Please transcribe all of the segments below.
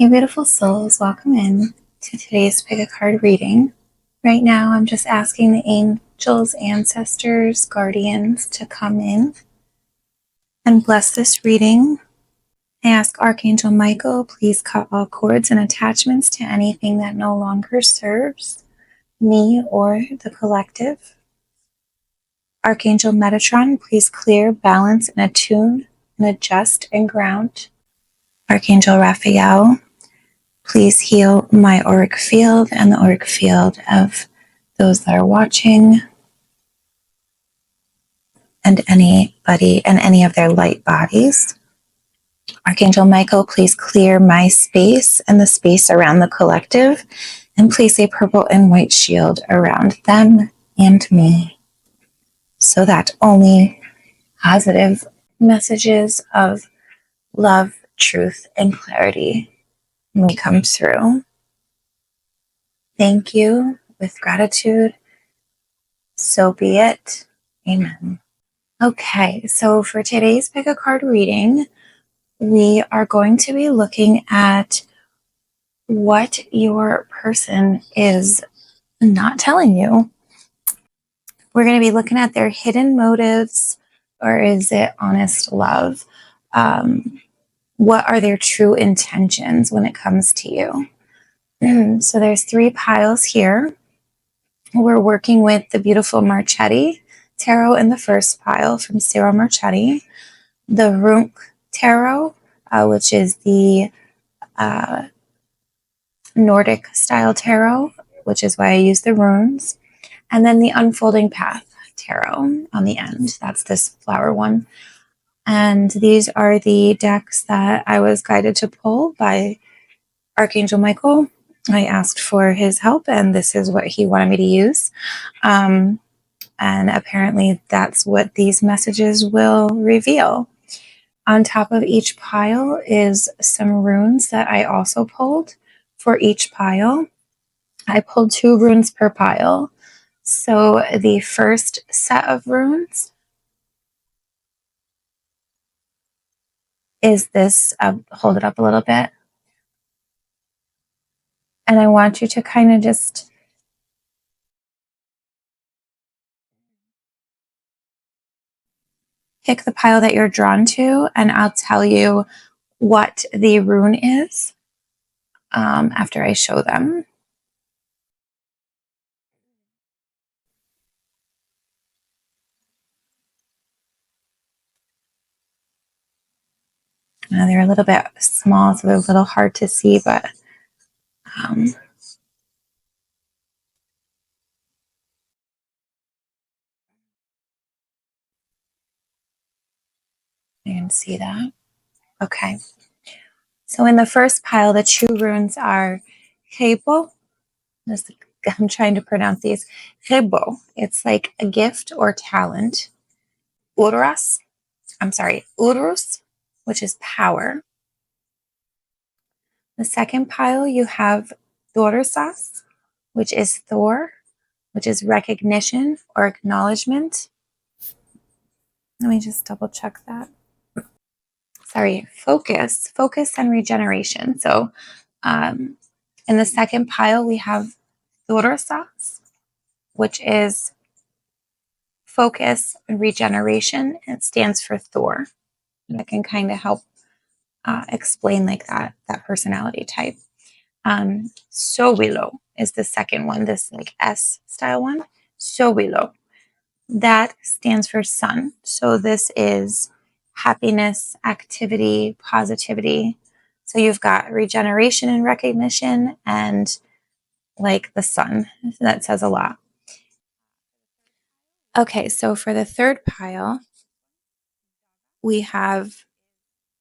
Hey, beautiful souls, welcome in to today's pick a card reading. Right now, I'm just asking the angels, ancestors, guardians to come in and bless this reading. I ask Archangel Michael, please cut all cords and attachments to anything that no longer serves me or the collective. Archangel Metatron, please clear, balance, and attune, and adjust and ground. Archangel Raphael, please heal my auric field and the auric field of those that are watching and anybody and any of their light bodies. Archangel Michael, please clear my space and the space around the collective and place a purple and white shield around them and me so that only positive messages of love, truth, and clarity may come through. Thank you. With gratitude, so be it. Amen. Okay, so for today's pick a card reading, we are going to be looking at what your person is not telling you. We're going to be looking at their hidden motives, or is it honest love? What are their true intentions when it comes to you? So there's 3 piles here. We're working with the beautiful Marchetti Tarot in the first pile from Sarah Marchetti, the Runic Tarot, which is the Nordic style tarot, which is why I use the runes, and then the Unfolding Path Tarot on the end. That's this flower one. And these are the decks that I was guided to pull by Archangel Michael. I asked for his help, and this is what he wanted me to use. And apparently that's what these messages will reveal. On top of each pile is some runes that I also pulled for each pile. I pulled 2 runes per pile. So the first set of runes is this. I'll hold it up a little bit. And I want you to kind of just pick the pile that you're drawn to, and I'll tell you what the rune is after I show them. Now they're a little bit small, so they're a little hard to see, but you can see that. Okay. So in the first pile, the 2 runes are Hebo. I'm trying to pronounce these. Hebo. It's like a gift or talent. Urus, which is power. The second pile, you have Dorsas, which is Thor, which is recognition or acknowledgement. Let me just double check that. Sorry, focus and regeneration. So in the second pile, we have Dorsas, which is focus and regeneration. It stands for Thor. And it can kind of help explain like that personality type. Sowilo is the second one, this like S style one. Sowilo. That stands for sun. So this is happiness, activity, positivity. So you've got regeneration and recognition and like the sun. That says a lot. Okay, so for the third pile, we have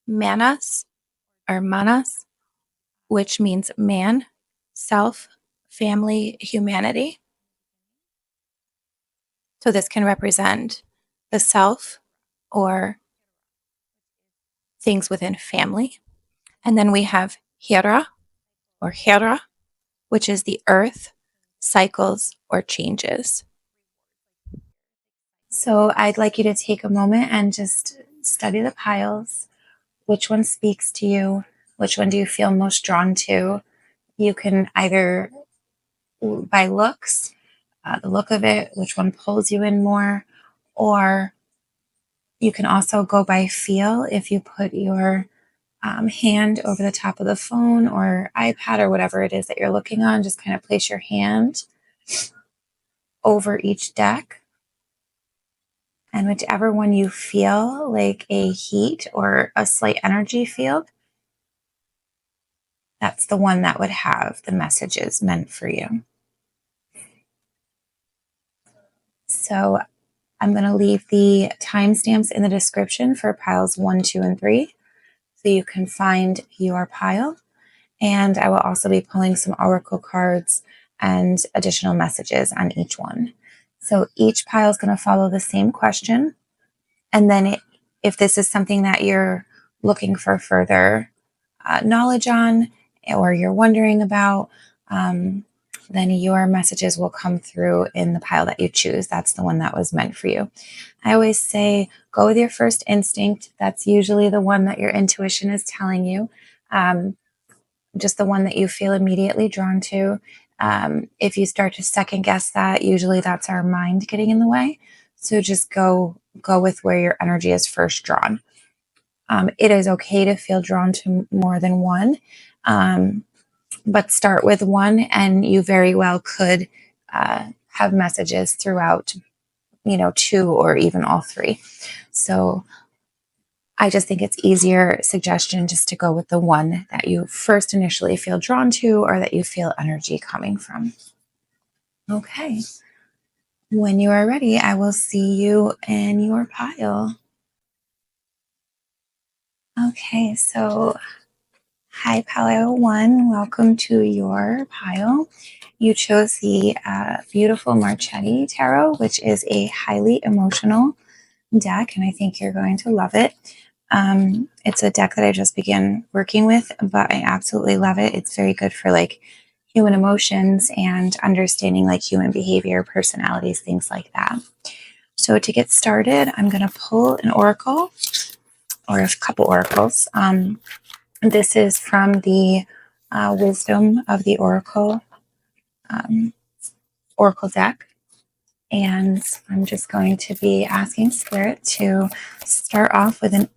Manas, which means man, self, family, humanity. So this can represent the self or things within family. And then we have Hera, which is the earth, cycles, or changes. So I'd like you to take a moment and just study the piles. Which one speaks to you? Which one do you feel most drawn to? You can either, by looks, the look of it, which one pulls you in more, or you can also go by feel. If you put your hand over the top of the phone or iPad or whatever it is that you're looking on, just kind of place your hand over each deck. And whichever one you feel like a heat or a slight energy field, that's the one that would have the messages meant for you. So I'm going to leave the timestamps in the description for piles 1, 2, and 3, so you can find your pile. And I will also be pulling some oracle cards and additional messages on each one. So each pile is going to follow the same question. And then if this is something that you're looking for further knowledge on, or you're wondering about, then your messages will come through in the pile that you choose. That's the one that was meant for you. I always say, go with your first instinct. That's usually the one that your intuition is telling you. Just the one that you feel immediately drawn to. If you start to second guess that, usually that's our mind getting in the way. So just go with where your energy is first drawn. It is okay to feel drawn to more than one, but start with one, and you very well could have messages throughout, 2 or even all 3. So I just think it's easier suggestion just to go with the one that you first initially feel drawn to, or that you feel energy coming from. Okay. When you are ready, I will see you in your pile. Okay, so hi, pile 1. Welcome to your pile. You chose the beautiful Marchetti Tarot, which is a highly emotional deck, and I think you're going to love it. It's a deck that I just began working with, but I absolutely love it. It's very good for like human emotions and understanding like human behavior, personalities, things like that. So to get started, I'm going to pull an oracle, or a couple oracles. This is from the Wisdom of the Oracle oracle deck. And I'm just going to be asking Spirit to start off with a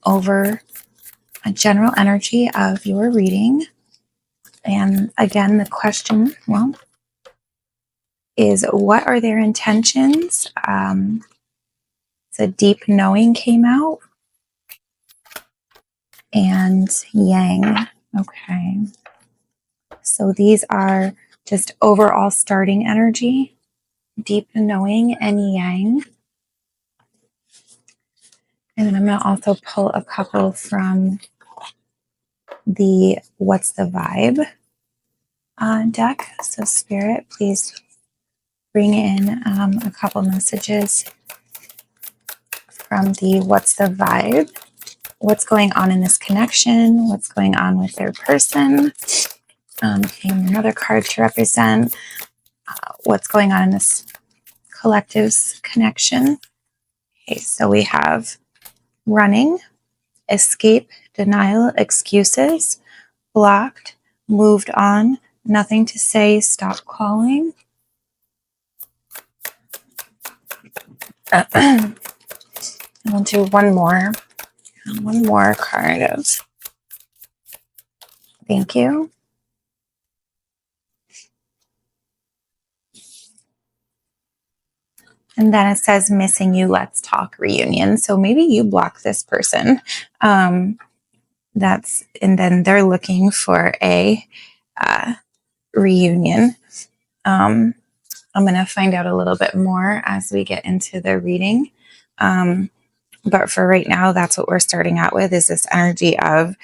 general energy of your reading. And again, the question, is what are their intentions? So deep knowing came out. And yang. Okay. So these are just overall starting energy. Deep knowing and yang. And then I'm going to also pull a couple from the What's the Vibe deck. So Spirit, please bring in a couple messages from the What's the Vibe. What's going on in this connection? What's going on with their person? Okay, another card to represent what's going on in this collective's connection. Okay, so we have running, escape, denial, excuses, blocked, moved on, nothing to say, stop calling. We'll do one more card of thank you. And then it says missing you, let's talk reunion. So maybe you block this person. And then they're looking for a reunion. I'm going to find out a little bit more as we get into the reading. But for right now, that's what we're starting out with, is this energy of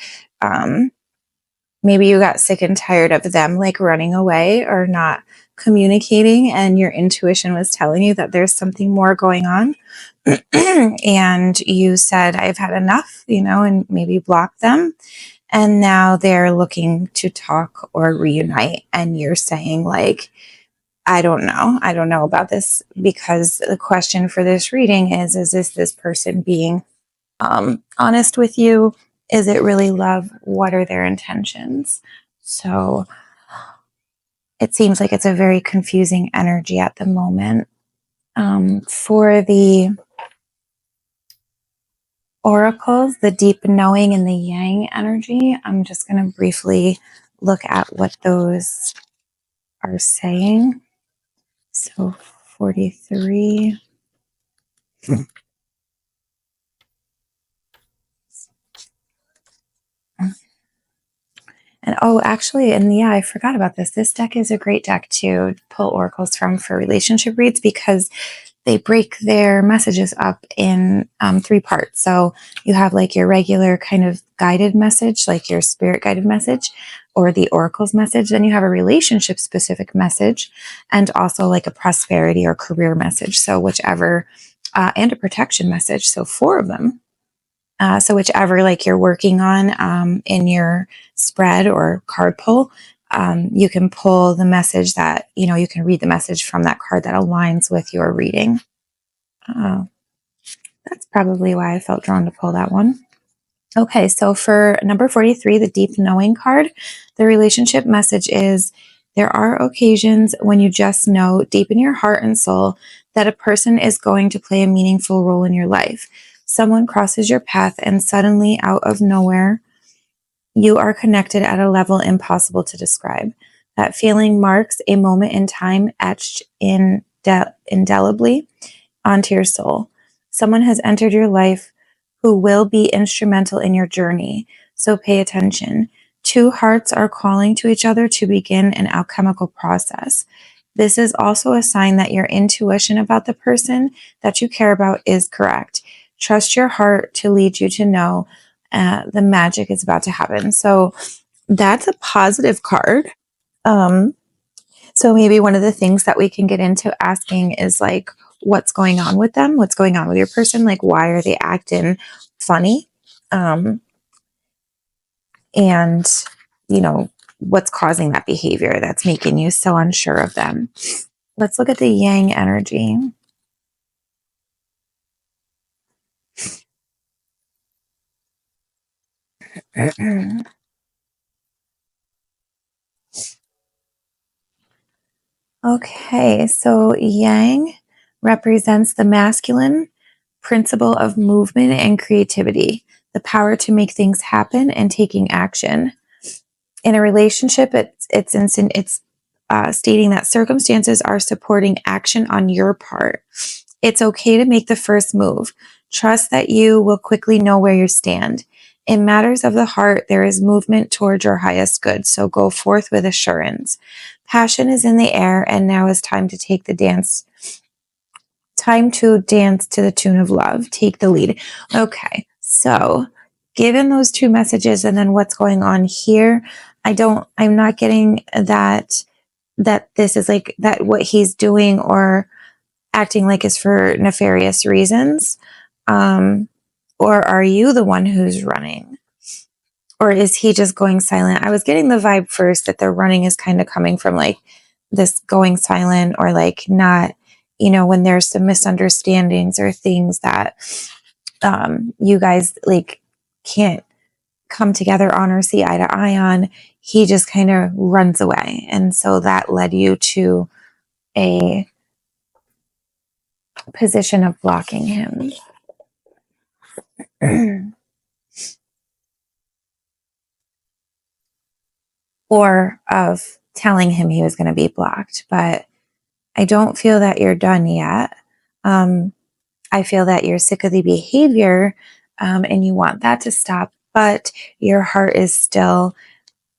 maybe you got sick and tired of them like running away or not communicating, and your intuition was telling you that there's something more going on. And you said, I've had enough, and maybe block them. And now they're looking to talk or reunite. And you're saying like, I don't know about this, because the question for this reading is this person being honest with you? Is it really love? What are their intentions? So it seems like it's a very confusing energy at the moment. For the oracles, the deep knowing and the yang energy, I'm just going to briefly look at what those are saying. So 43. And oh, actually, and yeah, I forgot about this. This deck is a great deck to pull oracles from for relationship reads because they break their messages up in 3 parts. So you have like your regular kind of guided message, like your spirit guided message or the oracle's message. Then you have a relationship specific message and also like a prosperity or career message. So whichever, and a protection message. So 4 of them. So whichever like you're working on in your spread or card pull, you can pull the message that, you can read the message from that card that aligns with your reading. That's probably why I felt drawn to pull that one. Okay, so for number 43, the deep knowing card, the relationship message is there are occasions when you just know deep in your heart and soul that a person is going to play a meaningful role in your life. Someone crosses your path and suddenly out of nowhere, you are connected at a level impossible to describe. That feeling marks a moment in time etched indelibly onto your soul. Someone has entered your life who will be instrumental in your journey, so pay attention. 2 hearts are calling to each other to begin an alchemical process. This is also a sign that your intuition about the person that you care about is correct. Trust your heart to lead you to know the magic is about to happen. So that's a positive card. So maybe one of the things that we can get into asking is like, what's going on with them? What's going on with your person? Like, why are they acting funny? And, what's causing that behavior that's making you so unsure of them? Let's look at the yang energy. Okay, so yang represents the masculine principle of movement and creativity, the power to make things happen and taking action. In a relationship, it's stating that circumstances are supporting action on your part. It's okay to make the first move. Trust that you will quickly know where you stand. In matters of the heart, there is movement towards your highest good, so go forth with assurance. Passion is in the air, and now is time to take the dance. Time to dance to the tune of love. Take the lead. Okay, so given those 2 messages and then what's going on here, I'm not getting that this is like that what he's doing or acting like is for nefarious reasons. Or are you the one who's running? Or is he just going silent? I was getting the vibe first that the running is kind of coming from like this going silent or like not, when there's some misunderstandings or things that you guys like can't come together on or see eye to eye on, he just kind of runs away. And so that led you to a position of blocking him. Or of telling him he was going to be blocked. But I don't feel that you're done yet. I feel that you're sick of the behavior and you want that to stop, but your heart is still,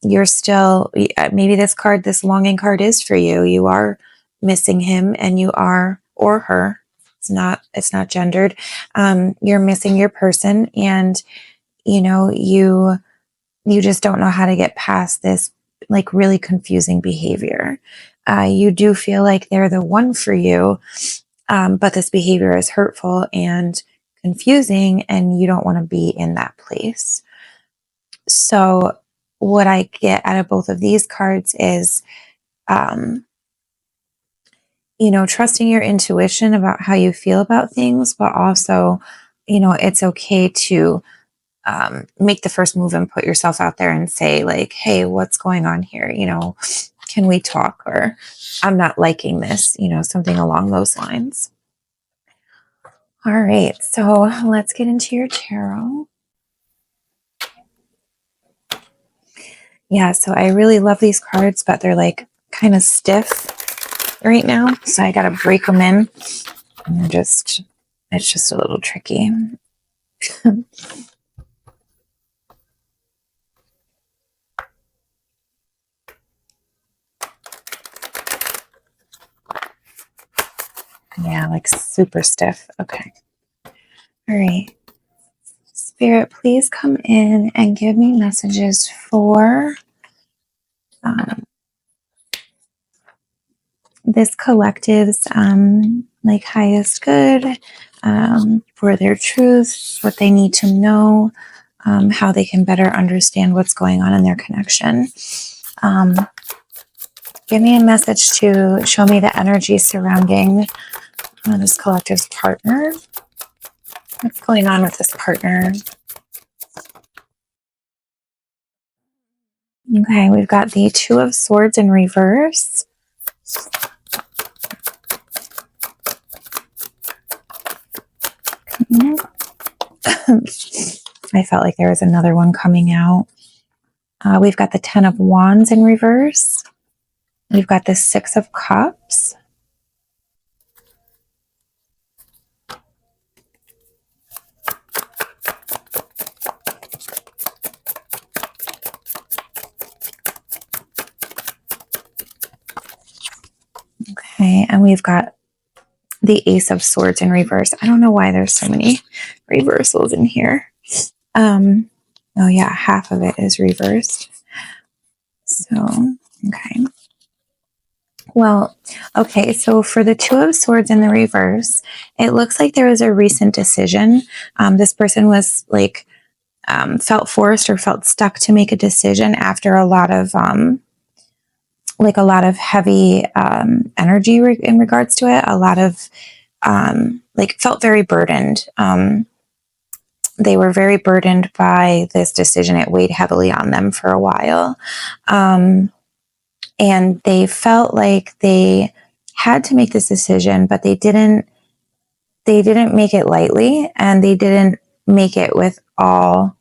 maybe this longing card is for you. You are missing him and you are, or her. It's not gendered. You're missing your person and, you just don't know how to get past this like really confusing behavior. You do feel like they're the one for you, but this behavior is hurtful and confusing and you don't want to be in that place. So what I get out of both of these cards is, trusting your intuition about how you feel about things, but also, it's okay to make the first move and put yourself out there and say like, hey, what's going on here? You know, can we talk? Or I'm not liking this, you know, something along those lines. All right, so let's get into your tarot. Yeah, so I really love these cards, but they're like kind of stiff right now. So I got to break them in. And it's just a little tricky. Yeah, like super stiff. Okay. All right. Spirit, please come in and give me messages for this collective's like highest good, for their truths, what they need to know, how they can better understand what's going on in their connection. Give me a message to show me the energy surrounding this collective's partner. What's going on with this partner? Okay, we've got the Two of Swords in reverse. I felt like there was another one coming out. We've got the Ten of Wands in reverse. We've got the Six of Cups. Okay, and we've got the Ace of Swords in reverse. I don't know why there's so many reversals in here. Oh yeah, half of it is reversed. So, okay. Well, okay, so for the Two of Swords in the reverse, it looks like there was a recent decision. This person was like, felt forced or felt stuck to make a decision after a lot of heavy energy in regards to it. A lot of felt very burdened. They were very burdened by this decision. It weighed heavily on them for a while. And they felt like they had to make this decision, but they didn't make it lightly, and they didn't make it with all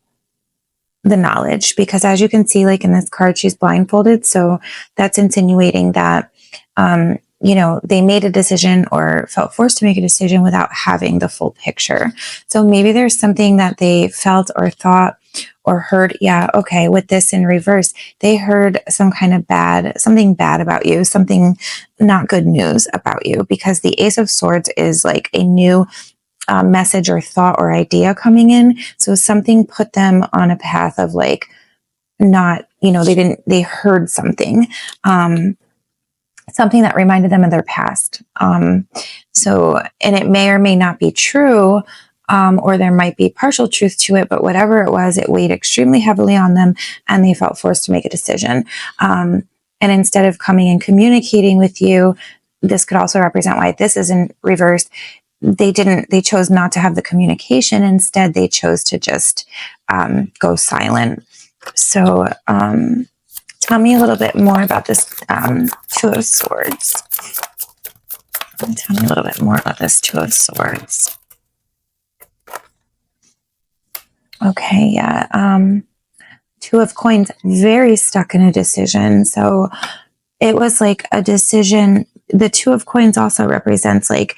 the knowledge, because as you can see, like in this card, she's blindfolded. So that's insinuating that, they made a decision or felt forced to make a decision without having the full picture. So maybe there's something that they felt or thought or heard. Yeah. Okay. With this in reverse, they heard something bad about you, something not good news about you, because the Ace of Swords is like a new message or thought or idea coming in. So something put them on a path of like, not, they heard something, something that reminded them of their past. And it may or may not be true, or there might be partial truth to it, but whatever it was, it weighed extremely heavily on them, and they felt forced to make a decision. And instead of coming and communicating with you, this could also represent why this isn't reversed. They chose not to have the communication. Instead, they chose to just go silent. So, tell me a little bit more about this Two of Swords. Tell me a little bit more about this Two of Swords. Okay, yeah. Two of Coins, very stuck in a decision. So it was like a decision. The Two of Coins also represents like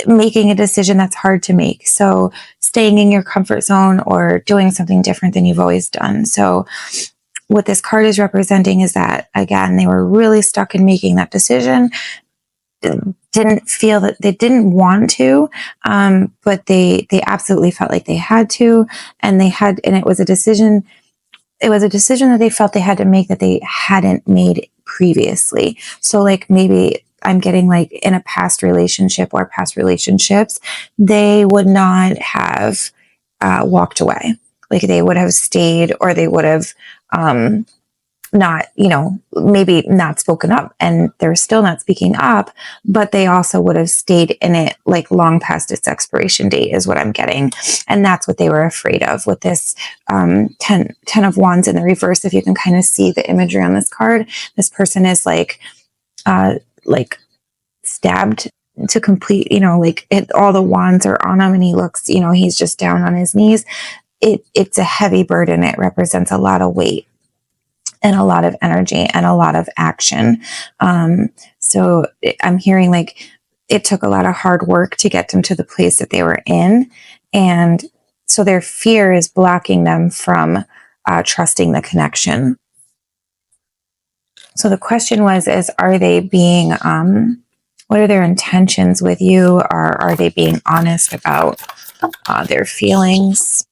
making a decision that's hard to make. So staying in your comfort zone or doing something different than you've always done. So what this card is representing is that, again, they were really stuck in making that decision. Didn't feel that they didn't want to, but they absolutely felt like they had to, and it was a decision. It was a decision that they felt they had to make that they hadn't made previously. So like maybe I'm getting like in a past relationship or past relationships, they would not have walked away. Like they would have stayed, or they would have not, maybe not spoken up, and they're still not speaking up, but they also would have stayed in it like long past its expiration date is what I'm getting. And that's what they were afraid of with this 10 of Wands in the reverse. If you can kind of see the imagery on this card, this person is like stabbed to complete, all the wands are on him, and he looks, he's just down on his knees. It's a heavy burden. It represents a lot of weight and a lot of energy and a lot of action. So I'm hearing like it took a lot of hard work to get them to the place that they were in. And so their fear is blocking them from trusting the connection. So the question is, are they being, what are their intentions with you? Or are they being honest about their feelings?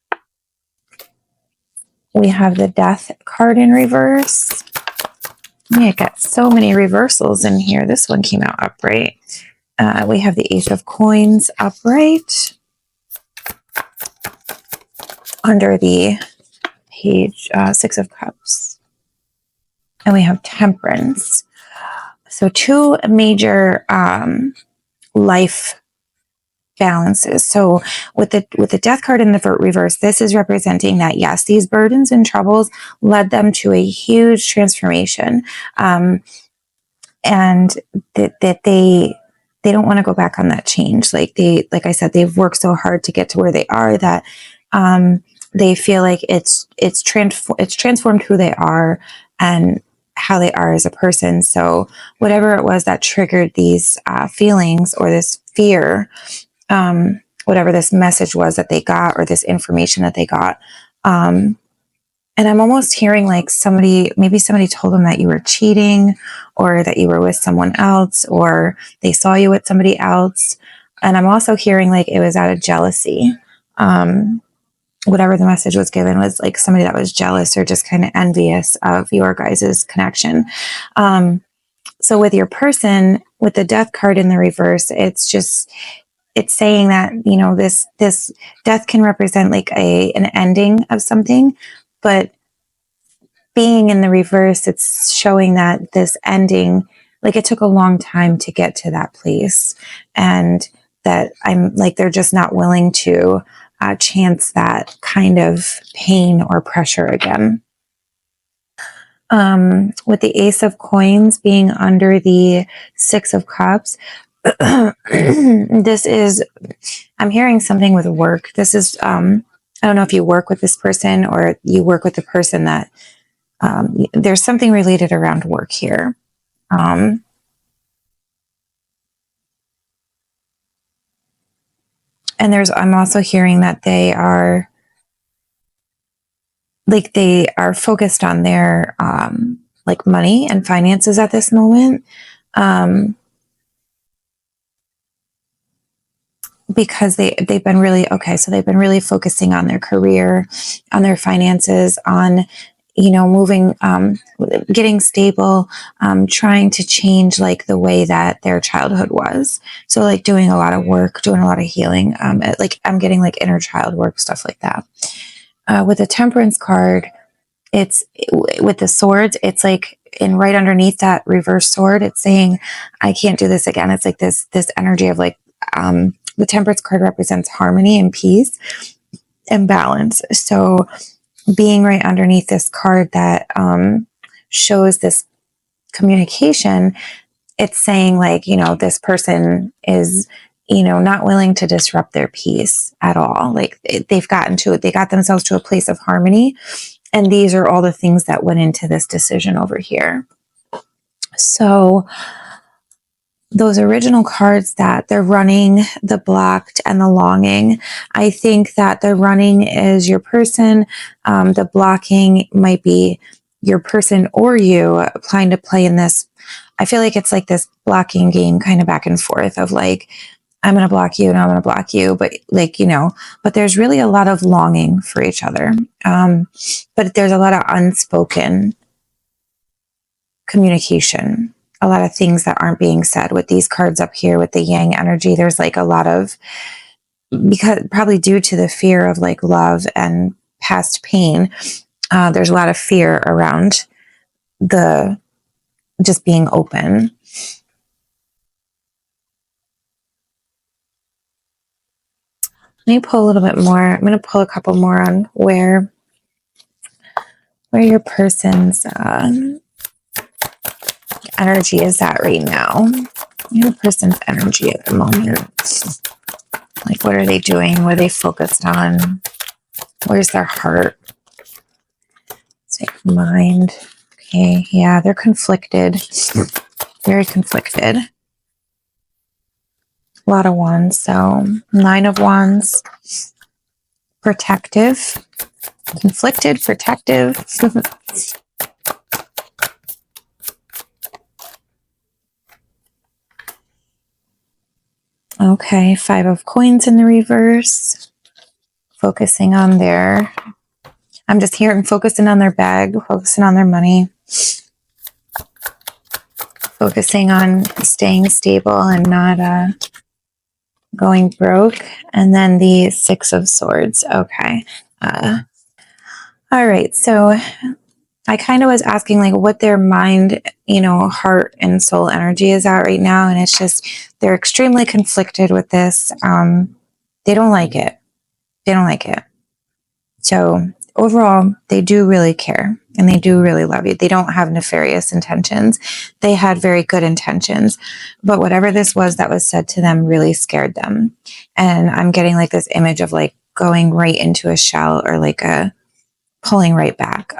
We have the Death card in reverse. I got so many reversals in here. This one came out upright. We have the Ace of Coins upright. Under the page, Six of Cups. And we have Temperance. So two major life balances. So with the Death card in the reverse, this is representing that, yes, these burdens and troubles led them to a huge transformation, and that they don't want to go back on that change. Like I said, they've worked so hard to get to where they are that they feel like it's transformed who they are and how they are as a person. So whatever it was that triggered these feelings or this fear, whatever this message was that they got or this information that they got. And I'm almost hearing like maybe somebody told them that you were cheating or that you were with someone else or they saw you with somebody else. And I'm also hearing like it was out of jealousy. Whatever the message was given was like somebody that was jealous or just kind of envious of your guys' connection. So with your person, with the Death card in the reverse, it's saying that, this death can represent like an ending of something, but being in the reverse, it's showing that this ending, like it took a long time to get to that place, and that I'm like, they're just not willing to chance that kind of pain or pressure again. With the Ace of Coins being under the Six of Cups, I'm hearing something with work. This is, I don't know if you work with this person or you work with the person that, there's something related around work here. And I'm also hearing that they are focused on their, like money and finances at this moment. Because they've been really, so they've been really focusing on their career, on their finances, on, moving, getting stable, trying to change like the way that their childhood was. So like doing a lot of work, doing a lot of healing. Like I'm getting like inner child work, stuff like that. With the Temperance card, it's with the swords, it's like right underneath that reverse sword, it's saying, I can't do this again. It's like this energy of like, the Temperance card represents harmony and peace and balance. So being right underneath this card that shows this communication, it's saying like, this person is, not willing to disrupt their peace at all. Like they got themselves to a place of harmony. And these are all the things that went into this decision over here. So those original cards that they're running, the blocked and the longing, I think that the running is your person. The blocking might be your person or you applying to play in this. I feel like it's like this blocking game kind of back and forth of like, I'm going to block you and I'm going to block you. But like, but there's really a lot of longing for each other. But there's a lot of unspoken communication, a lot of things that aren't being said with these cards up here with the yang energy. There's like a lot of, because probably due to the fear of like love and past pain, there's a lot of fear around just being open. Let me pull a little bit more. I'm going to pull a couple more on where your person's energy is at right now. Your person's energy at the moment. Like, what are they doing? What are they focused on? Where's their heart? It's like mind. Okay, yeah, they're conflicted. Very conflicted. A lot of wands. So 9 of wands. Protective. Conflicted, protective. Okay, 5 of coins in the reverse. Focusing on their, I'm just hearing focusing on their bag, focusing on their money. Focusing on staying stable and not going broke. And then the 6 of swords. Okay. All right. So I kind of was asking like what their mind, heart and soul energy is at right now. And it's just, they're extremely conflicted with this. They don't like it. They don't like it. So overall, they do really care and they do really love you. They don't have nefarious intentions. They had very good intentions, but whatever this was that was said to them really scared them. And I'm getting like this image of like going right into a shell or like a pulling right back,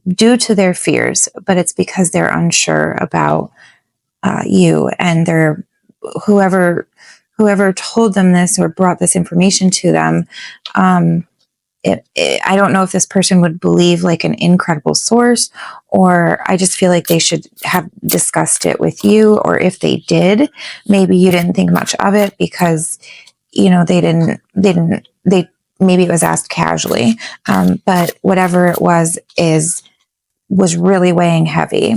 due to their fears, but it's because they're unsure about you and their whoever told them this or brought this information to them. I don't know if this person would believe like an incredible source, or I just feel like they should have discussed it with you, or if they did, maybe you didn't think much of it because they maybe it was asked casually, but whatever it was really weighing heavy,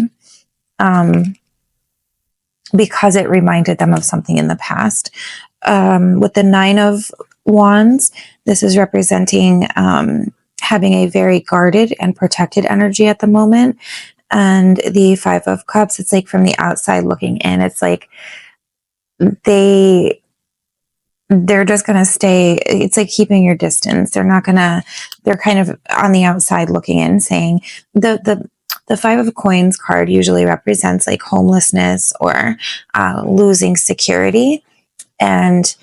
because it reminded them of something in the past. With the 9 of wands, this is representing having a very guarded and protected energy at the moment. And the 5 of cups, it's like from the outside looking in, it's like they're just going to stay. It's like keeping your distance. They're kind of on the outside looking in, saying the 5 of coins card usually represents like homelessness or losing security. And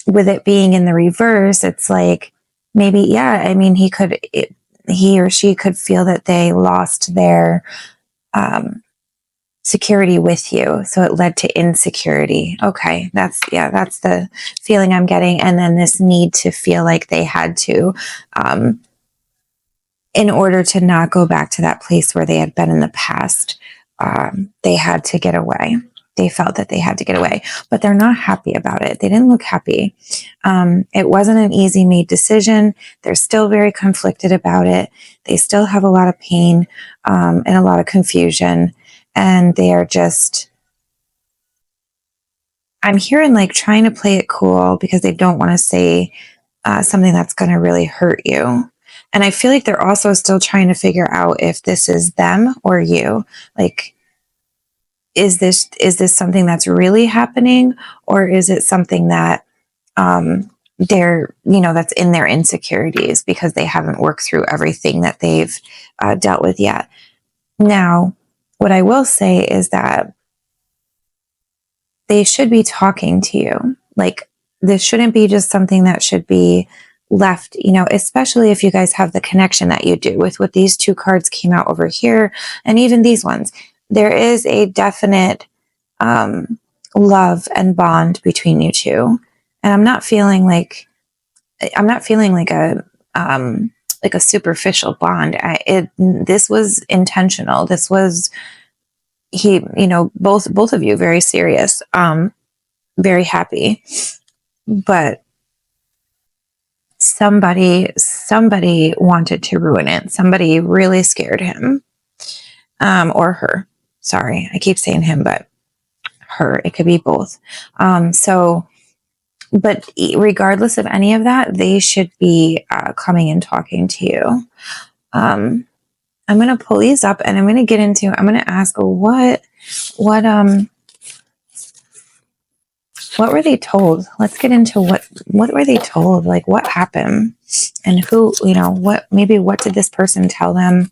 with it being in the reverse, it's like maybe, yeah, I mean, he or she could feel that they lost their security with you. So it led to insecurity. Okay. That's the feeling I'm getting. And then this need to feel like they had to, in order to not go back to that place where they had been in the past, they had to get away. They felt that they had to get away, but they're not happy about it. They didn't look happy. It wasn't an easy made decision. They're still very conflicted about it. They still have a lot of pain, and a lot of confusion. And they are just, I'm hearing like trying to play it cool because they don't want to say something that's going to really hurt you. And I feel like they're also still trying to figure out if this is them or you. Like, is this something that's really happening, or is it something that they're, that's in their insecurities because they haven't worked through everything that they've dealt with yet. Now, what I will say is that they should be talking to you. Like, this shouldn't be just something that should be left, especially if you guys have the connection that you do with what these 2 cards came out over here, and even these ones. There is a definite love and bond between you two, and I'm not feeling like a superficial bond. This was intentional. This was both of you very serious, very happy, but somebody wanted to ruin it. Somebody really scared him, or her. Sorry, I keep saying him, but her. It could be both. But regardless of any of that, they should be coming and talking to you. I'm I'm going to pull these up and I'm going to ask what were they told? Let's get into what were they told? Like what happened and who, what did this person tell them?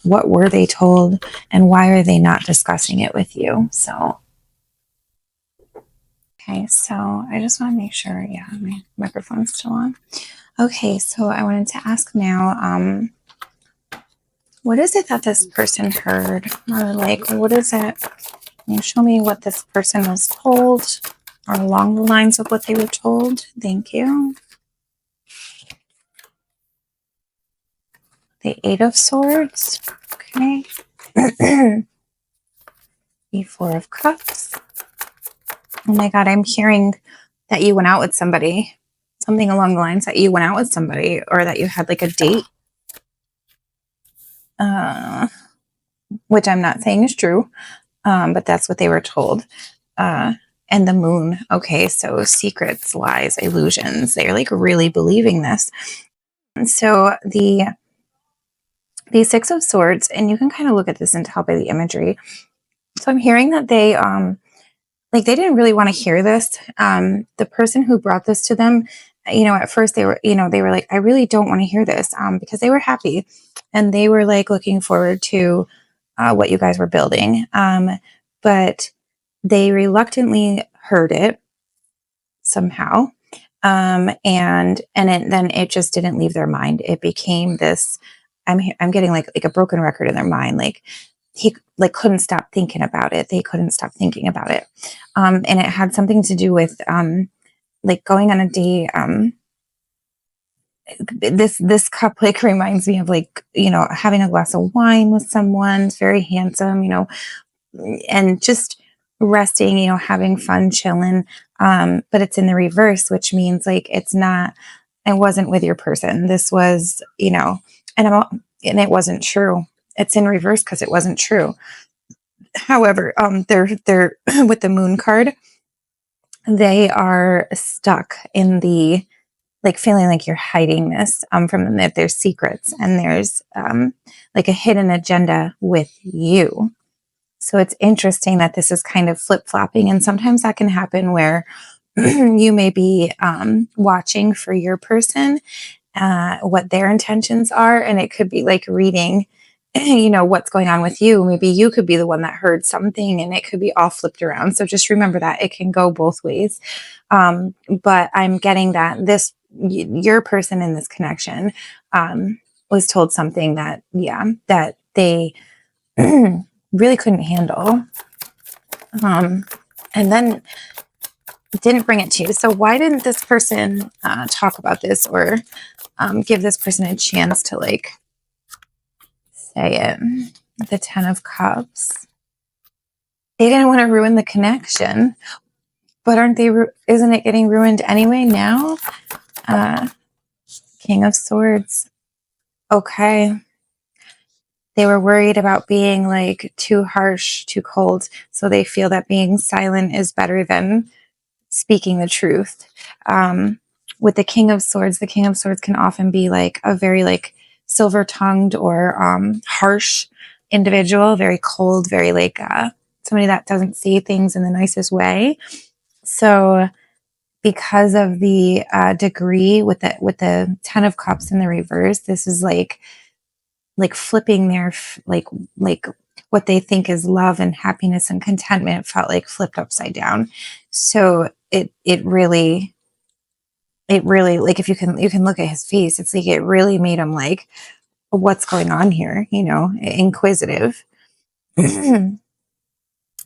What were they told and why are they not discussing it with you? So, okay, so I just want to make sure, yeah, my microphone's still on. Okay, so I wanted to ask now, what is it that this person heard? Or like, what is it? Can you show me what this person was told or along the lines of what they were told? Thank you. The Eight of Swords. Okay. The Four of Cups. Oh my God, I'm hearing that you went out with somebody. Something along the lines that you went out with somebody or that you had like a date. Which I'm not saying is true. But that's what they were told. And the Moon. Okay, so secrets, lies, illusions. They're like really believing this. And so the Six of Swords, and you can kind of look at this and tell by the imagery. So I'm hearing that they didn't really want to hear this. The person who brought this to them, at first they were like, I really don't want to hear this, because they were happy and they were like looking forward to what you guys were building. But they reluctantly heard it somehow. Then it just didn't leave their mind. It became this, I'm getting like a broken record in their mind. Like he like couldn't stop thinking about it. They couldn't stop thinking about it. And it had something to do with, like going on a date. This cup like reminds me of like, having a glass of wine with someone. It's very handsome, and just resting, having fun, chilling. But it's in the reverse, which means like it wasn't with your person. This was, and it wasn't true. It's in reverse because it wasn't true. However, they're with the Moon card, they are stuck in the like feeling like you're hiding this from them, that there's secrets and there's like a hidden agenda with you. So it's interesting that this is kind of flip-flopping, and sometimes that can happen where you may be watching for your person, what their intentions are, and it could be like reading, what's going on with you. Maybe you could be the one that heard something and it could be all flipped around. So just remember that it can go both ways. But I'm getting that your person in this connection was told something that they really couldn't handle, and then didn't bring it to you. So why didn't this person talk about this or give this person a chance to like say it? The Ten of Cups. They didn't want to ruin the connection, but isn't it getting ruined anyway now? King of Swords. Okay. They were worried about being like too harsh, too cold. So they feel that being silent is better than speaking the truth. With the King of Swords can often be like a very like silver-tongued or harsh individual, very cold, very like somebody that doesn't see things in the nicest way. So because of the degree with the Ten of Cups in the reverse, this is like flipping their like what they think is love and happiness and contentment felt like flipped upside down. So it really like, if you can look at his face, it's like it really made him like, what's going on here, inquisitive.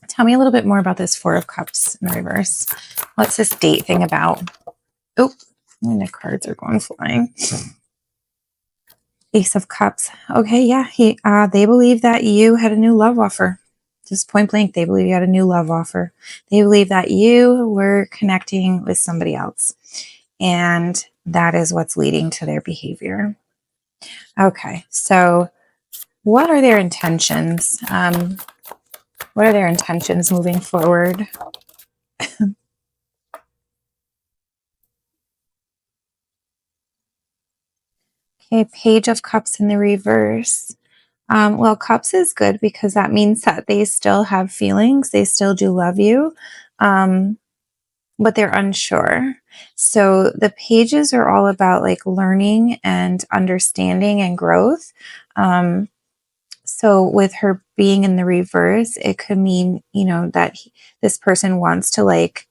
Tell me a little bit more about this Four of Cups in the reverse. What's this date thing about? Oh, the cards are going flying. Ace of Cups. Okay, yeah, they believe that you had a new love offer. Just point blank, they believe you had a new love offer. They believe that you were connecting with somebody else. And that is what's leading to their behavior. Okay, so what are their intentions? What are their intentions moving forward? Okay, Page of Cups in the reverse. Well, cups is good because that means that they still have feelings. They still do love you. But they're unsure. So the pages are all about like learning and understanding and growth. So with her being in the reverse, it could mean, that this person wants to like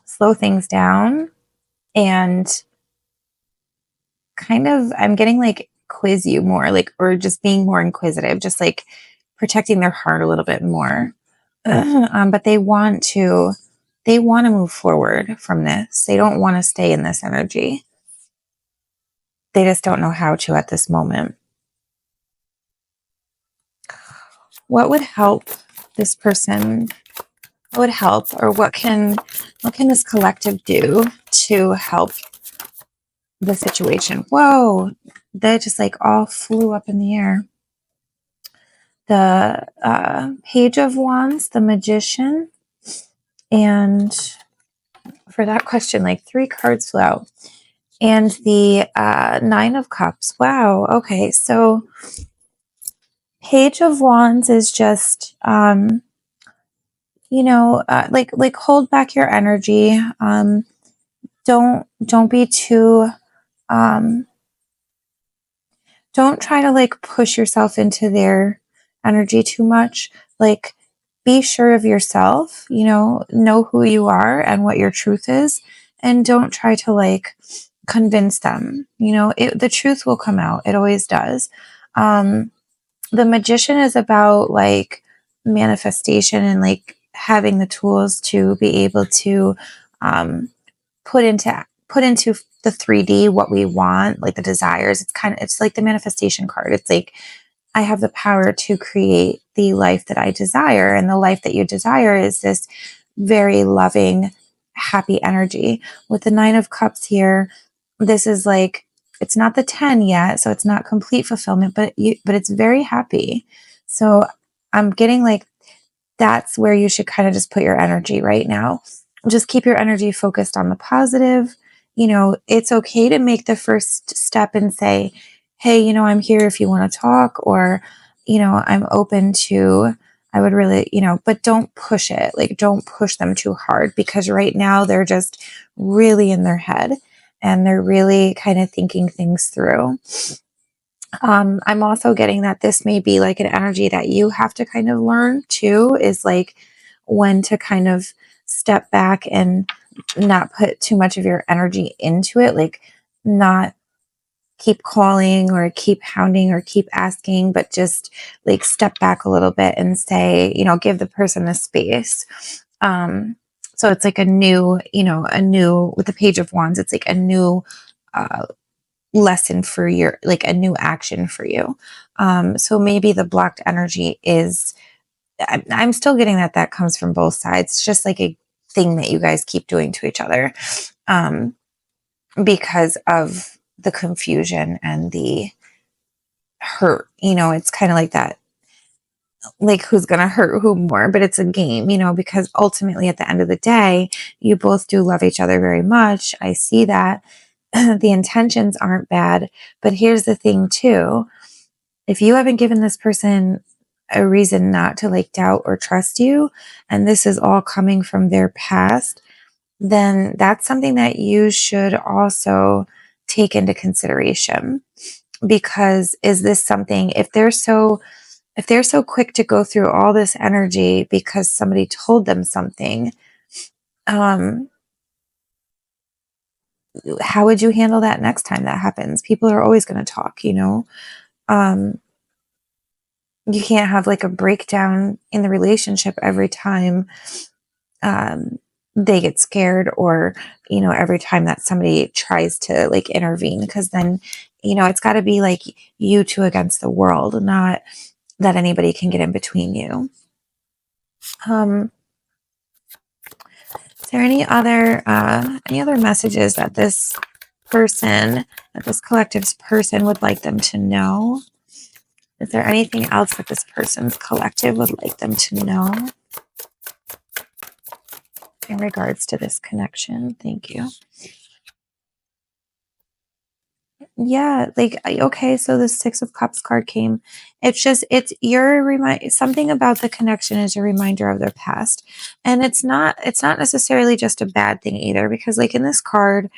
slow things down and kind of, I'm getting like quiz you more, like, or just being more inquisitive, just like protecting their heart a little bit more. But they want to move forward from this. They don't want to stay in this energy. They just don't know how to at this moment. What would help this person? What would help, or what can this collective do to help the situation? Whoa, they just like all flew up in the air. The Page of Wands, the Magician, and for that question, like 3 cards flew out. And the Nine of Cups. Wow. Okay. So Page of Wands is just, like hold back your energy. Don't be too, don't try to like push yourself into their energy too much. Like be sure of yourself, know who you are and what your truth is. And don't try to like convince them, the truth will come out. It always does. The Magician is about like manifestation and like having the tools to be able to put into the 3D what we want, like the desires. It's like the manifestation card. It's like I have the power to create the life that I desire, and the life that you desire is this very loving, happy energy. With the Nine of Cups here, this is like, it's not the 10 yet, so it's not complete fulfillment, but it's very happy. So I'm getting like, that's where you should kind of just put your energy right now. Just keep your energy focused on the positive. It's okay to make the first step and say, hey, I'm here if you want to talk, or, I'm open to, I would really, but don't push it. Like, don't push them too hard, because right now they're just really in their head and they're really kind of thinking things through. I'm also getting that this may be like an energy that you have to kind of learn too, is like when to kind of step back and not put too much of your energy into it, like not keep calling or keep hounding or keep asking, but just like step back a little bit and say, give the person the space. So it's like a new, with the Page of Wands, it's like a new lesson for your, like a new action for you. So maybe the blocked energy is, I'm still getting that comes from both sides. It's just like a thing that you guys keep doing to each other, because of the confusion and the hurt. It's kind of like that, like who's going to hurt who more, but it's a game, because ultimately at the end of the day, you both do love each other very much. I see that. The intentions aren't bad, but here's the thing too. If you haven't given this person a reason not to like doubt or trust you, and this is all coming from their past, then that's something that you should also take into consideration. Because is this something, if they're so quick to go through all this energy because somebody told them something, how would you handle that next time that happens? People are always going to talk, you can't have like a breakdown in the relationship every time they get scared, or every time that somebody tries to like intervene, because then it's got to be like you two against the world, not that anybody can get in between you. Is there any other messages that this collective's person would like them to know? Is there anything else that this person's collective would like them to know in regards to this connection? Thank you. Yeah, like, okay, so the Six of Cups card came. It's your something about the connection is a reminder of their past. And it's not necessarily just a bad thing either, because like in this card,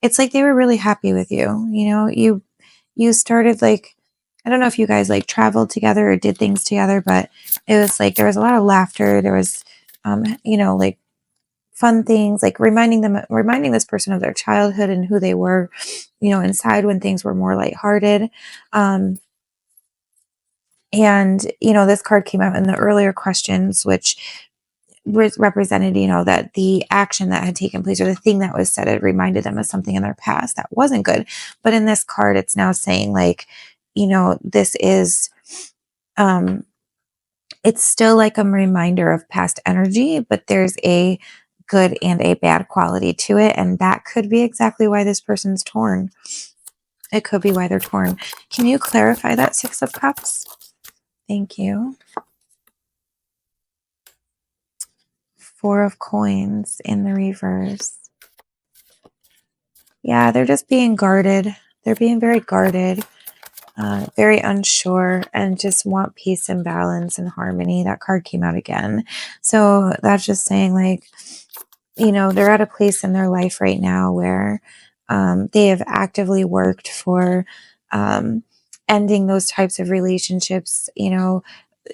it's like they were really happy with you. You started like, I don't know if you guys like traveled together or did things together, but it was like there was a lot of laughter. There was like fun things, like reminding this person of their childhood and who they were, inside when things were more lighthearted. Um, and, this card came out in the earlier questions, which represented, that the action that had taken place or the thing that was said, it reminded them of something in their past that wasn't good. But in this card, it's now saying like, this is, um, it's still like a reminder of past energy, but there's a good and a bad quality to it. And that could be exactly why this person's torn. It could be why they're torn. Can you clarify that Six of Cups? Thank you. Four of Coins in the reverse. Yeah, they're just being guarded. They're being very guarded, very unsure, and just want peace and balance and harmony. That card came out again. So that's just saying like, they're at a place in their life right now where they have actively worked for ending those types of relationships,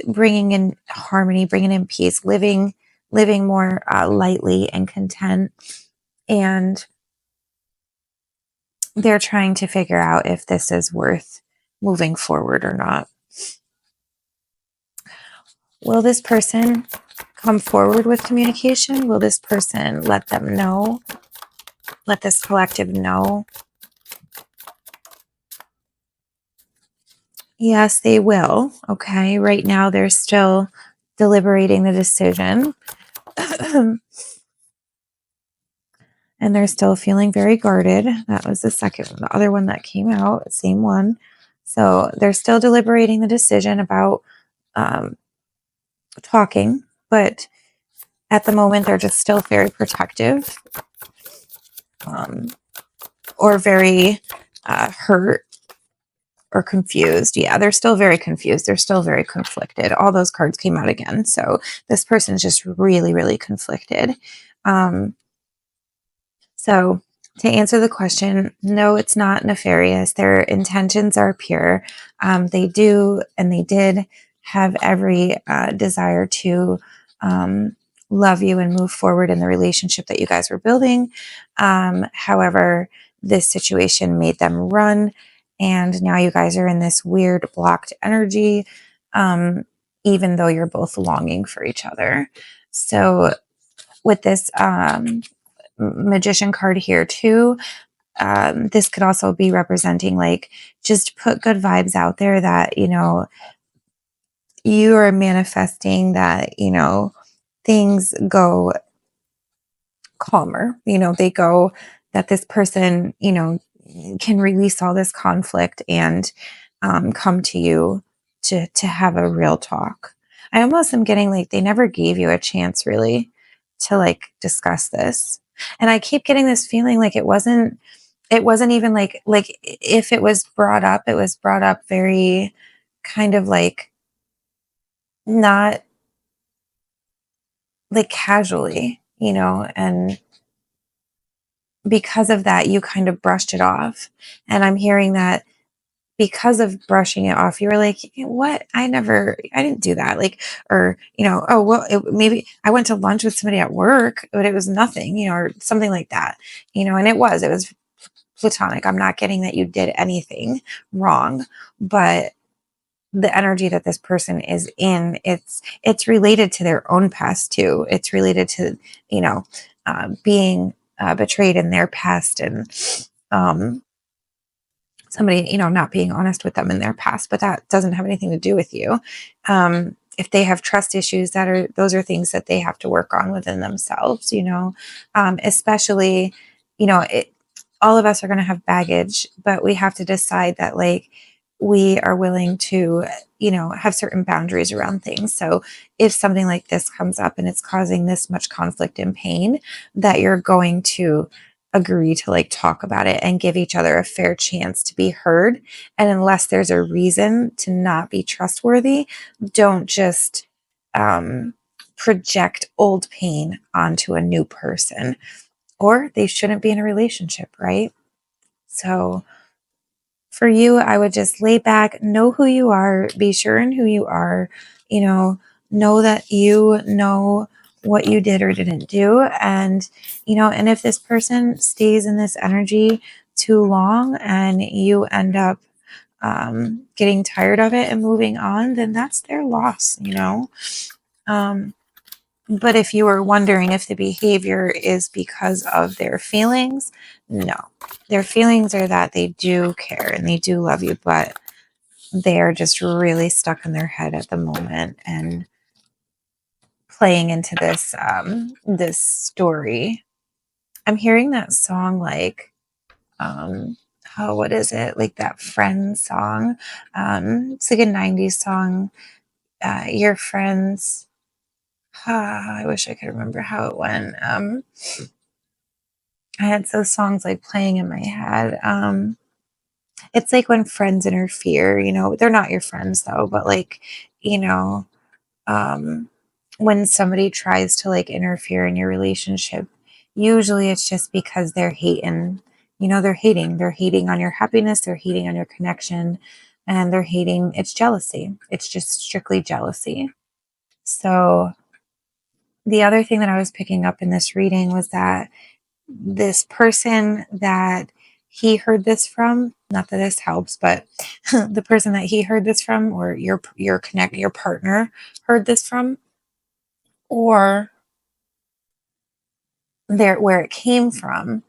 bringing in harmony, bringing in peace, living more lightly and content. And they're trying to figure out if this is worth moving forward or not. Will this person come forward with communication? Will this person let them know? Let this collective know? Yes, they will. Okay. Right now, they're still deliberating the decision. And they're still feeling very guarded. That was the second one. The other one that came out, same one. So they're still deliberating the decision about talking, but at the moment, they're just still very protective or very hurt or confused. Yeah, they're still very confused. They're still very conflicted. All those cards came out again. So this person's just really, really conflicted. So to answer the question, no, it's not nefarious. Their intentions are pure. They do and they did have every desire to love you and move forward in the relationship that you guys were building. However, this situation made them run. And now you guys are in this weird blocked energy, even though you're both longing for each other. So with this Magician card here too, this could also be representing like just put good vibes out there that you are manifesting that things go calmer, they go that this person can release all this conflict and come to you to have a real talk. I almost am getting like they never gave you a chance really to like discuss this. And I keep getting this feeling like it wasn't even like if it was brought up, it was brought up very kind of like not like casually, and because of that you kind of brushed it off. And I'm hearing that because of brushing it off, you were like, what? I didn't do that. Like, or, oh, well, maybe I went to lunch with somebody at work, but it was nothing, or something like that, and it was platonic. I'm not getting that you did anything wrong, but the energy that this person is in, it's related to their own past too. It's related to, being betrayed in their past and, somebody, not being honest with them in their past, but that doesn't have anything to do with you. If they have trust issues, those are things that they have to work on within themselves, especially, all of us are going to have baggage, but we have to decide that like we are willing to, have certain boundaries around things. So if something like this comes up and it's causing this much conflict and pain, that you're going to agree to like talk about it and give each other a fair chance to be heard. And unless there's a reason to not be trustworthy, don't just project old pain onto a new person, or they shouldn't be in a relationship, right? So for you, I would just lay back, know who you are, be sure in who you are, know that you know what you did or didn't do. And, and if this person stays in this energy too long and you end up getting tired of it and moving on, then that's their loss. But if you were wondering if the behavior is because of their feelings, no. Their feelings are that they do care and they do love you, but they are just really stuck in their head at the moment and playing into this story. I'm hearing that song like what is it? Like that Friends song. It's like a 90s song. Your Friends. I wish I could remember how it went. I had those songs like playing in my head. It's like when friends interfere, they're not your friends though, but like, you know, um, when somebody tries to like interfere in your relationship, usually it's just because they're hating, they're hating on your happiness, they're hating on your connection, and it's jealousy. It's just strictly jealousy. So the other thing that I was picking up in this reading was that this person that he heard this from, not that this helps, but the person that he heard this from, or your partner heard this from, or where it came from,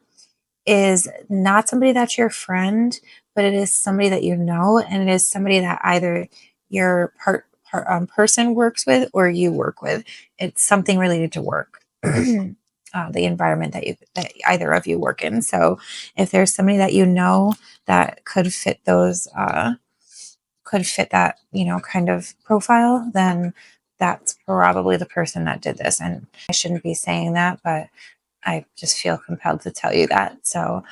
is not somebody that's your friend, but it is somebody that you know, and it is somebody that either your person works with or you work with. It's something related to work. The environment that either of you work in. So if there's somebody that you know that could fit that, kind of profile, then that's probably the person that did this. And I shouldn't be saying that, but I just feel compelled to tell you that. So,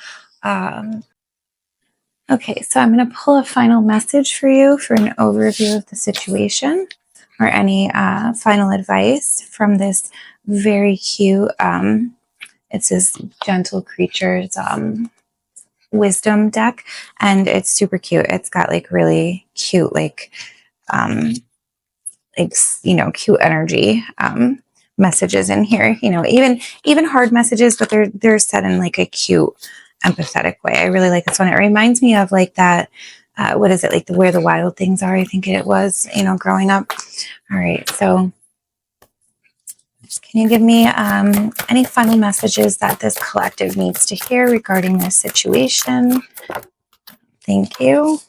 okay, so I'm going to pull a final message for you for an overview of the situation, or any final advice from this very cute, it's this gentle creature's wisdom deck, and it's super cute. It's got like really cute, cute energy messages in here. Even hard messages, but they're said in like a cute, empathetic way. I really like this one. It reminds me of like that. What is it, like Where the Wild Things Are? I think it was, growing up. All right, so can you give me any final messages that this collective needs to hear regarding this situation? Thank you.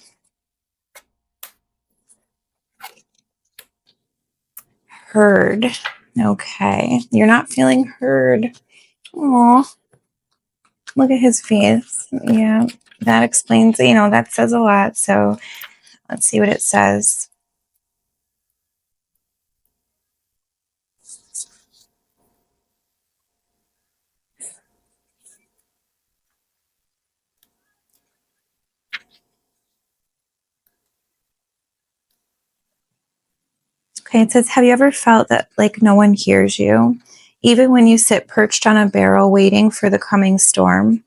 Heard. Okay. You're not feeling heard. Aw. Look at his face. Yeah. That explains, that says a lot. So let's see what it says. Okay, it says, have you ever felt that like no one hears you? Even when you sit perched on a barrel waiting for the coming storm?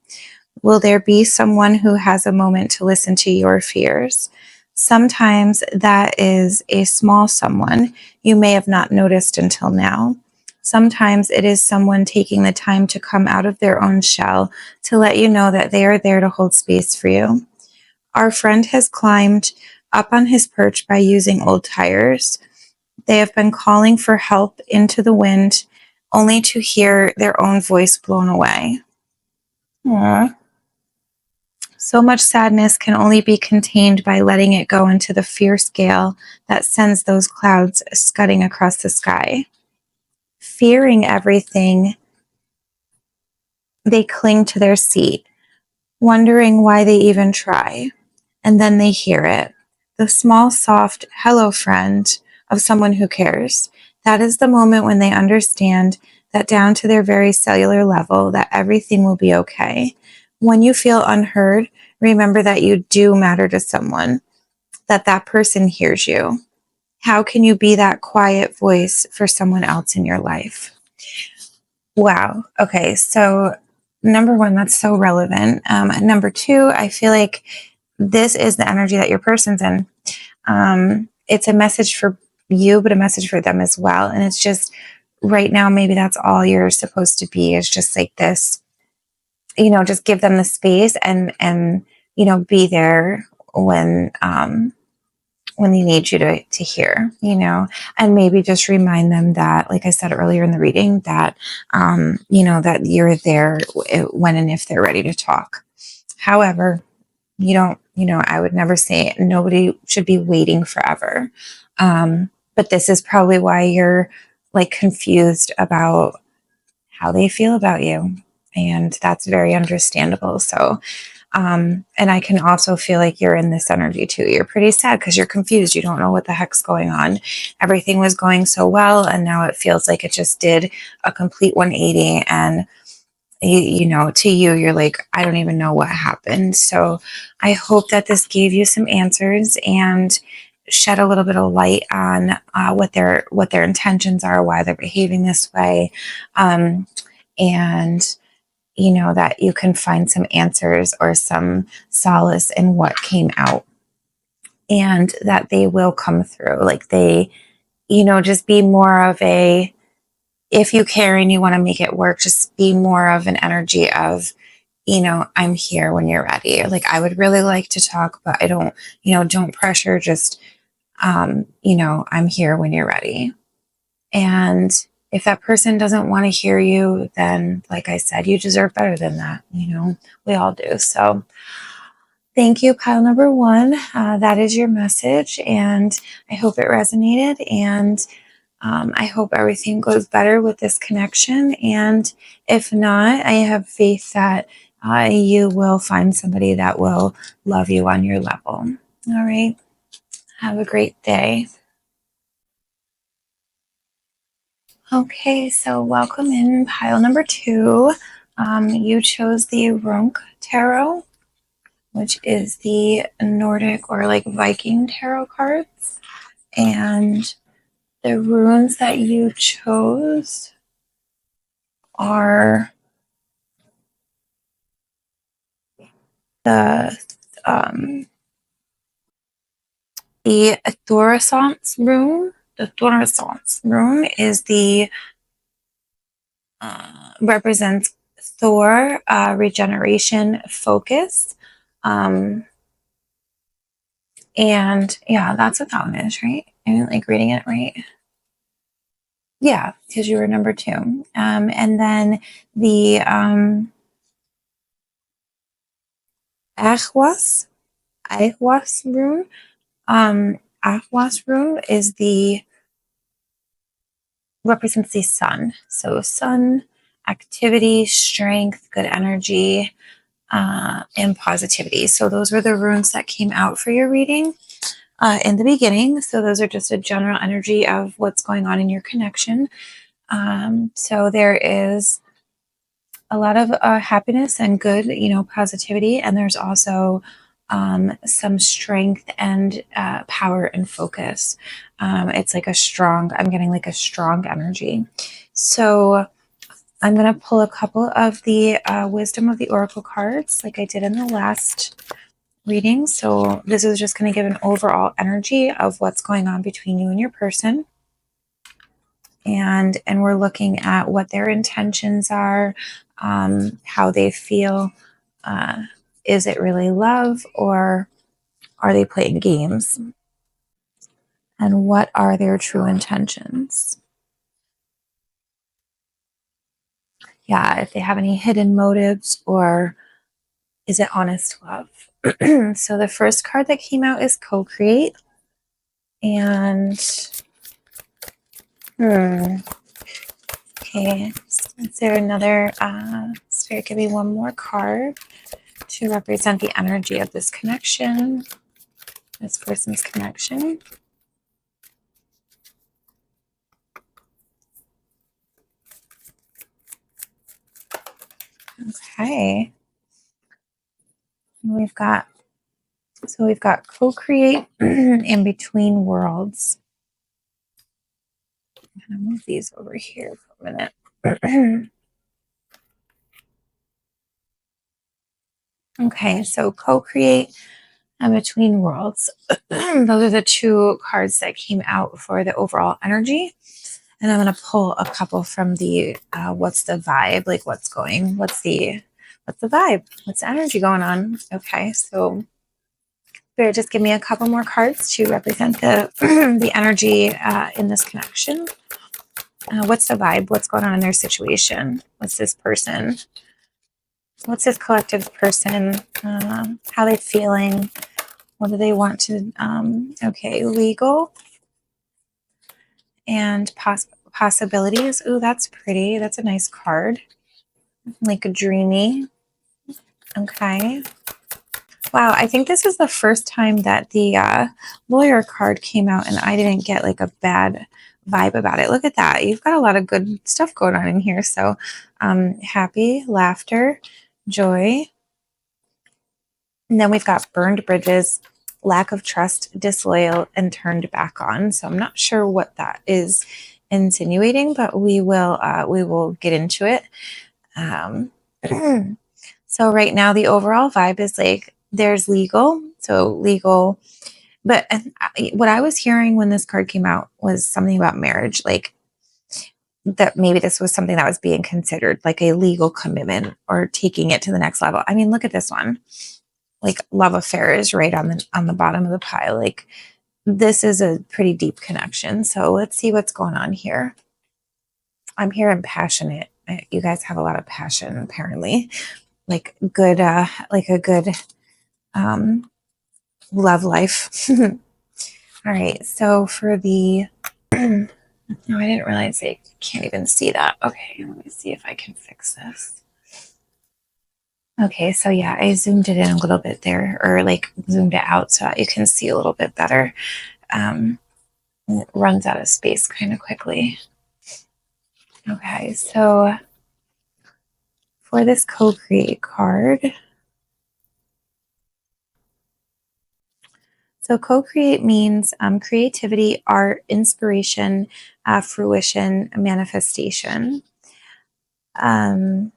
Will there be someone who has a moment to listen to your fears? Sometimes that is a small someone you may have not noticed until now. Sometimes it is someone taking the time to come out of their own shell to let you know that they are there to hold space for you. Our friend has climbed up on his perch by using old tires. They have been calling for help into the wind, only to hear their own voice blown away. Aww. So much sadness can only be contained by letting it go into the fierce gale that sends those clouds scudding across the sky. Fearing everything, they cling to their seat, wondering why they even try. And then they hear it. The small, soft, hello, friend, of someone who cares. That is the moment when they understand that down to their very cellular level, that everything will be okay. When you feel unheard, remember that you do matter to someone, that that person hears you. How can you be that quiet voice for someone else in your life? Wow. Okay. So, number one, that's so relevant. Number two, I feel like this is the energy that your person's in. It's a message for you, but a message for them as well. And it's just right now, maybe that's all you're supposed to be, is just like this, just give them the space and, be there when they need you to hear, and maybe just remind them that, like I said earlier in the reading, that, that you're there when and if they're ready to talk. However, I would never say it. Nobody should be waiting forever. But this is probably why you're like confused about how they feel about you. And that's very understandable. So, and I can also feel like you're in this energy too. You're pretty sad because you're confused. You don't know what the heck's going on. Everything was going so well, and now it feels like it just did a complete 180. And to you, you're like, I don't even know what happened. So I hope that this gave you some answers and shed a little bit of light on what their intentions are, why they're behaving this way, and that you can find some answers or some solace in what came out, and that they will come through. Like they, just be more of a, if you care and you want to make it work, just be more of an energy of, I'm here when you're ready. Like, I would really like to talk, but I don't, don't pressure, just, I'm here when you're ready. And if that person doesn't want to hear you, then, like I said, you deserve better than that. We all do. So thank you, pile number one. That is your message. And I hope it resonated. And I hope everything goes better with this connection. And if not, I have faith that you will find somebody that will love you on your level. All right. Have a great day. Okay, so welcome in pile number two. You chose the Runic Tarot, which is the Nordic or like Viking tarot cards. And the runes that you chose are the Thorisance rune. The Thorisance rune is the represents Thor, regeneration, focus. And yeah, that's what that one is, right? I'm like reading it right. Yeah, because you were number two. And then the Ahwas rune. Ahwas rune is the represents the sun. So sun, activity, strength, good energy, and positivity. So those were the runes that came out for your reading in the beginning. So those are just a general energy of what's going on in your connection. So there is a lot of happiness and good, positivity. And there's also some strength and power and focus. It's like I'm getting like a strong energy. So I'm going to pull a couple of the Wisdom of the Oracle cards like I did in the last reading. So this is just going to give an overall energy of what's going on between you and your person. And we're looking at what their intentions are, how they feel. Is it really love, or are they playing games? And what are their true intentions? Yeah, if they have any hidden motives, or is it honest love? So the first card that came out is Co-Create. And okay, is there another Spirit, give me one more card to represent the energy of this connection, this person's connection. Okay. We've got co-create in between worlds. I'm going to move these over here for a minute. Okay, so co-create and between worlds. Those are the two cards that came out for the overall energy. And I'm going to pull a couple from the what's the vibe, like what's the vibe, what's the energy going on. Okay, so Spirit, just give me a couple more cards to represent the the energy in this connection. What's the vibe? What's going on in their situation? What's this person? What's this collective person? How they feeling? What do they want to? Okay, legal and possibilities. Ooh, that's pretty. That's a nice card. Like a dreamy. Okay. Wow, I think this is the first time that the lawyer card came out and I didn't get like a bad vibe about it. Look at that. You've got a lot of good stuff going on in here. So happy, laughter, joy. And then we've got burned bridges, lack of trust, disloyal, and turned back on. So I'm not sure what that is insinuating, but we will get into it. So right now the overall vibe is like there's legal, so legal, but what I was hearing when this card came out was something about marriage, like that maybe this was something that was being considered like a legal commitment or taking it to the next level. I mean, look at this one. Like love affair is right on the bottom of the pile. Like this is a pretty deep connection. So let's see what's going on here. I'm hearing passionate. You guys have a lot of passion apparently. Like good like a good love life. All right, so for the no, I didn't realize I can't even see that. Okay, let me see if I can fix this. Okay, so yeah, I zoomed it in a little bit there, or like zoomed it out so that you can see a little bit better. It runs out of space kind of quickly. Okay, so for this co-create card, so co-create means creativity, art, inspiration, fruition, manifestation. The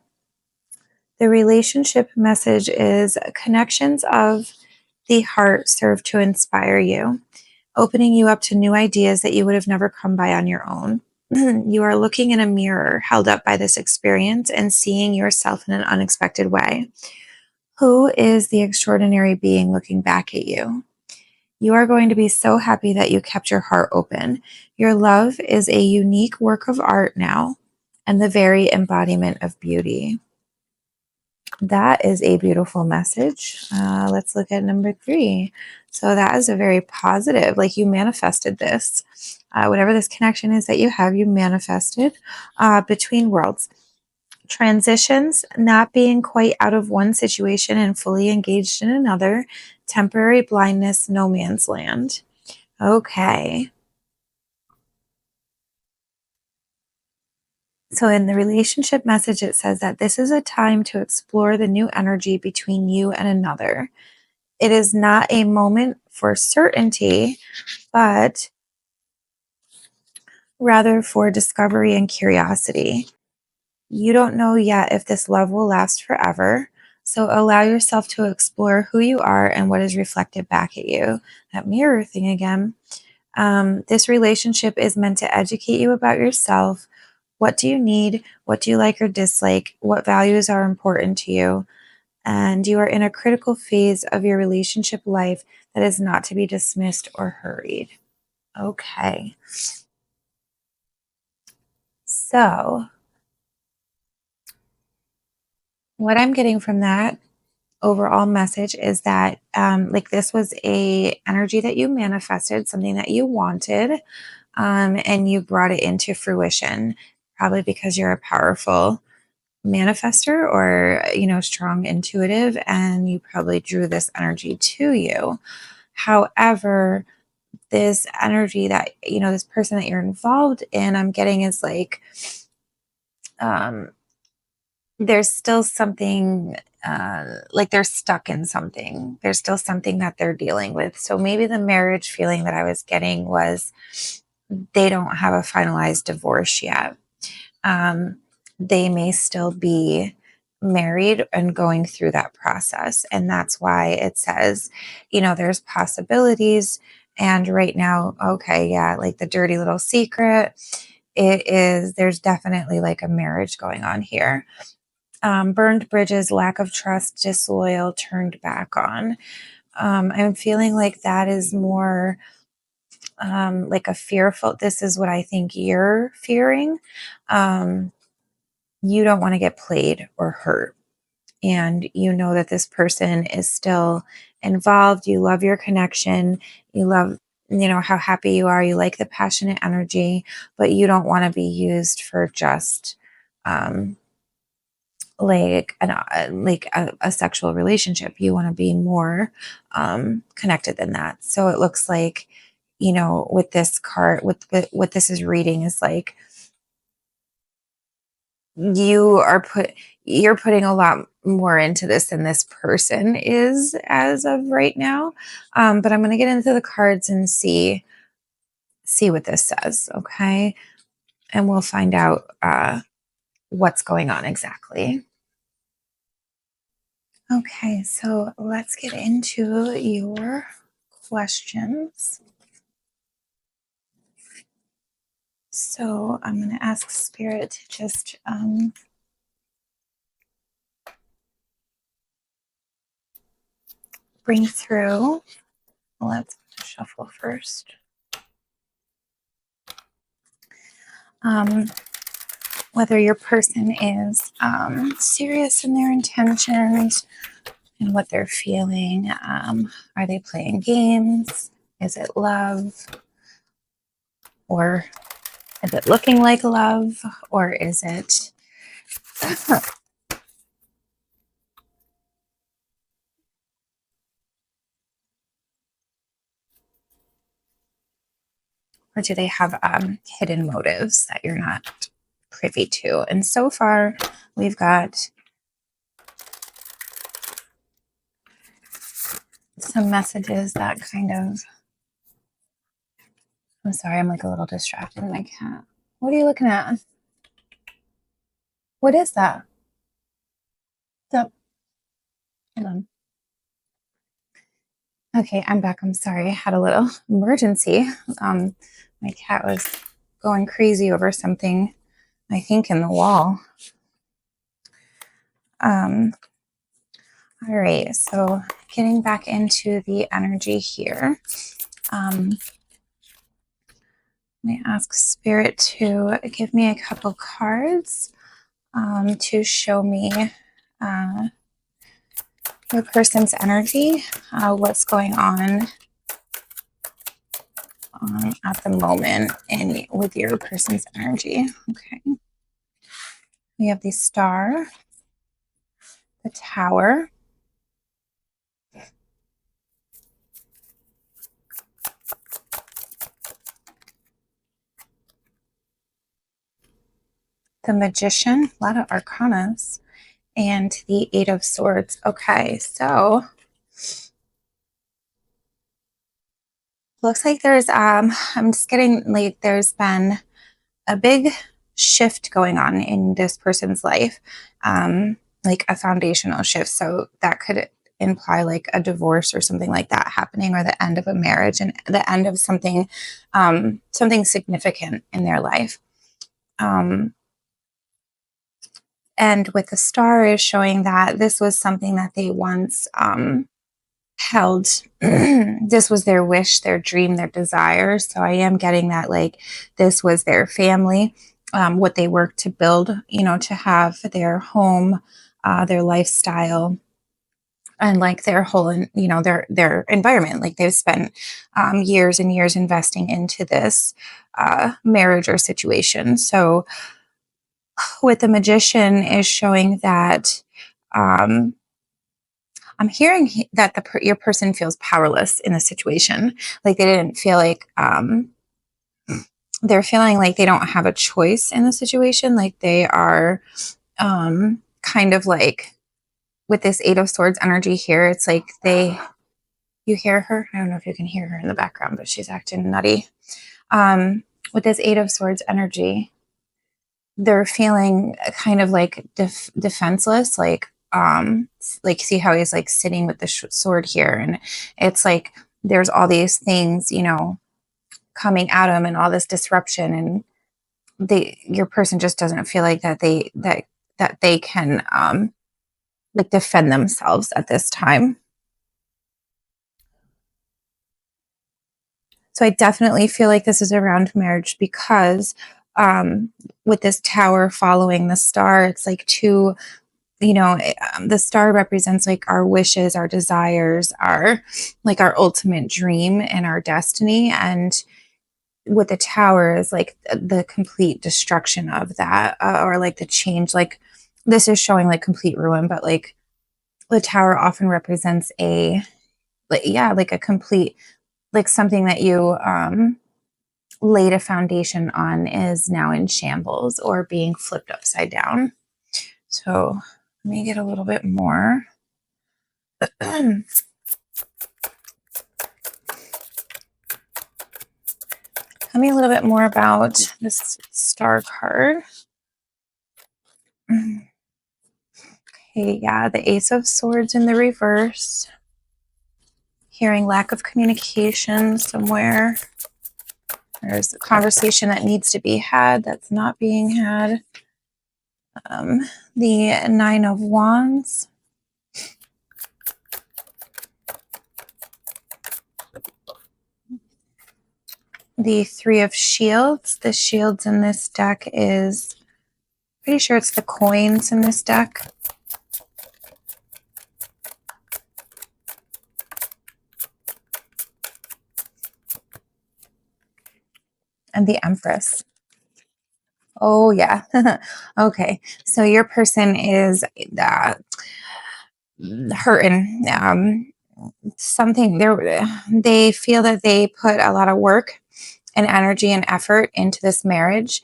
relationship message is connections of the heart serve to inspire you, opening you up to new ideas that you would have never come by on your own. You are looking in a mirror held up by this experience and seeing yourself in an unexpected way. Who is the extraordinary being looking back at you? You are going to be so happy that you kept your heart open. Your love is a unique work of art now and the very embodiment of beauty. That is a beautiful message. Let's look at number 3. So that is a very positive, like you manifested this. Whatever this connection is that you have, you manifested between worlds. Transitions, not being quite out of one situation and fully engaged in another. Temporary blindness, no man's land. Okay. So in the relationship message, it says that this is a time to explore the new energy between you and another. It is not a moment for certainty, but rather for discovery and curiosity. You don't know yet if this love will last forever, so allow yourself to explore who you are and what is reflected back at you. That mirror thing again. This relationship is meant to educate you about yourself. What do you need? What do you like or dislike? What values are important to you? And you are in a critical phase of your relationship life that is not to be dismissed or hurried. Okay. So, what I'm getting from that overall message is that like this was a energy that you manifested, something that you wanted, and you brought it into fruition, probably because you're a powerful manifester or strong intuitive, and you probably drew this energy to you. However, this energy that this person that you're involved in, I'm getting is like there's still something, like they're stuck in something. There's still something that they're dealing with. So maybe the marriage feeling that I was getting was they don't have a finalized divorce yet. They may still be married and going through that process. And that's why it says, there's possibilities. And right now, okay, yeah, like the dirty little secret, there's definitely like a marriage going on here. Burned bridges, lack of trust, disloyal, turned back on. I'm feeling like that is more like a fearful, this is what I think you're fearing. You don't want to get played or hurt. And you know that this person is still involved. You love your connection. You love, how happy you are. You like the passionate energy, but you don't want to be used for just a sexual relationship. You want to be more connected than that. So it looks like, with this card, what this is reading is like, you're putting a lot more into this than this person is as of right now. But I'm going to get into the cards and see what this says. Okay. And we'll find out what's going on exactly. Okay. So let's get into your questions. So I'm going to ask Spirit to just bring through. Let's shuffle first. Whether your person is serious in their intentions and what they're feeling. Are they playing games? Is it love? Or is it looking like love? Or is it... or do they have hidden motives that you're not privy to? And so far, we've got some messages that kind of... I'm sorry, I'm like a little distracted. My cat. What are you looking at? What is that? Hold on. Okay, I'm back. I'm sorry. I had a little emergency. My cat was going crazy over something, I think, in the wall. All right, so getting back into the energy here. Let me ask Spirit to give me a couple cards to show me your person's energy, what's going on at the moment and with your person's energy. Okay. We have the Star, the Tower, the Magician, a lot of arcanas, and the Eight of Swords. Okay, so looks like there's I'm just getting like there's been a big shift going on in this person's life, like a foundational shift. So that could imply like a divorce or something like that happening, or the end of a marriage and the end of something something significant in their life. And with the Star is showing that this was something that they once held. This was their wish, their dream, their desire. So I am getting that like this was their family, what they worked to build, to have their home, their lifestyle, and like their whole, their environment. Like they've spent years and years investing into this marriage or situation. So with the Magician is showing that I'm hearing that your person feels powerless in the situation. Like they didn't feel like they're feeling like they don't have a choice in the situation. Like they are kind kind of like with this Eight of Swords energy here, it's like you hear her. I don't know if you can hear her in the background, but she's acting nutty. With this Eight of Swords energy, they're feeling kind of like defenseless, like see how he's like sitting with the sword here, and it's like there's all these things, you know, coming at him and all this disruption, and your person just doesn't feel like that they can like defend themselves at this time. So I definitely feel like this is around marriage because with this tower following the star, it's like two, you know, the star represents like our wishes, our desires, our like our ultimate dream and our destiny. And with the tower is like the complete destruction of that, or like the change. Like this is showing like complete ruin, but like the tower often represents a like a complete, like something that you laid a foundation on is now in shambles or being flipped upside down. So let me get a little bit more. Tell me a little bit more about this star card. Okay, yeah, the Ace of Swords in the reverse. Hearing lack of communication somewhere. There's a conversation that needs to be had that's not being had. The Nine of Wands. The Three of Shields. The shields in this deck is, pretty sure it's the coins in this deck. And the Empress. Oh, yeah. Okay. So your person is hurting. Something they feel that they put a lot of work and energy and effort into this marriage.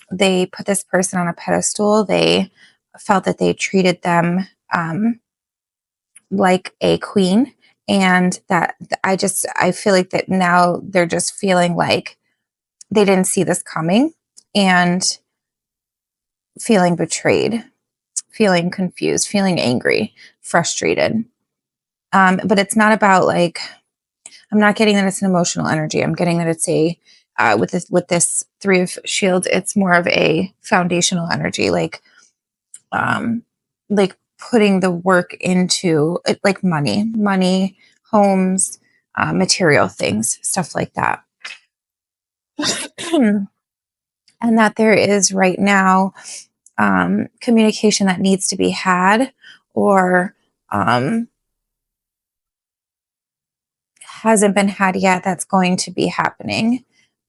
They put this person on a pedestal. They felt that they treated them like a queen. And that I feel like that now they're just feeling like they didn't see this coming and feeling betrayed, feeling confused, feeling angry, frustrated. But it's not about like, I'm not getting that it's an emotional energy. I'm getting that it's a, with this Three of Shields, it's more of a foundational energy, like putting the work into it, like money, homes, material things, stuff like that. And that there is right now communication that needs to be had or hasn't been had yet that's going to be happening.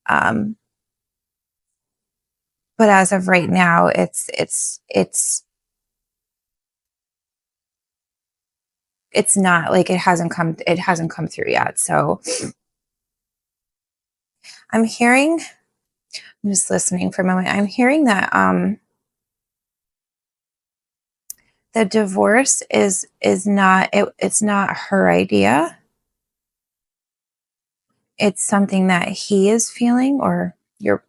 But as of right now, it's not like it hasn't come through yet. So I'm just listening for a moment. I'm hearing that the divorce is not it's not her idea. It's something that he is feeling, or your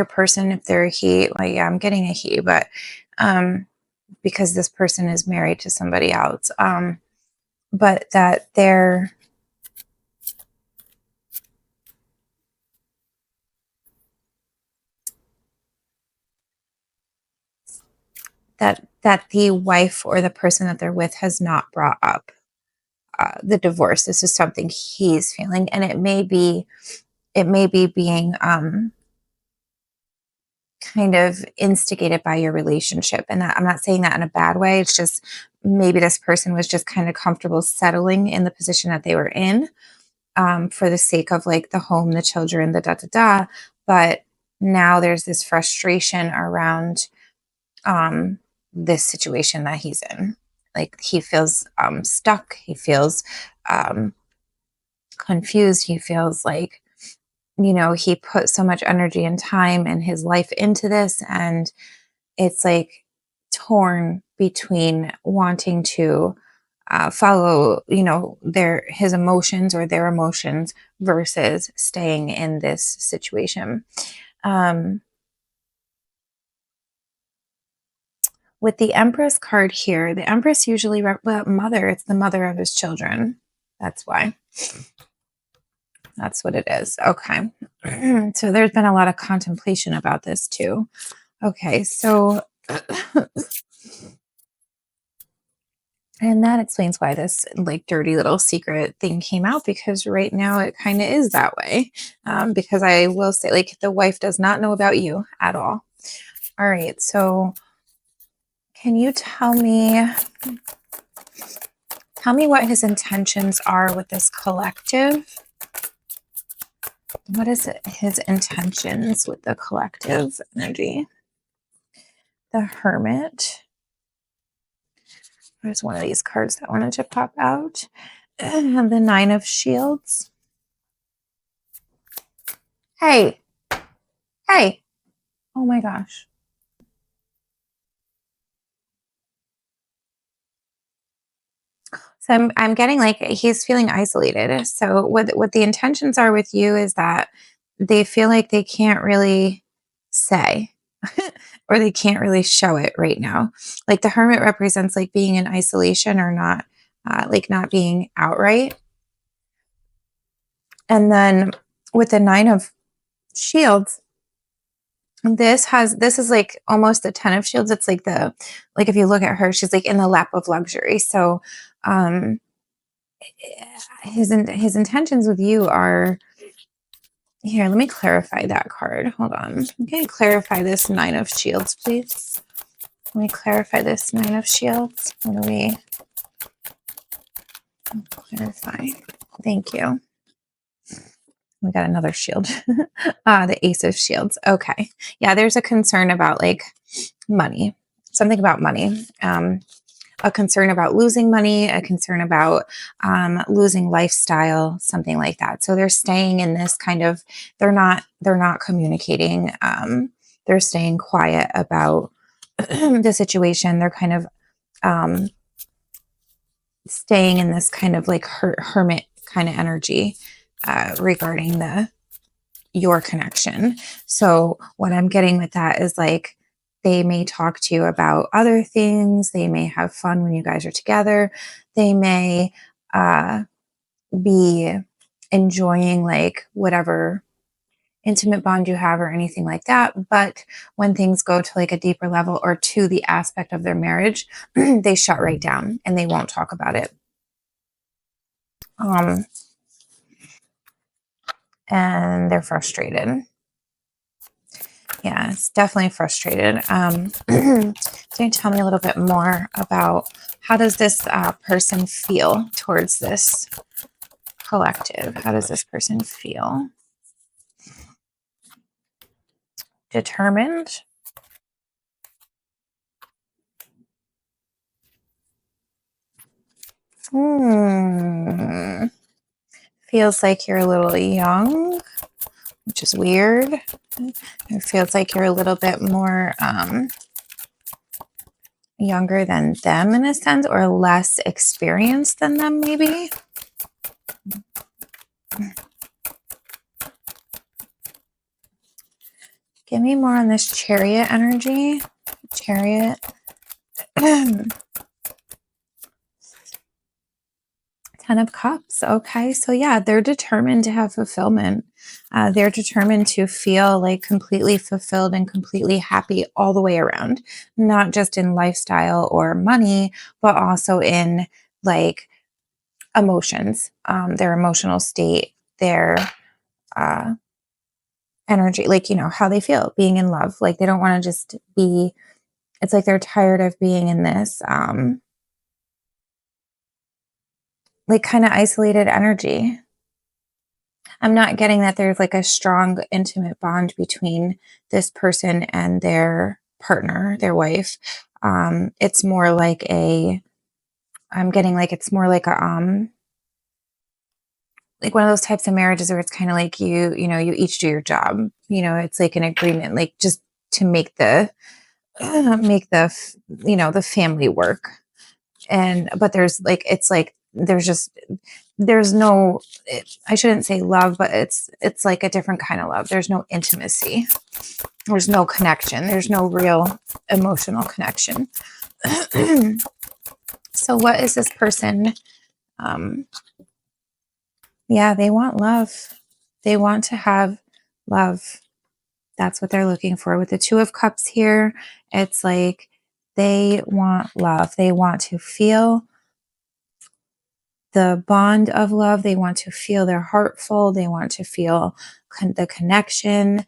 person, if they're he. Well, yeah, I'm getting a he, but because this person is married to somebody else. But that they're that the wife or the person that they're with has not brought up the divorce. This is something he's feeling, and it may be being kind of instigated by your relationship. And that, I'm not saying that in a bad way. It's just maybe this person was just kind of comfortable settling in the position that they were in for the sake of like the home, the children, the da da da. But now there's this frustration around this situation that he's in. Like he feels stuck. He feels confused. He feels like, you know, he put so much energy and time and his life into this, and it's like torn between wanting to follow, his emotions or their emotions versus staying in this situation. With the Empress card here, the Empress usually, mother, it's the mother of his children. That's why. That's what it is. Okay. So there's been a lot of contemplation about this too. Okay. So, and that explains why this like dirty little secret thing came out, because right now it kind of is that way. Because I will say, like, the wife does not know about you at all. All right. So can you tell me what his intentions are with this collective? What is his intentions with the collective energy? The Hermit. There's one of these cards that wanted to pop out. And the Nine of Shields. Hey. Hey. Oh my gosh. So I'm getting like he's feeling isolated. So what the intentions are with you is that they feel like they can't really say or they can't really show it right now. Like the Hermit represents like being in isolation or not, like not being outright. And then with the Nine of Shields, this is like almost the Ten of Shields. It's like if you look at her, she's like in the lap of luxury. So his intentions with you are here. Let me clarify that card. Hold on. Okay, clarify this Nine of Shields, please. Let me clarify this Nine of Shields. What do we clarify? Thank you. We got another shield. The Ace of Shields. Okay. Yeah, there's a concern about like money. Something about money. A concern about losing money, a concern about losing lifestyle, something like that. So they're staying in this kind of, they're not communicating. They're staying quiet about the situation. They're kind of staying in this kind of like hermit kind of energy regarding your connection. So what I'm getting with that is like, they may talk to you about other things. They may have fun when you guys are together. They may be enjoying like whatever intimate bond you have or anything like that. But when things go to like a deeper level or to the aspect of their marriage, they shut right down and they won't talk about it. And they're frustrated. Yeah, it's definitely frustrated. Can you tell me a little bit more about how does this person feel towards this collective? How does this person feel? Determined? Feels like you're a little young, which is weird. It feels like you're a little bit more younger than them in a sense, or less experienced than them, maybe. Give me more on this Chariot energy. Chariot. 10 of Cups. Okay. So yeah, they're determined to have fulfillment. They're determined to feel like completely fulfilled and completely happy all the way around, not just in lifestyle or money, but also in like emotions, their emotional state, their energy, like, how they feel being in love. Like they don't want to just be, it's like they're tired of being in this, like kind of isolated energy. I'm not getting that there's like a strong, intimate bond between this person and their partner, their wife. It's more like I'm getting like it's more like a like one of those types of marriages where it's kind of like you each do your job. It's like an agreement, like just to make the make the, the family work. But there's like, it's like, there's no, I shouldn't say love, but it's like a different kind of love. There's no intimacy. There's no connection. There's no real emotional connection. So what is this person? Yeah, they want love. They want to have love. That's what they're looking for. With the Two of Cups here, it's like they want love. They want to feel the bond of love. They want to feel their heart full. They want to feel the connection.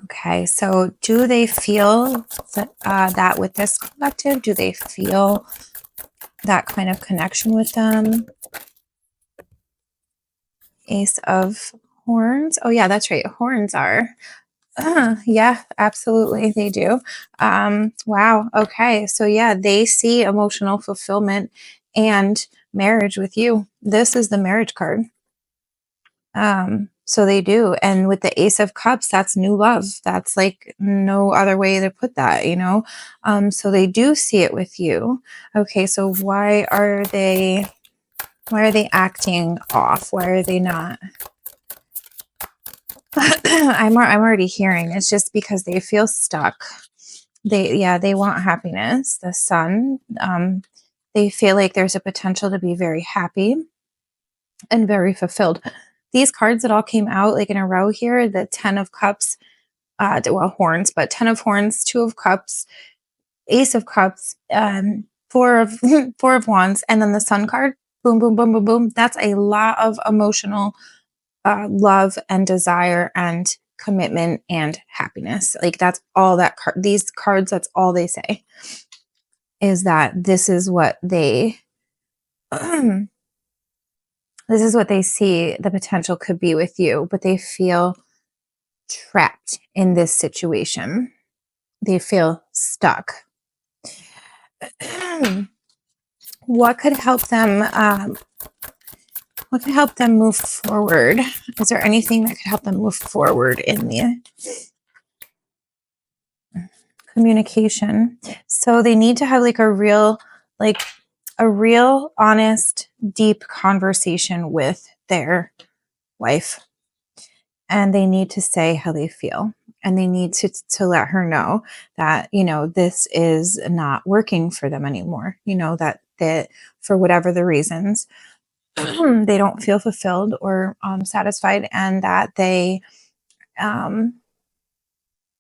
Okay, so do they feel that with this collective? Do they feel that kind of connection with them? Ace of Horns. Oh yeah, that's right. Horns are. Yeah, absolutely. They do. Wow. Okay. So yeah, they see emotional fulfillment and marriage with you. This is the marriage card. So they do. And with the Ace of Cups, that's new love. That's like no other way to put that, so they do see it with you. Okay. So why are they acting off? Why are they not? I'm already hearing it's just because they feel stuck. They want happiness. The Sun, they feel like there's a potential to be very happy and very fulfilled. These cards that all came out like in a row here, the 10 of Cups, Horns, but 10 of Horns, 2 of Cups, Ace of Cups, 4 of Wands, and then the Sun card, boom, boom, boom, boom, boom. That's a lot of emotional love and desire and commitment and happiness. Like that's all that these cards, that's all they say, is that this is what they this is what they see the potential could be with you, but they feel trapped in this situation. They feel stuck. What could help them move forward? Is there anything that could help them move forward in the communication? So they need to have like a real honest, deep conversation with their wife. And they need to say how they feel. And they need to let her know that, this is not working for them anymore. That for whatever the reasons, they don't feel fulfilled or satisfied, and that they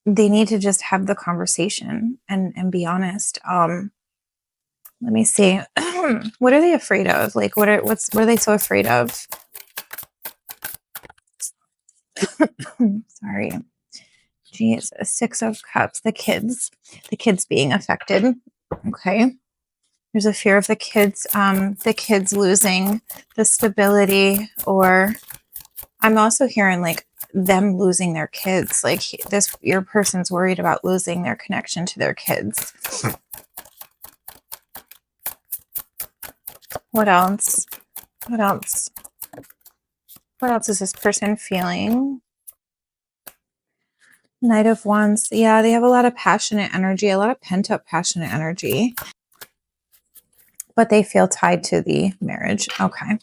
need to just have the conversation and be honest. Let me see. What are they afraid of? Like, what are they so afraid of? Sorry. Geez, 6 of Cups. The kids being affected. Okay. There's a fear of the kids losing the stability, or I'm also hearing like them losing their kids. Like your person's worried about losing their connection to their kids. What else? What else is this person feeling? Knight of Wands. Yeah, they have a lot of passionate energy, a lot of pent-up passionate energy. But they feel tied to the marriage. Okay.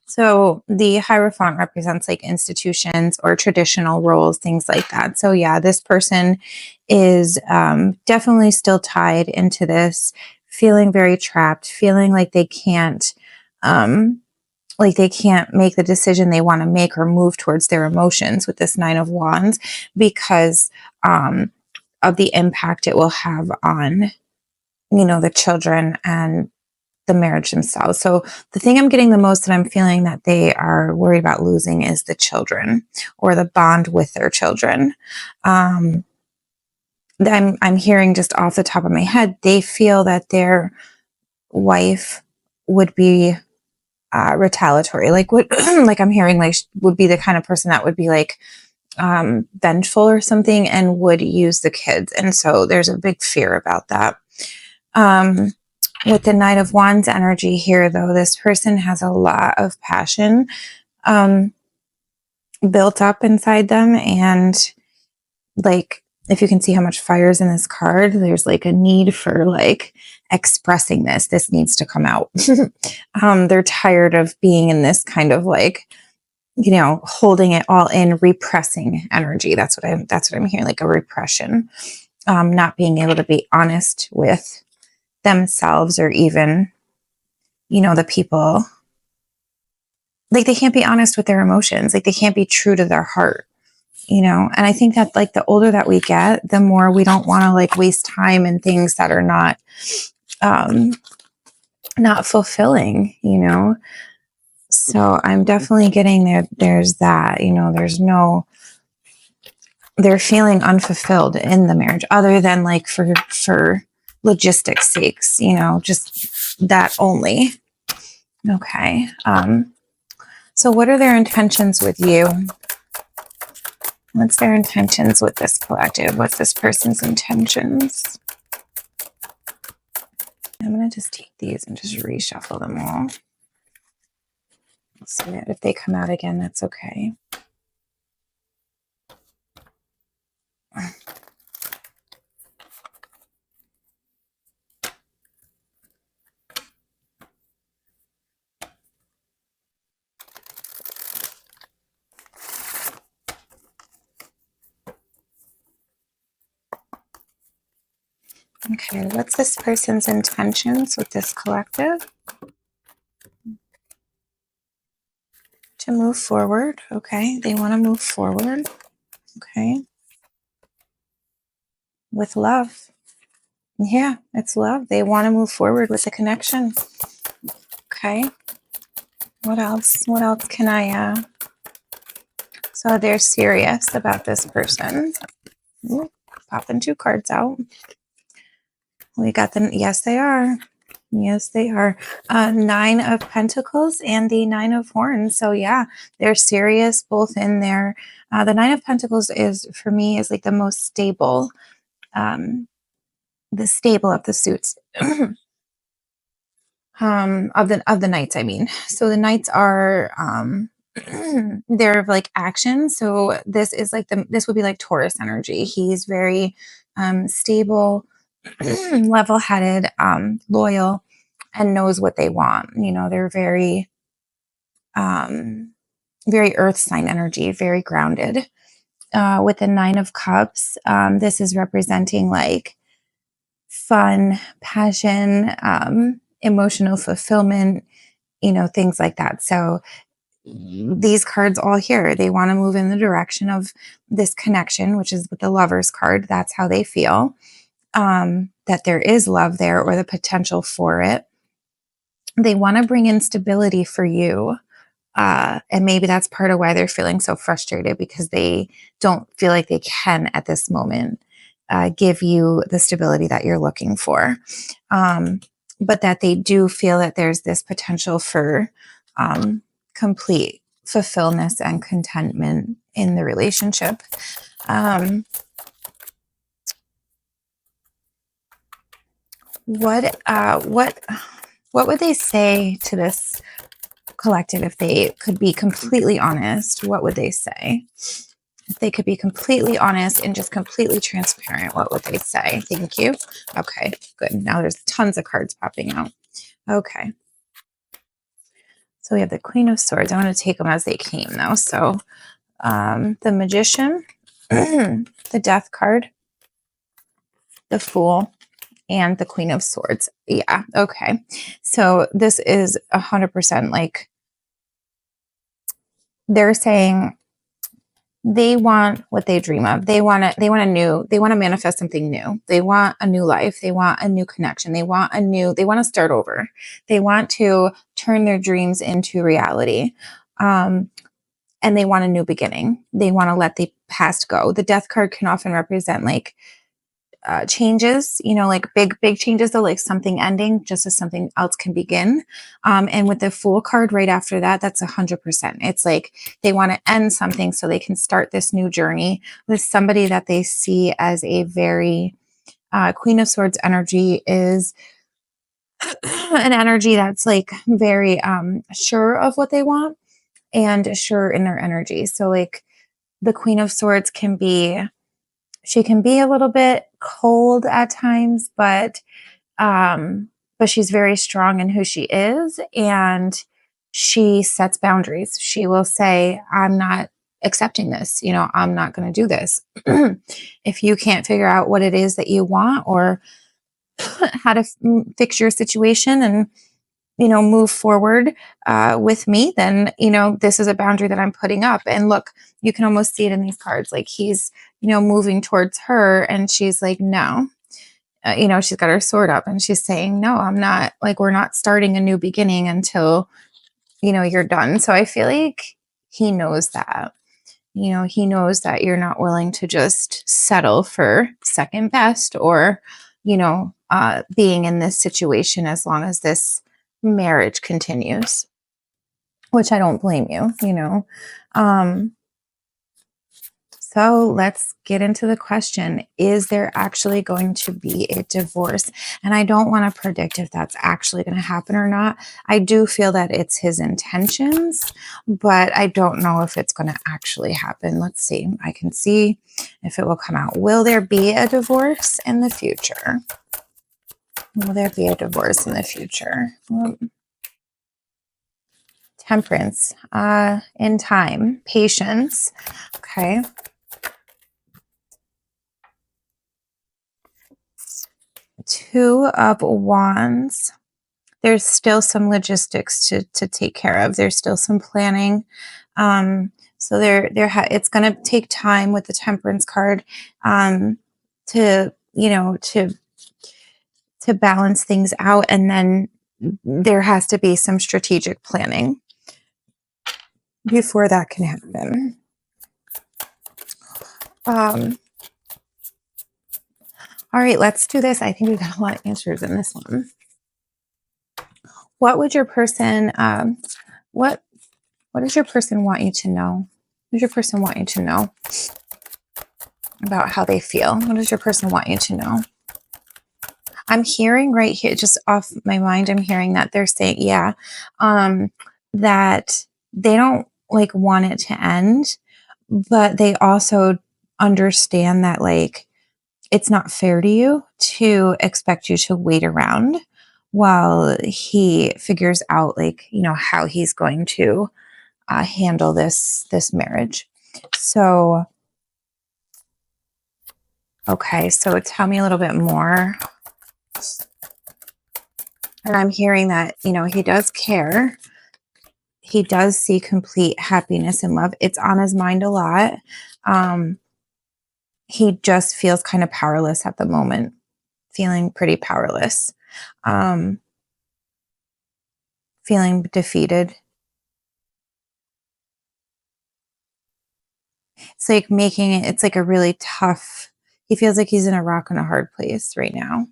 So the Hierophant represents like institutions or traditional roles, things like that. So yeah, this person is definitely still tied into this, feeling very trapped, feeling like they can't make the decision they want to make or move towards their emotions with this 9 of Wands because of the impact it will have on, the children and the marriage themselves. So the thing I'm getting the most that I'm feeling that they are worried about losing is the children or the bond with their children. I'm hearing just off the top of my head, they feel that their wife would be retaliatory, like what like I'm hearing like would be the kind of person that would be like vengeful or something and would use the kids. And so there's a big fear about that. With the Knight of Wands energy here, though, this person has a lot of passion built up inside them, and like, if you can see how much fire is in this card, there's like a need for like expressing this. This needs to come out. They're tired of being in this kind of like, you know, holding it all in, repressing energy. That's what I'm hearing, like a repression. Not being able to be honest with themselves or even, you know, the people. Like they can't be honest with their emotions. Like they can't be true to their heart, you know? And I think that like the older that we get, the more we don't want to like waste time in things that are not fulfilling, you know? So I'm definitely getting there. There's that, you know, they're feeling unfulfilled in the marriage other than like for logistics sakes, you know, just that only. Okay. So what are their intentions with you? What's their intentions with this collective? What's this person's intentions? I'm going to just take these and just reshuffle them all. So that if they come out again, that's okay. Okay, what's this person's intentions with this collective? To move forward. Okay, they want to move forward. Okay. With love. Yeah, it's love. They want to move forward with the connection. Okay. What else? What else can I, so they're serious about this person. Ooh, popping 2 cards out. We got them. Yes, they are. Yes, they are. 9 of Pentacles and the 9 of Wands. So yeah, they're serious both in their, the 9 of Pentacles is, for me, is like the most stable, the stable of the suits. Of the knights, I mean. So the knights are, they're like action. So this is like this would be like Taurus energy. He's very, stable, level-headed, loyal, and knows what they want. You know, they're very, very earth sign energy, very grounded. With the 9 of Cups, this is representing like fun, passion, emotional fulfillment, you know, things like that. So these cards all here, they want to move in the direction of this connection, which is with the Lovers card. That's how they feel, that there is love there or the potential for it. They want to bring in stability for you. And maybe that's part of why they're feeling so frustrated, because they don't feel like they can at this moment give you the stability that you're looking for. But that they do feel that there's this potential for complete fulfillment and contentment in the relationship. What would they say to this collective if they could be completely honest? What would they say? If they could be completely honest and just completely transparent, what would they say? Thank you. Okay, good. Now there's tons of cards popping out. Okay. So we have the Queen of Swords. I want to take them as they came, though. So the Magician, the Death card, the Fool, and the Queen of Swords. Yeah, okay. So this is 100% like they're saying they want what they dream of. They want to manifest something new. They want a new life. They want a new connection. They want to start over. They want to turn their dreams into reality. And they want a new beginning. They want to let the past go. The Death card can often represent like changes, you know, like big changes, though, like something ending just as something else can begin. And with the Fool card right after that, that's 100%. It's like they want to end something so they can start this new journey with somebody that they see as a very Queen of Swords energy is an energy that's like very sure of what they want and sure in their energy. So like the Queen of Swords can be she can be a little bit cold at times, but she's very strong in who she is, and she sets boundaries. She will say, I'm not accepting this. I'm not going to do this. If you can't figure out what it is that you want, or how to fix your situation and, move forward with me, then, this is a boundary that I'm putting up. And look, you can almost see it in these cards. Like he's, moving towards her, and she's like, no. She's got her sword up, and she's saying, no, I'm not, like, we're not starting a new beginning until, you're done. So I feel like he knows that. He knows that you're not willing to just settle for second best, or, being in this situation as long as this marriage continues, which I don't blame you. Um, So let's get into the question. Is there actually going to be a divorce? And I don't want to predict if that's actually going to happen or not. I do feel that it's his intentions, but I don't know if it's going to actually happen. Let's see. I can see if it will come out. Will there be a divorce in the future? Will there be a divorce in the future? Temperance, in time, patience. Okay. Two of Wands. There's still some logistics to take care of. There's still some planning. So it's going to take time with the Temperance card, to to balance things out, and then there has to be some strategic planning before that can happen. All right, let's do this. I think we got a lot of answers in this one. What would your person, what does your person want you to know? What does your person want you to know about how they feel? What does your person want you to know? I'm hearing right here, just off my mind, I'm hearing that they're saying, that they don't like want it to end, but they also understand that like it's not fair to you to expect you to wait around while he figures out like, how he's going to handle this marriage. So, okay, so tell me a little bit more. And I'm hearing that, he does care. He does see complete happiness and love. It's on his mind a lot. He just feels kind of powerless at the moment, feeling pretty powerless, feeling defeated. It's like it's like a really tough, he feels like he's in a rock and a hard place right now.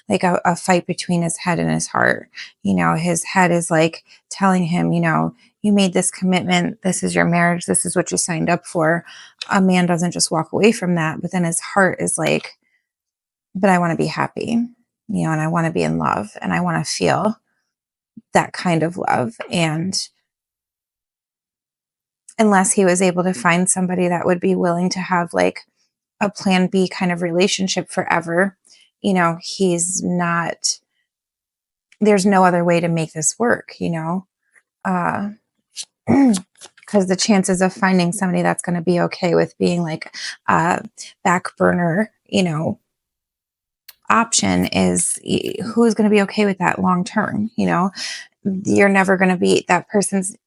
Like a fight between his head and his heart. His head is like telling him, you made this commitment. This is your marriage. This is what you signed up for. A man doesn't just walk away from that. But then his heart is like, but I want to be happy, and I want to be in love, and I want to feel that kind of love. And unless he was able to find somebody that would be willing to have like a plan B kind of relationship forever, he's not, there's no other way to make this work, because the chances of finding somebody that's going to be okay with being like a back burner, option is who's going to be okay with that long term. You're never going to be that person's,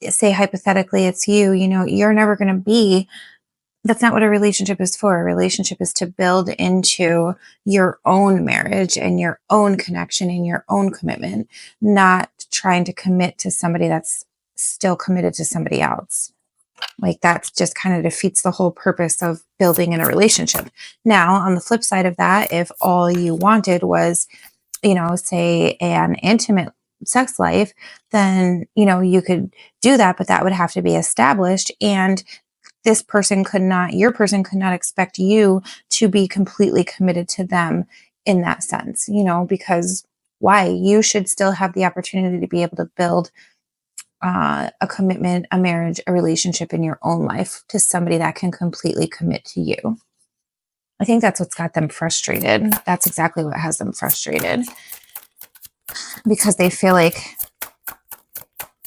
say hypothetically it's you, you're never going to be, that's not what a relationship is for. A relationship is to build into your own marriage and your own connection and your own commitment, not trying to commit to somebody that's still committed to somebody else. Like that just kind of defeats the whole purpose of building in a relationship. Now, on the flip side of that, if all you wanted was, say an intimate sex life, then, you could do that, but that would have to be established. And your person could not expect you to be completely committed to them in that sense, because why? You should still have the opportunity to be able to build a commitment, a marriage, a relationship in your own life to somebody that can completely commit to you. I think that's what's got them frustrated. That's exactly what has them frustrated, because they feel like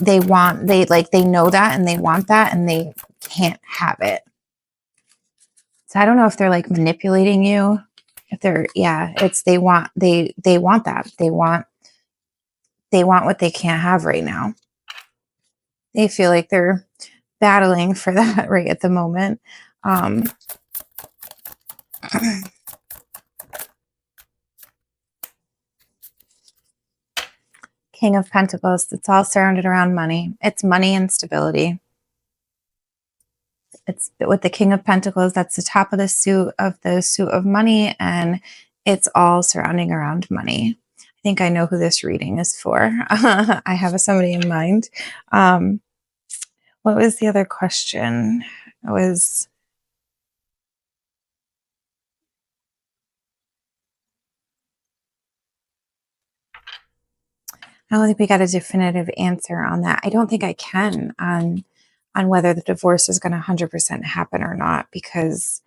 they know that and they want that and they can't have it. So I don't know if they're like manipulating you. If they're, they want that. They want what they can't have right now. They feel like they're battling for that right at the moment. King of Pentacles, it's all surrounded around money. It's money and stability. It's with the King of Pentacles, that's the top of the suit of money, and it's all surrounding around money. I think I know who this reading is for. I have somebody in mind. What was the other question? It was, I don't think we got a definitive answer on that. I don't think I can on whether the divorce is going to 100% happen or not, because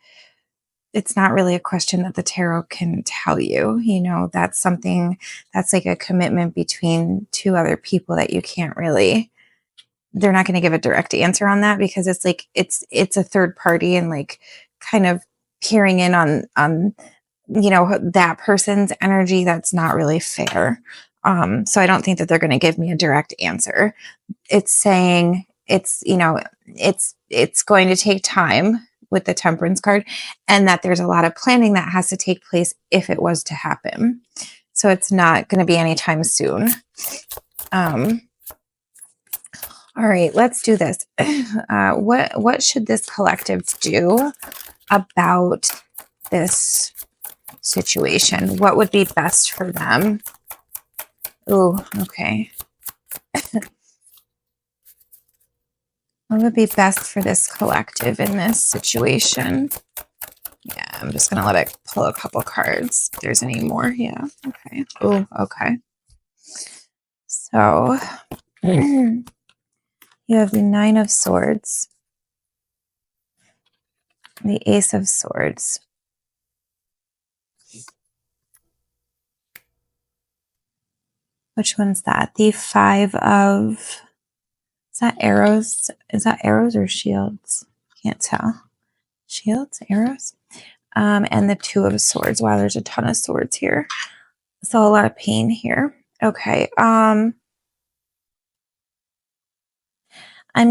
it's not really a question that the tarot can tell you. You know, that's something that's like a commitment between two other people that you can't really, they're not going to give a direct answer on that, because it's like, it's a third party and like kind of peering in on, you know, that person's energy. That's not really fair. So I don't think that they're going to give me a direct answer. It's saying it's, you know, it's going to take time with the Temperance card, and that there's a lot of planning that has to take place if it was to happen. So it's not going to be anytime soon. All right, let's do this. What should this collective do about this situation? What would be best for them? Oh, okay. What would be best for this collective in this situation? Yeah, I'm just going to let it pull a couple cards if there's any more. Yeah, okay. Oh, okay. So, you have the Nine of Swords, the Ace of Swords, which one's that? The Five of, is that arrows? Is that arrows or shields? Can't tell. Shields, arrows? And the Two of Swords. Wow, there's a ton of swords here. So a lot of pain here. Okay. I'm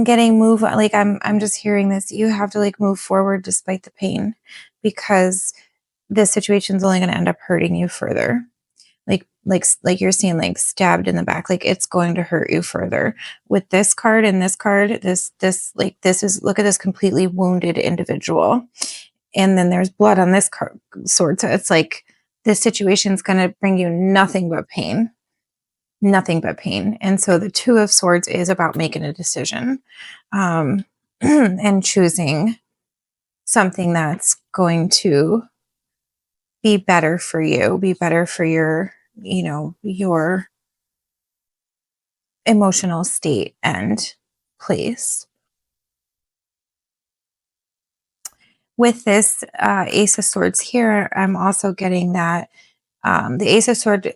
getting move, like I'm just hearing this. You have to like move forward despite the pain, because this situation's only going to end up hurting you further. Like you're seeing, like stabbed in the back, like it's going to hurt you further. With this card and this card, this is, look at this completely wounded individual. And then there's blood on this sword. So it's like this situation's going to bring you nothing but pain. Nothing but pain. And so the Two of Swords is about making a decision, and choosing something that's going to be better for you, be better for your, you know, your emotional state and place. With this Ace of Swords here, I'm also getting that the Ace of Swords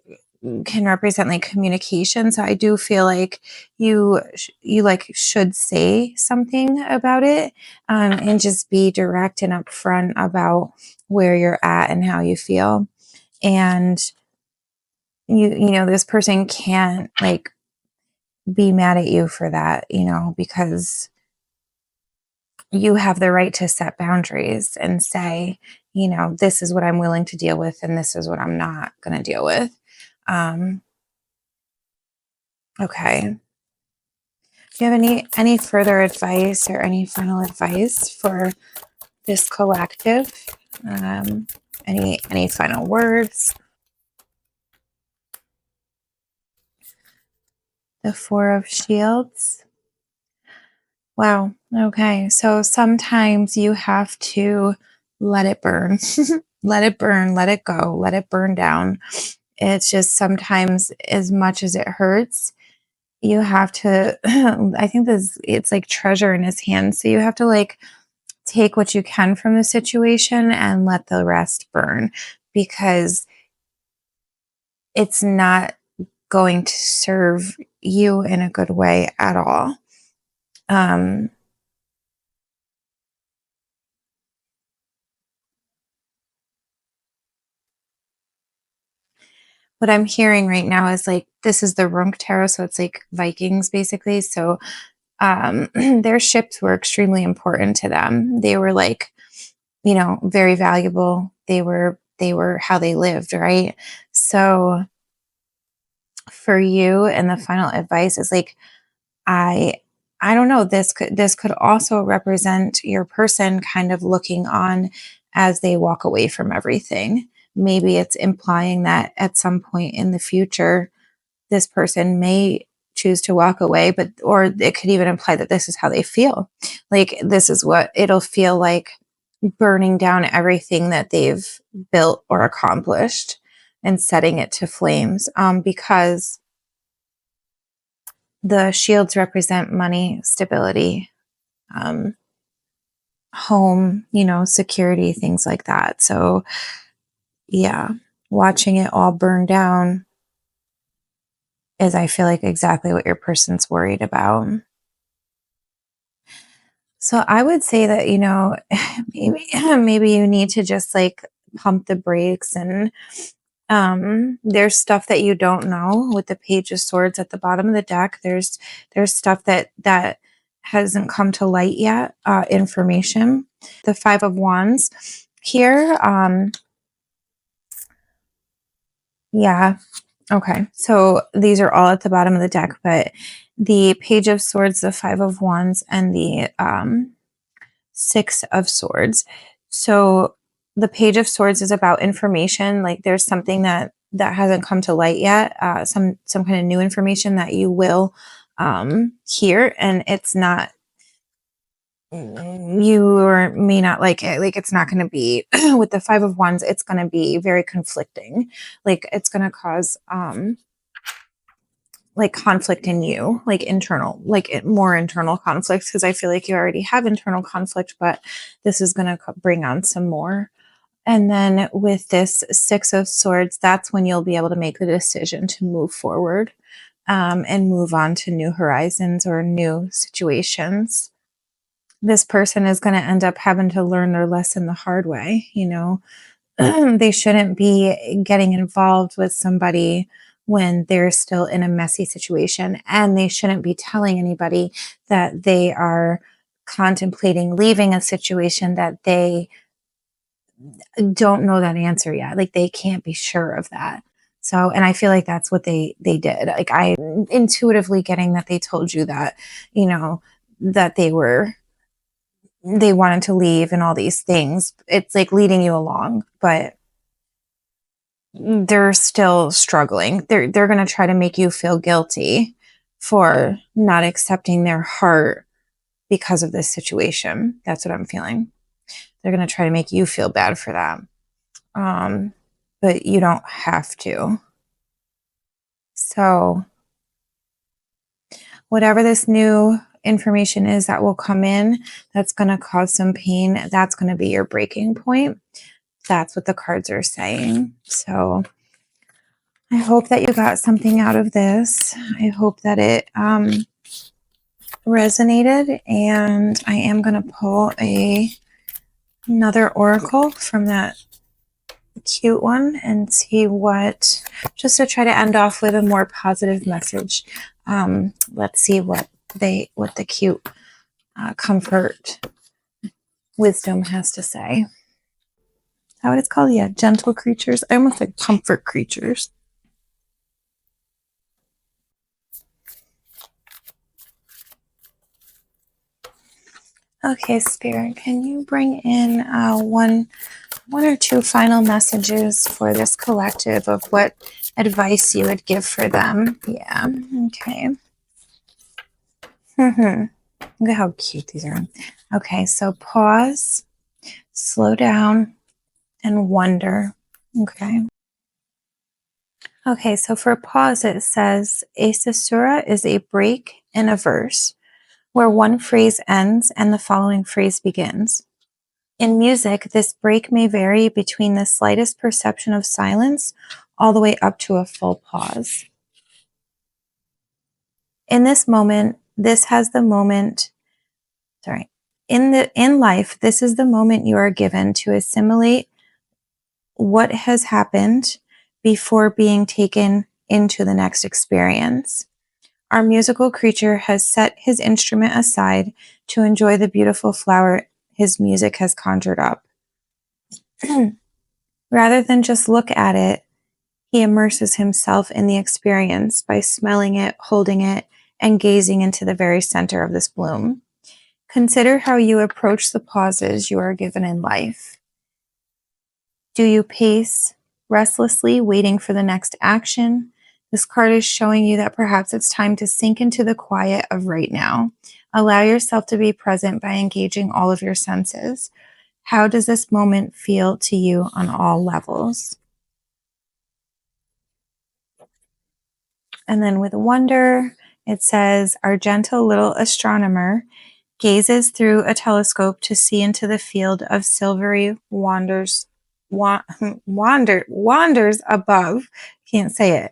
can represent like communication. So I do feel like you like should say something about it, and just be direct and upfront about where you're at and how you feel. And you know, this person can't like be mad at you for that, you know, because you have the right to set boundaries and say, you know, this is what I'm willing to deal with and this is what I'm not going to deal with. Okay. Do you have any further advice or any final advice for this collective? Any final words? The Four of Shields. Wow. Okay. So sometimes you have to let it burn. Let it burn, let it go, let it burn down. It's just sometimes, as much as it hurts, you have to, I think this, it's like treasure in his hand. So you have to like take what you can from the situation and let the rest burn, because it's not going to serve you in a good way at all. What I'm hearing right now is like, this is the Runic Tarot, so it's like Vikings basically. So their ships were extremely important to them. They were like, you know, very valuable. They were how they lived, right? So for you, and the final advice is like, I I don't know, this could also represent your person kind of looking on as they walk away from everything. Maybe it's implying that at some point in the future this person may choose to walk away, but or it could even imply that this is how they feel. Like this is what it'll feel like, burning down everything that they've built or accomplished and setting it to flames, because the shields represent money, stability, um, home, you know, security, things like that. So, yeah, watching it all burn down is, I feel like, exactly what your person's worried about. So, I would say that, you know, maybe you need to just like pump the brakes, and there's stuff that you don't know with the Page of Swords at the bottom of the deck. There's stuff that hasn't come to light yet, information. The Five of Wands here, yeah, okay. So these are all at the bottom of the deck, but the Page of Swords, the Five of Wands, and the Six of Swords. So the Page of Swords is about information. Like there's something that hasn't come to light yet, some kind of new information that you will hear, and it's not, you or may not like it. Like it's not going to be with the Five of Wands. It's going to be very conflicting. Like it's going to cause like conflict in you, like internal, like more internal conflicts, because I feel like you already have internal conflict, but this is going to bring on some more. And then with this Six of Swords, that's when you'll be able to make the decision to move forward, and move on to new horizons or new situations. This person is going to end up having to learn their lesson the hard way, you know. They shouldn't be getting involved with somebody when they're still in a messy situation, and they shouldn't be telling anybody that they are contemplating leaving a situation that they don't know that answer yet. Like they can't be sure of that. So, and I feel like that's what they did. Like I intuitively getting that they told you that, you know, that they wanted to leave and all these things. It's like leading you along, but they're still struggling. They're going to try to make you feel guilty for not accepting their heart because of this situation. That's what I'm feeling. They're going to try to make you feel bad for that. But you don't have to. So whatever this new information is that will come in, that's going to cause some pain, that's going to be your breaking point. That's what the cards are saying. So I hope that you got something out of this. I hope that it resonated, and I am going to pull another oracle from that cute one and see what, just to try to end off with a more positive message. Let's see what the cute comfort wisdom has to say. Is that what it's called? Yeah, gentle creatures. I almost like comfort creatures. Okay, Spirit, can you bring in one or two final messages for this collective of what advice you would give for them? Yeah, okay. Look at how cute these are. Okay, so pause, slow down, and wonder. Okay. Okay, so for pause, it says a caesura is a break in a verse where one phrase ends and the following phrase begins. In music, this break may vary between the slightest perception of silence all the way up to a full pause. In this moment, this has the moment, sorry, in life, this is the moment you are given to assimilate what has happened before being taken into the next experience. Our musical creature has set his instrument aside to enjoy the beautiful flower his music has conjured up. Rather than just look at it, he immerses himself in the experience by smelling it, holding it, and gazing into the very center of this bloom. Consider how you approach the pauses you are given in life. Do you pace restlessly, waiting for the next action? This card is showing you that perhaps it's time to sink into the quiet of right now. Allow yourself to be present by engaging all of your senses. How does this moment feel to you on all levels? And then with wonder, it says, our gentle little astronomer gazes through a telescope to see into the field of silvery wanders above. Can't say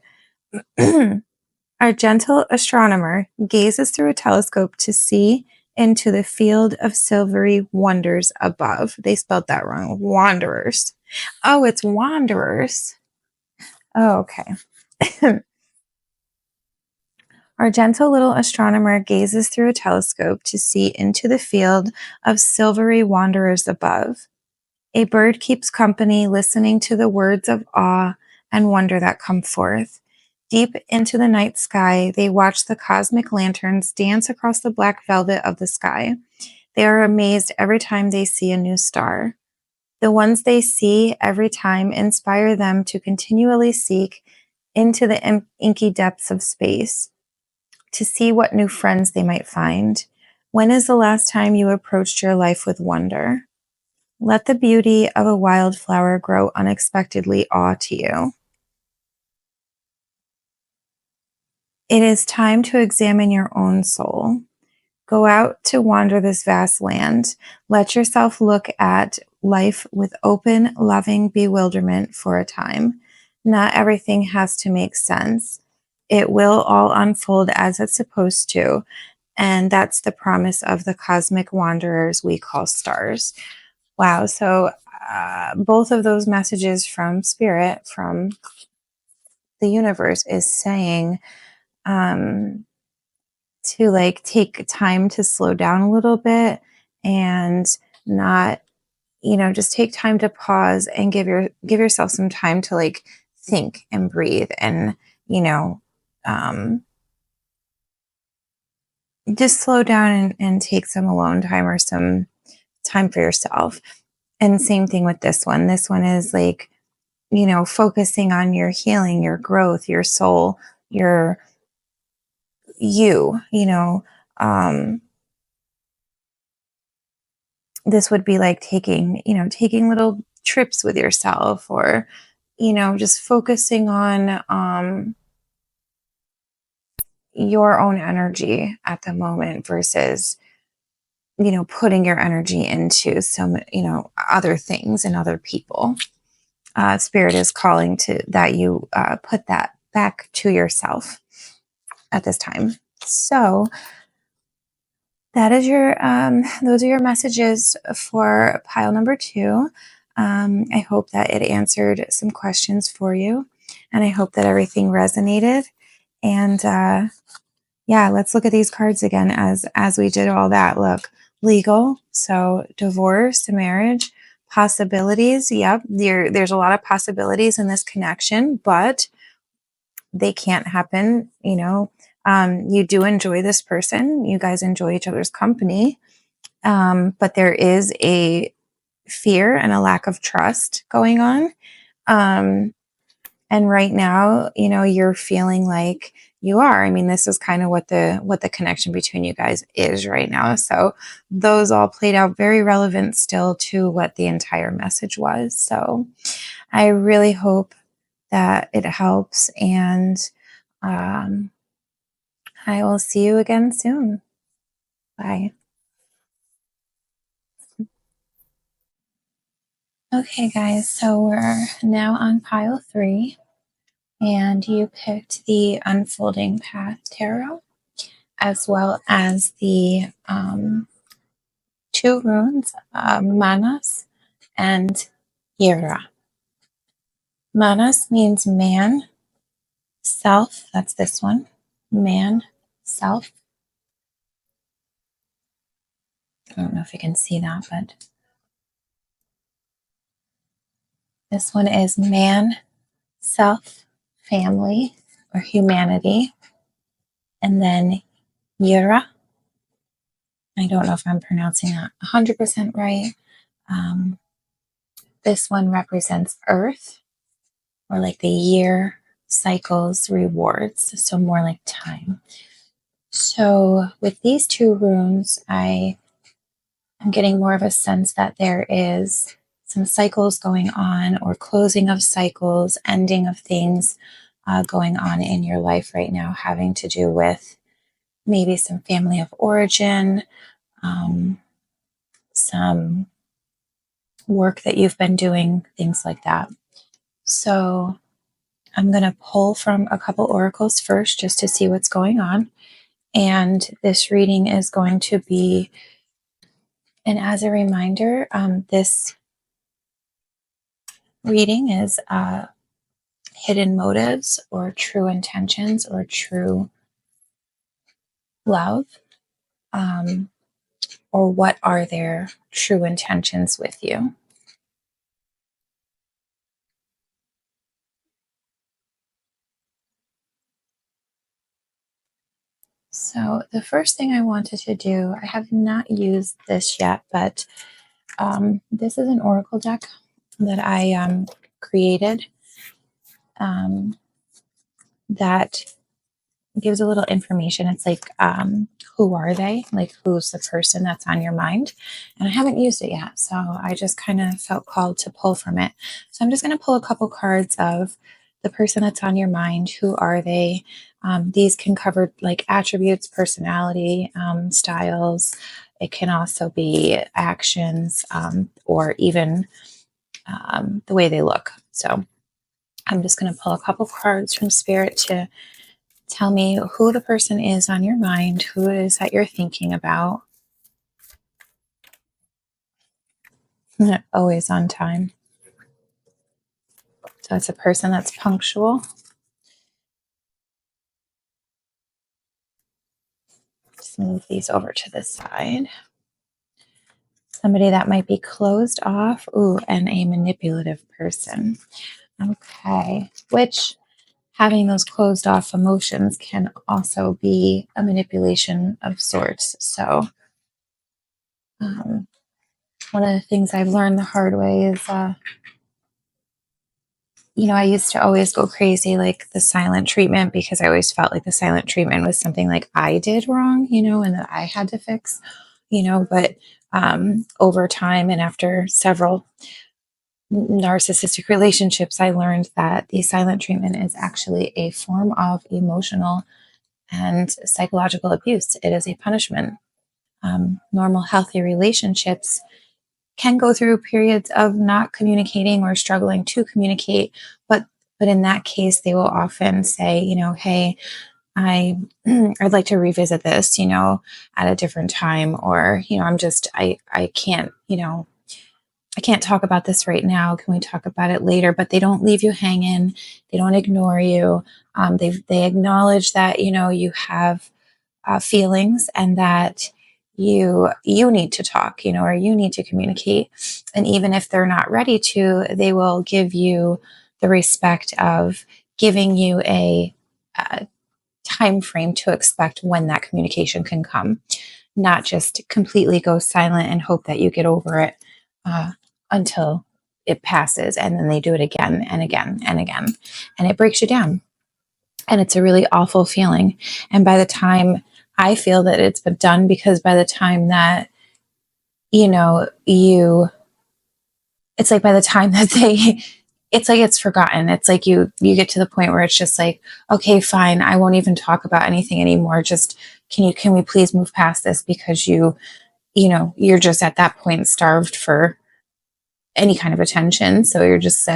it. Our gentle astronomer gazes through a telescope to see into the field of silvery wonders above. They spelled that wrong. Wanderers. Oh, it's wanderers. Oh, okay. Our gentle little astronomer gazes through a telescope to see into the field of silvery wanderers above. A bird keeps company, listening to the words of awe and wonder that come forth. Deep into the night sky, they watch the cosmic lanterns dance across the black velvet of the sky. They are amazed every time they see a new star. The ones they see every time inspire them to continually seek into the inky depths of space to see what new friends they might find. When is the last time you approached your life with wonder? Let the beauty of a wildflower grow unexpectedly awe to you. It is time to examine your own soul. Go out to wander this vast land. Let yourself look at life with open, loving bewilderment for a time. Not everything has to make sense. It will all unfold as it's supposed to. And that's the promise of the cosmic wanderers we call stars. Wow. So both of those messages from spirit, from the universe, is saying to like take time to slow down a little bit and not, just take time to pause and give yourself some time to like think and breathe and, you know, um, just slow down and take some alone time or some time for yourself. And same thing with this one. This one is like, focusing on your healing, your growth, your soul, your you, this would be like taking little trips with yourself or, just focusing on your own energy at the moment versus, putting your energy into some, other things and other people. Spirit is calling to that you put that back to yourself at this time. So that is those are your messages for pile number 2. I hope that it answered some questions for you, and I hope that everything resonated. And yeah, let's look at these cards again as we did all that. Look, legal, so divorce, marriage, possibilities. Yep, there's a lot of possibilities in this connection, but they can't happen. You do enjoy this person. You guys enjoy each other's company, but there is a fear and a lack of trust going on. And right now, you're feeling like you are. I mean, this is kind of what the connection between you guys is right now. So those all played out very relevant still to what the entire message was. So I really hope that it helps. And I will see you again soon. Bye. Okay, guys, so we're now on pile 3, and you picked the Unfolding Path Tarot, as well as the 2 runes, Manas and Yera. Manas means man, self, that's this one, man, self. I don't know if you can see that, but this one is man, self, family, or humanity. And then Yura. I don't know if I'm pronouncing that 100% right. This one represents Earth, or like the year, cycles, rewards. So more like time. So with these 2 runes, I'm getting more of a sense that there is some cycles going on, or closing of cycles, ending of things going on in your life right now, having to do with maybe some family of origin, some work that you've been doing, things like that. So I'm going to pull from a couple oracles first just to see what's going on. And this reading is going to be, and as a reminder, this reading is hidden motives, or true intentions, or true love, or what are their true intentions with you. So the first thing I wanted to do, I have not used this yet, but this is an oracle deck that I created that gives a little information. It's like, who are they? Like, who's the person that's on your mind? And I haven't used it yet, so I just kind of felt called to pull from it. So I'm just going to pull a couple cards of the person that's on your mind. Who are they? These can cover like attributes, personality, styles. It can also be actions, or even the way they look. So I'm just going to pull a couple cards from Spirit to tell me who the person is on your mind, who it is that you're thinking about. Always on time. So it's a person that's punctual. Just move these over to the side. Somebody that might be closed off. Ooh, and a manipulative person. Okay. Which, having those closed off emotions can also be a manipulation of sorts. So one of the things I've learned the hard way is, I used to always go crazy, like the silent treatment, because I always felt like the silent treatment was something like I did wrong, and that I had to fix, but over time and after several narcissistic relationships, I learned that the silent treatment is actually a form of emotional and psychological abuse. It is a punishment. Normal, healthy relationships can go through periods of not communicating or struggling to communicate, but in that case, they will often say, hey, I'd like to revisit this, at a different time, or I can't, I can't talk about this right now. Can we talk about it later? But they don't leave you hanging. They don't ignore you. They acknowledge that you have feelings, and that you need to talk, or you need to communicate. And even if they're not ready to, they will give you the respect of giving you a time frame to expect when that communication can come, not just completely go silent and hope that you get over it until it passes, and then they do it again and again and again, and it breaks you down. And it's a really awful feeling. And by the time, I feel that it's been done, because by the time that, it's like by the time that it's like it's forgotten. It's like you get to the point where it's just like, okay, fine, I won't even talk about anything anymore. Just can we please move past this, because you're just at that point starved for any kind of attention. So you're just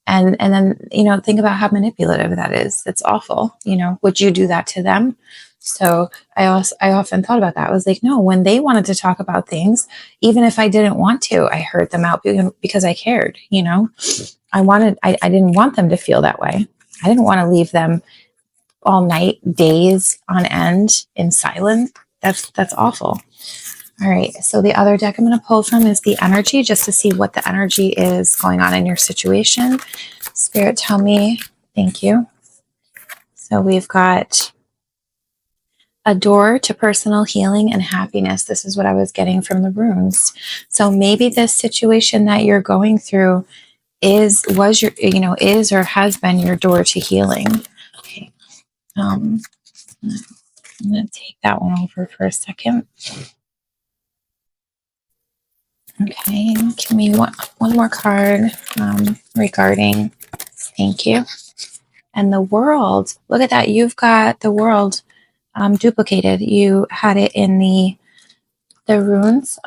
and then think about how manipulative that is. It's awful. Would you do that to them? So I often thought about that. I was like, no, when they wanted to talk about things, even if I didn't want to, I heard them out because I cared. I didn't want them to feel that way. I didn't want to leave them all night, days on end in silence. That's awful. All right, so the other deck I'm going to pull from is the energy, just to see what the energy is going on in your situation. Spirit, tell me. Thank you. So we've got a door to personal healing and happiness. This is what I was getting from the runes. So maybe this situation that you're going through is or has been your door to healing. Okay. I'm going to take that one over for a second. Okay, give me one more card regarding, thank you. And the world, look at that. You've got the world duplicated. You had it in the runes.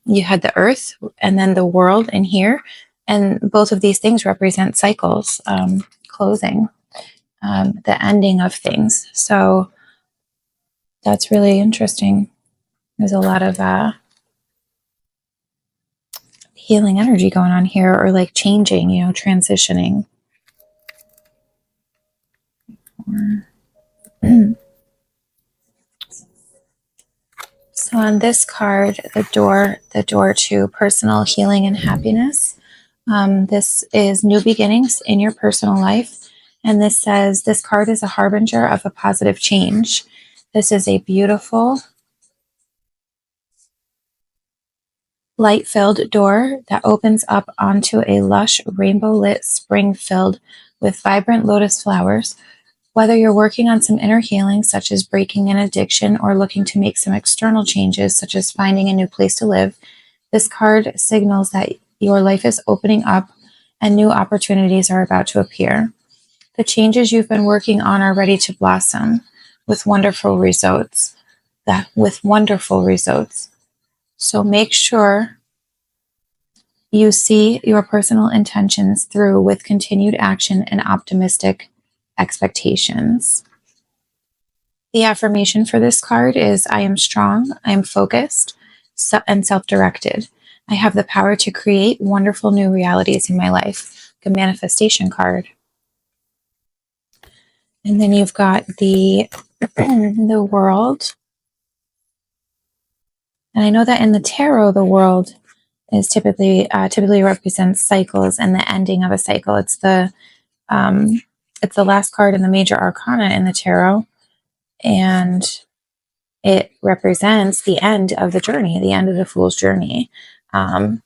You had the earth and then the world in here. And both of these things represent cycles, closing, the ending of things. So that's really interesting. There's a lot of healing energy going on here, or like changing, transitioning. So on this card, the door to personal healing and happiness. This is new beginnings in your personal life. And this says, this card is a harbinger of a positive change. This is a beautiful light-filled door that opens up onto a lush, rainbow-lit spring filled with vibrant lotus flowers. Whether you're working on some inner healing, such as breaking an addiction, or looking to make some external changes, such as finding a new place to live, this card signals that your life is opening up and new opportunities are about to appear. The changes you've been working on are ready to blossom with wonderful results. So make sure you see your personal intentions through with continued action and optimistic expectations. The affirmation for this card is, I am strong, I am focused, and self-directed. I have the power to create wonderful new realities in my life. The manifestation card. And then you've got the world. And I know that in the tarot, the world is typically represents cycles and the ending of a cycle. It's the last card in the major arcana in the tarot, and it represents the end of the journey, the end of the fool's journey, and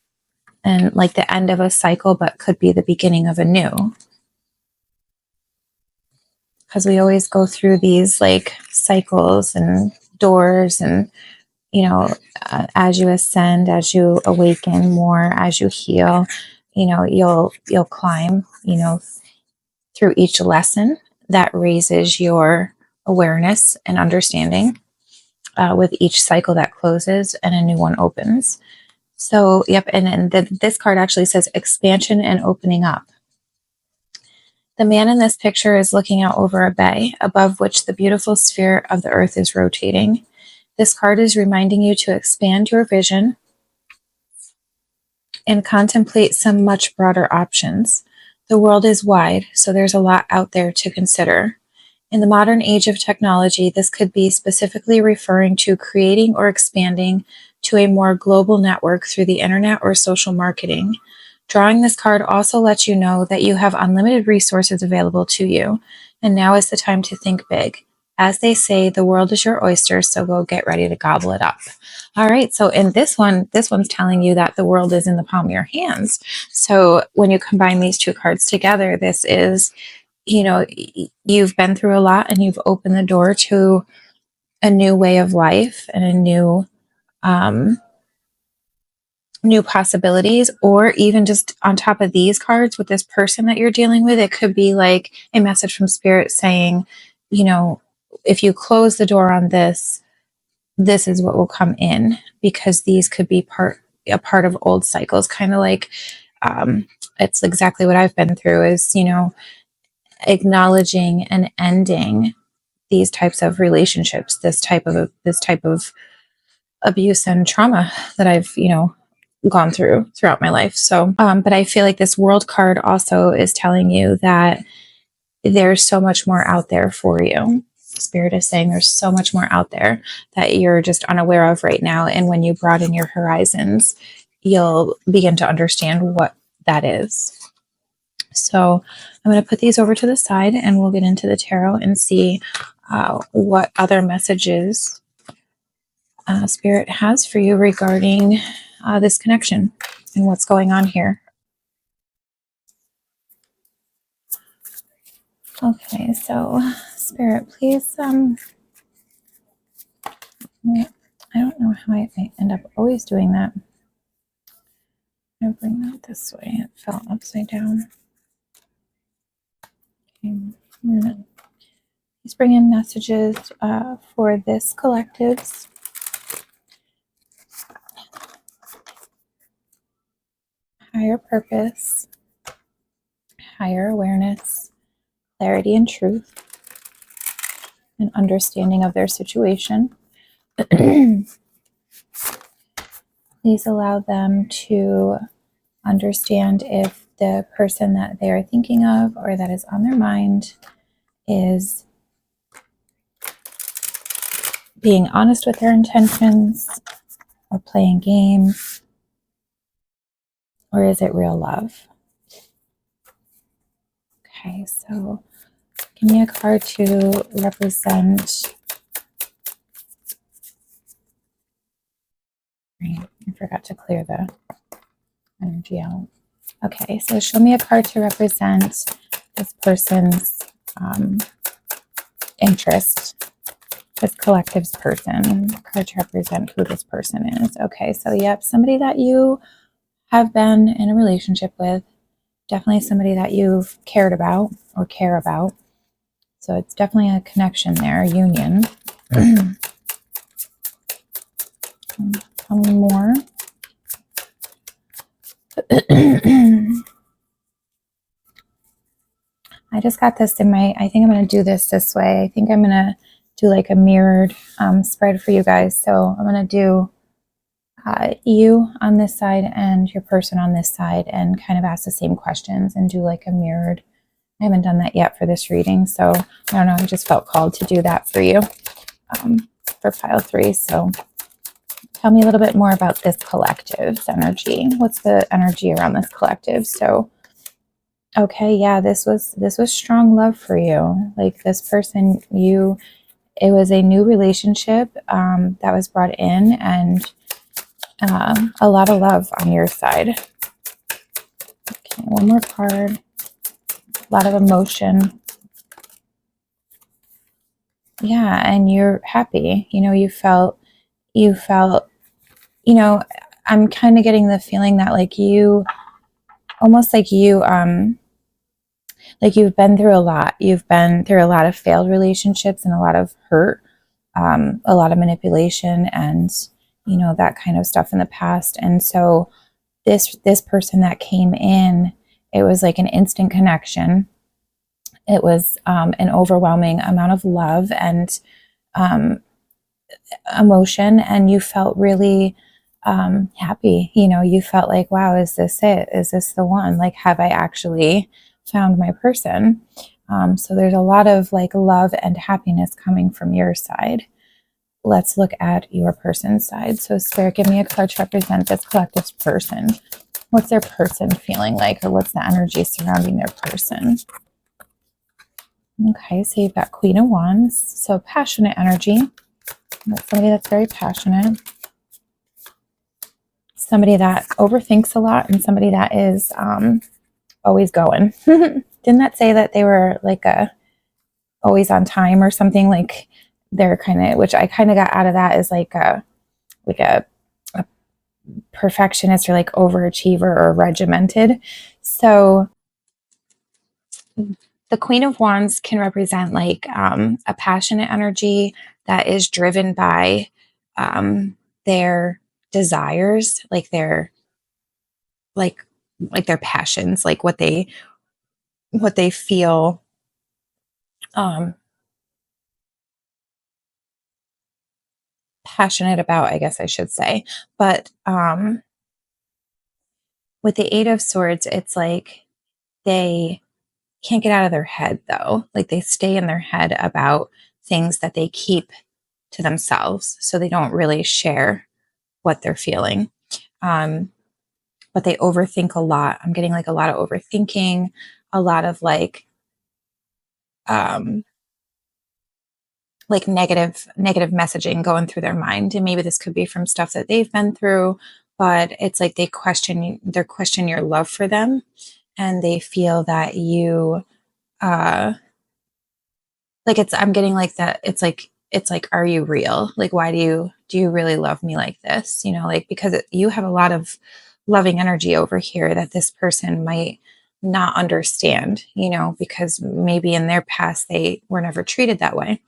like the end of a cycle, but could be the beginning of a new. Because we always go through these like cycles and doors, and as you ascend, as you awaken more, as you heal, you'll climb, through each lesson that raises your awareness and understanding, with each cycle that closes and a new one opens. So, yep. And this card actually says expansion and opening up. The man in this picture is looking out over a bay, above which the beautiful sphere of the earth is rotating. This card is reminding you to expand your vision and contemplate some much broader options. The world is wide, so there's a lot out there to consider. In the modern age of technology, this could be specifically referring to creating or expanding to a more global network through the internet or social marketing. Drawing this card also lets you know that you have unlimited resources available to you, and now is the time to think big. As they say, the world is your oyster, so go get ready to gobble it up. All right, so in this one's telling you that the world is in the palm of your hands. So when you combine these two cards together, this is, you've been through a lot and you've opened the door to a new way of life and a new new possibilities. Or even just on top of these cards with this person that you're dealing with, it could be like a message from spirit saying, you know, if you close the door on this, this is what will come in, because these could be a part of old cycles, kind of like it's exactly what I've been through, is, you know, acknowledging and ending these types of relationships, this type of abuse and trauma that I've, you know, gone throughout my life. So but I feel like this world card also is telling you that there's so much more out there for you. Spirit is saying there's so much more out there that you're just unaware of right now. And when you broaden your horizons, you'll begin to understand what that is. So I'm going to put these over to the side and we'll get into the tarot and see what other messages Spirit has for you regarding this connection and what's going on here. Okay, so Spirit, please, I don't know how I end up always doing that. I'm going to bring that this way. It fell upside down. Okay. He's bringing messages for this collective's higher purpose, higher awareness, clarity and truth, and understanding of their situation. Please allow them to understand if the person that they are thinking of or that is on their mind is being honest with their intentions or playing games, or is it real love? Okay, so give me a card to represent. I forgot to clear the energy out. Okay, so show me a card to represent this person's interest, this collective's person. Card to represent who this person is. Okay, so yep, somebody that you have been in a relationship with, definitely somebody that you've cared about or care about. So it's definitely a connection there, a union. Tell me more. I just got this in my, I think I'm going to do this way. I think I'm going to do like a mirrored spread for you guys. So I'm going to do you on this side and your person on this side and kind of ask the same questions and do like a mirrored. I haven't done that yet for this reading. So I don't know. I just felt called to do that for you for pile 3. So tell me a little bit more about this collective's energy. What's the energy around this collective? So okay, yeah, this was strong love for you. Like this person, it was a new relationship that was brought in, and a lot of love on your side. Okay, one more card. A lot of emotion. Yeah, and you're happy. You know, you felt, you know, I'm kind of getting the feeling that like you, almost like you, like you've been through a lot. You've been through a lot of failed relationships and a lot of hurt, a lot of manipulation and, you know, that kind of stuff in the past. And so this person that came in, it was like an instant connection. It was an overwhelming amount of love and emotion, and you felt really happy. You know, you felt like, wow, is this it? Is this the one? Like, have I actually found my person? So there's a lot of like love and happiness coming from your side. Let's look at your person's side. So Spirit, give me a card to represent this collective's person. What's their person feeling like, or what's the energy surrounding their person? Okay, so you've got Queen of Wands. So passionate energy. That's somebody that's very passionate. Somebody that overthinks a lot, and somebody that is always going. Didn't that say that they were like always on time or something? Like they're kind of, which I kind of got out of that, is like a perfectionist or like overachiever or regimented. So the Queen of Wands can represent like a passionate energy that is driven by their desires, like like their passions, like what they feel um, passionate about, I guess I should say. But with the Eight of Swords, it's like they can't get out of their head though. Like they stay in their head about things that they keep to themselves. So they don't really share what they're feeling. Um, but they overthink a lot. I'm getting like a lot of overthinking, a lot of um, like negative messaging going through their mind. And maybe this could be from stuff that they've been through, but it's like they question your love for them, and they feel that you uh like it's I'm getting like that it's like are you real? Like why do you really love me like this? Like because you have a lot of loving energy over here that this person might not understand, because maybe in their past they were never treated that way.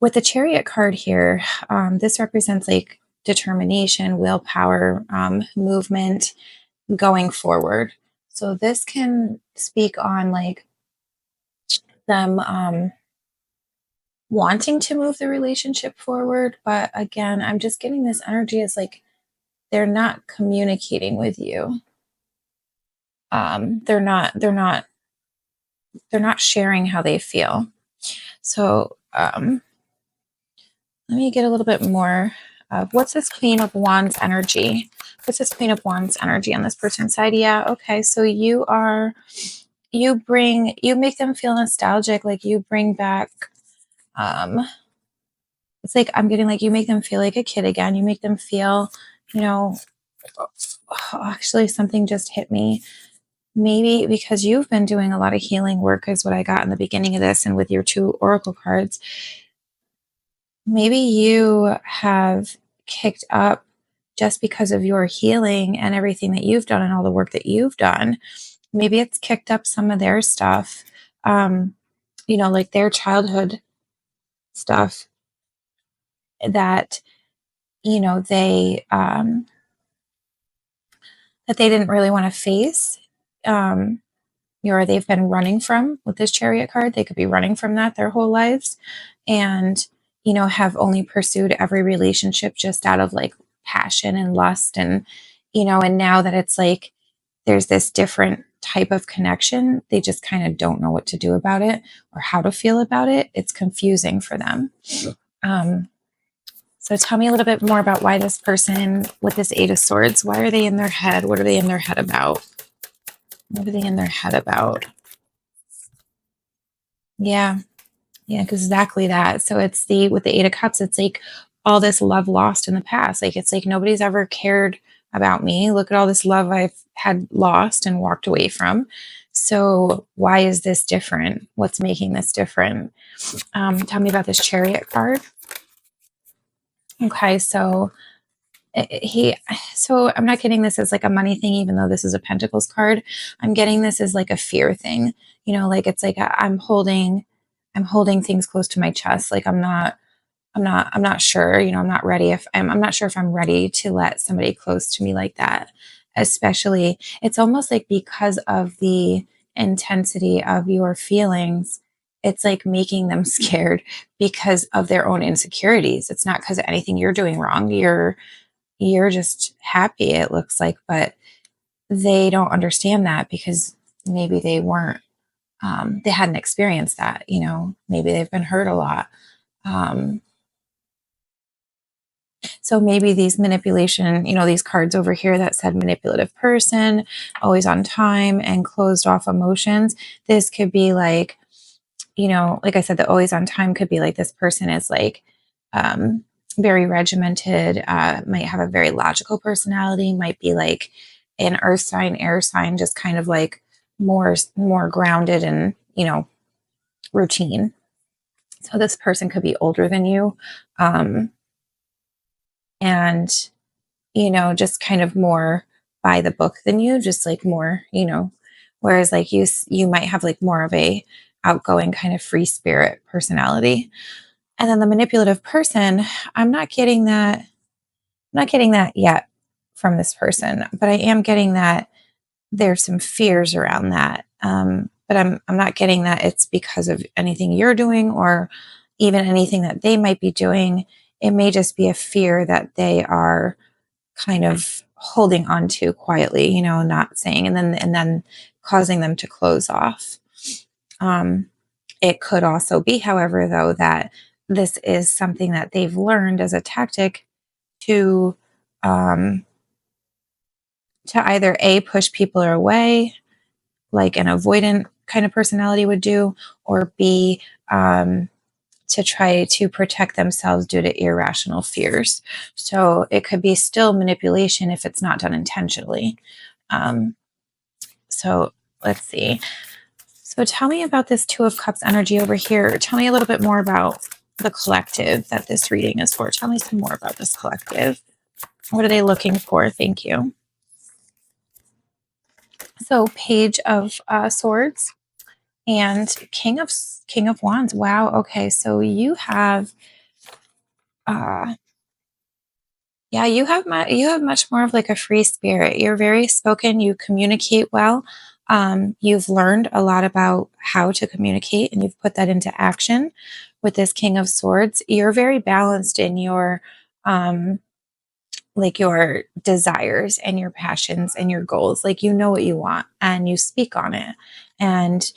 With the Chariot card here, this represents like determination, willpower, movement, going forward. So this can speak on like them wanting to move the relationship forward. But again, I'm just getting this energy as like they're not communicating with you. They're not sharing how they feel. So let me get a little bit more of what's this Queen of Wands energy? What's this Queen of Wands energy on this person's side? Yeah, okay. So you make them feel nostalgic, like you bring back it's like I'm getting like you make them feel like a kid again. You make them feel, you know, actually something just hit me. Maybe because you've been doing a lot of healing work is what I got in the beginning of this and with your two oracle cards. Maybe you have kicked up just because of your healing and everything that you've done and all the work that you've done. Maybe it's kicked up some of their stuff, like their childhood stuff that, they, that they didn't really want to face. Or they've been running from with this Chariot card. They could be running from that their whole lives and, have only pursued every relationship just out of like passion and lust. And now that it's like there's this different type of connection, they just kind of don't know what to do about it or how to feel about it. It's confusing for them. So tell me a little bit more about why this person with this Eight of Swords, why are they in their head? What are they in their head about? What are they in their head about? Yeah, exactly that. So it's with the Eight of Cups, it's like all this love lost in the past. Like it's like nobody's ever cared about me. Look at all this love I've had lost and walked away from. So why is this different? What's making this different? Tell me about this Chariot card. Okay, so I'm not getting this as like a money thing, even though this is a Pentacles card. I'm getting this as like a fear thing, like it's like I'm holding things close to my chest. Like I'm not sure, I'm not ready I'm not sure if I'm ready to let somebody close to me like that. Especially it's almost like because of the intensity of your feelings, it's like making them scared because of their own insecurities. It's not because of anything you're doing wrong. You're just happy, it looks like, but they don't understand that because maybe they weren't, they hadn't experienced that, maybe they've been hurt a lot. So maybe these manipulation, these cards over here that said manipulative person, always on time, and closed off emotions. This could be like, like I said, the always on time could be like this person is like, very regimented, might have a very logical personality, might be like an earth sign, air sign, just kind of like more grounded and, routine. So this person could be older than you. And just kind of more by the book than you, just like more, whereas like you might have like more of a outgoing kind of free spirit personality. And then the manipulative person, I'm not getting that. I'm not getting that yet from this person, but I am getting that there's some fears around that. But I'm not getting that it's because of anything you're doing or even anything that they might be doing. It may just be a fear that they are kind of holding on to quietly, not saying, and then causing them to close off. It could also be, however, though, that this is something that they've learned as a tactic to um, either A, push people away, like an avoidant kind of personality would do, or B, to try to protect themselves due to irrational fears. So it could be still manipulation if it's not done intentionally. So let's see. So tell me about this Two of Cups energy over here. Tell me a little bit more about the collective that this reading is for. Tell me some more about this collective. What are they looking for? Thank you. So Page of Swords and King of Wands. Wow. Okay. So you have, you have much more of like a free spirit. You're very spoken. You communicate well. You've learned a lot about how to communicate, and you've put that into action with this King of Swords. You're very balanced in your, like your desires and your passions and your goals. Like you know what you want, and you speak on it, and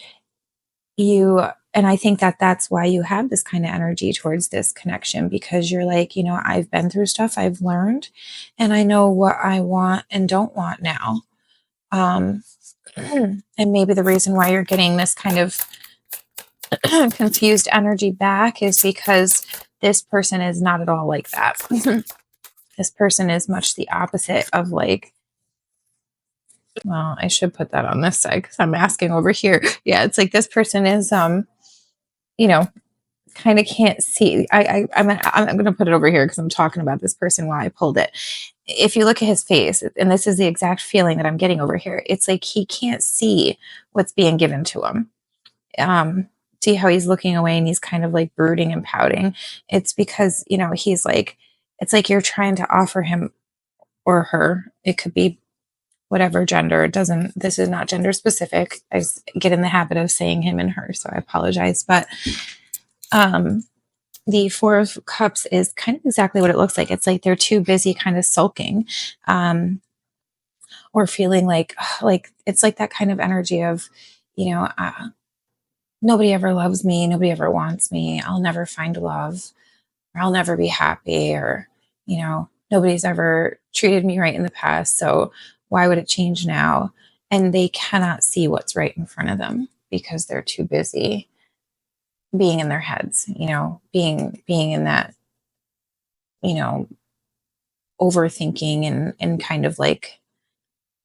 I think that that's why you have this kind of energy towards this connection, because you're like, I've been through stuff, I've learned, and I know what I want and don't want now. And maybe the reason why you're getting this kind of confused energy back is because this person is not at all like that. This person is much the opposite of like, well, I should put that on this side because I'm asking over here. Yeah, it's like this person is, kind of can't see. I'm going to put it over here because I'm talking about this person while I pulled it. If you look at his face, and this is the exact feeling that I'm getting over here, it's like he can't see what's being given to him. See how he's looking away and he's kind of like brooding and pouting. It's because, he's like, it's like you're trying to offer him or her. It could be whatever gender. This is not gender specific. I just get in the habit of saying him and her, so I apologize. But the Four of Cups is kind of exactly what it looks like. It's like they're too busy kind of sulking, or feeling like it's like that kind of energy of, nobody ever loves me, nobody ever wants me, I'll never find love, or I'll never be happy, or, nobody's ever treated me right in the past, so why would it change now? And they cannot see what's right in front of them because they're too busy being in their heads, being in that, overthinking and kind of like,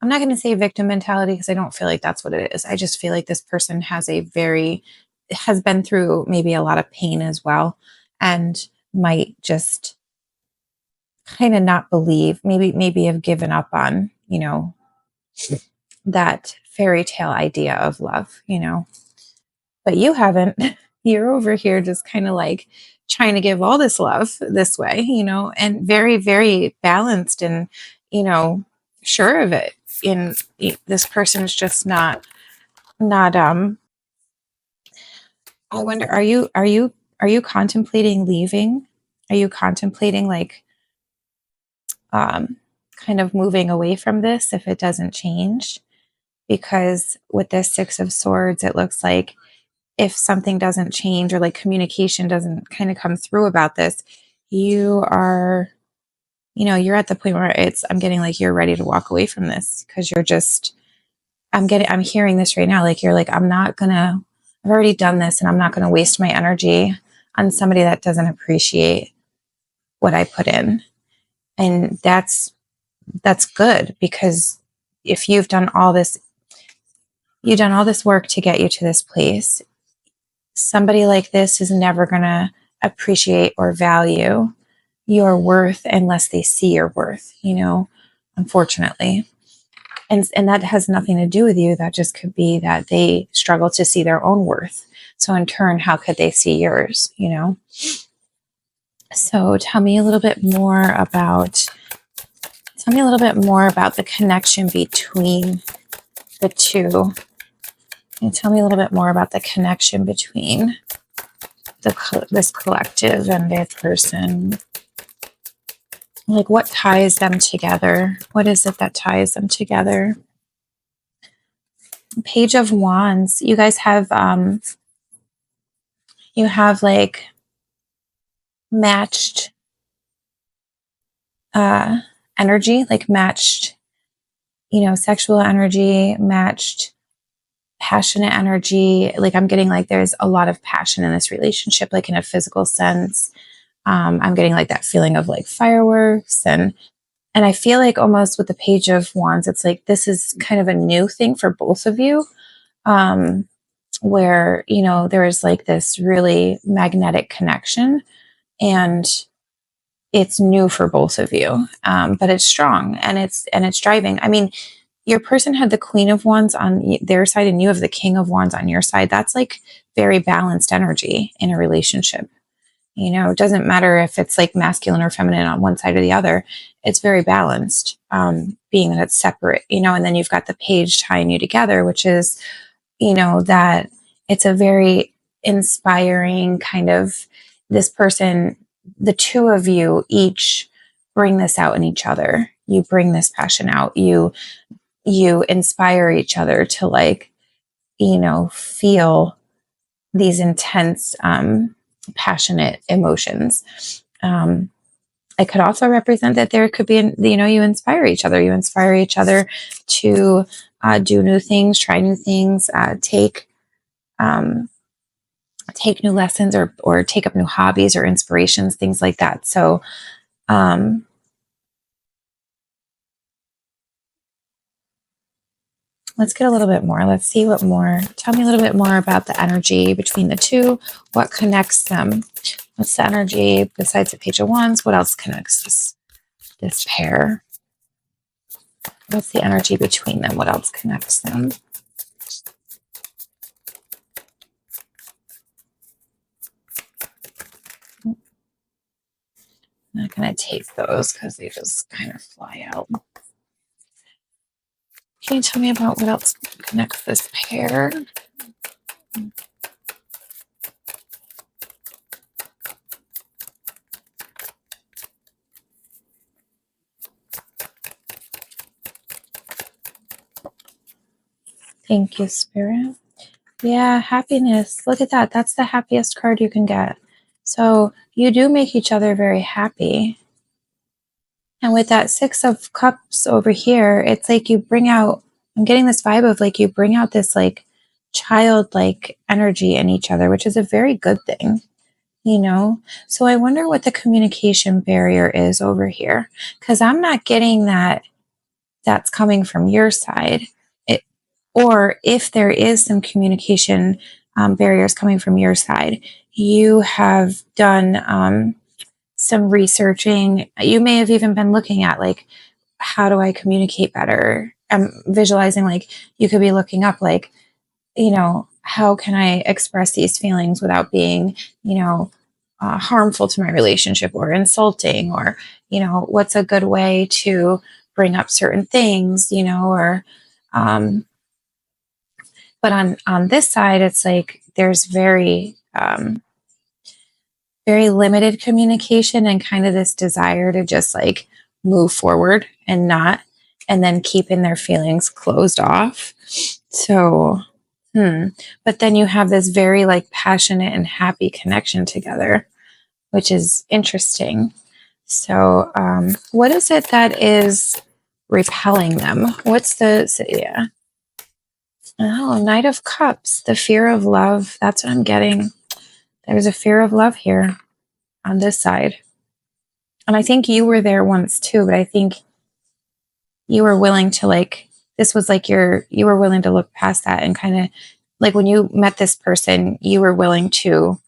I'm not going to say victim mentality because I don't feel like that's what it is. I just feel like this person has been through maybe a lot of pain as well, and might just kind of not believe, maybe have given up on, that fairy tale idea of love, but you haven't. You're over here just kind of like trying to give all this love this way, and very, very balanced and, sure of it. In this person's just not, I wonder, are you contemplating leaving? Are you contemplating like, kind of moving away from this if it doesn't change? Because with this Six of Swords, it looks like if something doesn't change or like communication doesn't kind of come through about this, you are, you're at the point where I'm getting like you're ready to walk away from this because you're just, I'm hearing this right now. Like you're like, I've already done this and I'm not going to waste my energy on somebody that doesn't appreciate what I put in. And that's good, because if you've done all this work to get you to this place, somebody like this is never going to appreciate or value your worth unless they see your worth, you know, unfortunately. And that has nothing to do with you. That just could be that they struggle to see their own worth. So in turn, how could they see yours, you know? So tell me a little bit more about the connection between the two. And tell me a little bit more about the connection between this collective and this person. Like, what ties them together? What is it that ties them together? Page of Wands. You guys have like matched energy, like matched, you know, sexual energy, matched passionate energy. Like, I'm getting like there's a lot of passion in this relationship, like in a physical sense. I'm getting like that feeling of like fireworks, and I feel like almost with the Page of Wands, it's like this is kind of a new thing for both of you, where, you know, there is like this really magnetic connection, and it's new for both of you, but it's strong, and it's driving. I mean, your person had the Queen of Wands on their side, and you have the King of Wands on your side. That's like very balanced energy in a relationship. You know, it doesn't matter if it's like masculine or feminine on one side or the other. It's very balanced, being that it's separate, you know, and then you've got the page tying you together, which is, you know, that it's a very inspiring kind of, this person, the two of you each bring this out in each other. You bring this passion out. You inspire each other to, like, you know, feel these intense, passionate emotions. It could also represent that there could be, you know, you inspire each other. You inspire each other to do new things, try new things, take new lessons, or take up new hobbies or inspirations, things like that. So, let's get a little bit more. Let's see what more. Tell me a little bit more about the energy between the two. What connects them? What's the energy besides the Page of Wands? What else connects this pair? What's the energy between them? What else connects them? I'm not going to take those because they just kind of fly out. Can you tell me about what else connects this pair? Thank you, Spirit. Yeah, happiness. Look at that. That's the happiest card you can get. So you do make each other very happy. And with that Six of Cups over here, it's like you bring out, I'm getting this vibe of like you bring out this like childlike energy in each other, which is a very good thing, you know? So I wonder what the communication barrier is over here, because I'm not getting that that's coming from your side. Or if there is some communication barriers coming from your side, you have done some researching. You may have even been looking at, like, how do I communicate better? I'm visualizing, like, you could be looking up, like, you know, how can I express these feelings without being, you know, harmful to my relationship or insulting, or, you know, what's a good way to bring up certain things, you know, or, but on this side, it's like there's very very limited communication, and kind of this desire to just like move forward and then keeping their feelings closed off. So, but then you have this very like passionate and happy connection together, which is interesting. So, what is it that is repelling them? Yeah. Oh, Knight of Cups, the fear of love. That's what I'm getting. There's a fear of love here on this side. And I think you were there once too, but I think you were willing to, like, this was like you were willing to look past that, and kind of like when you met this person, you were willing to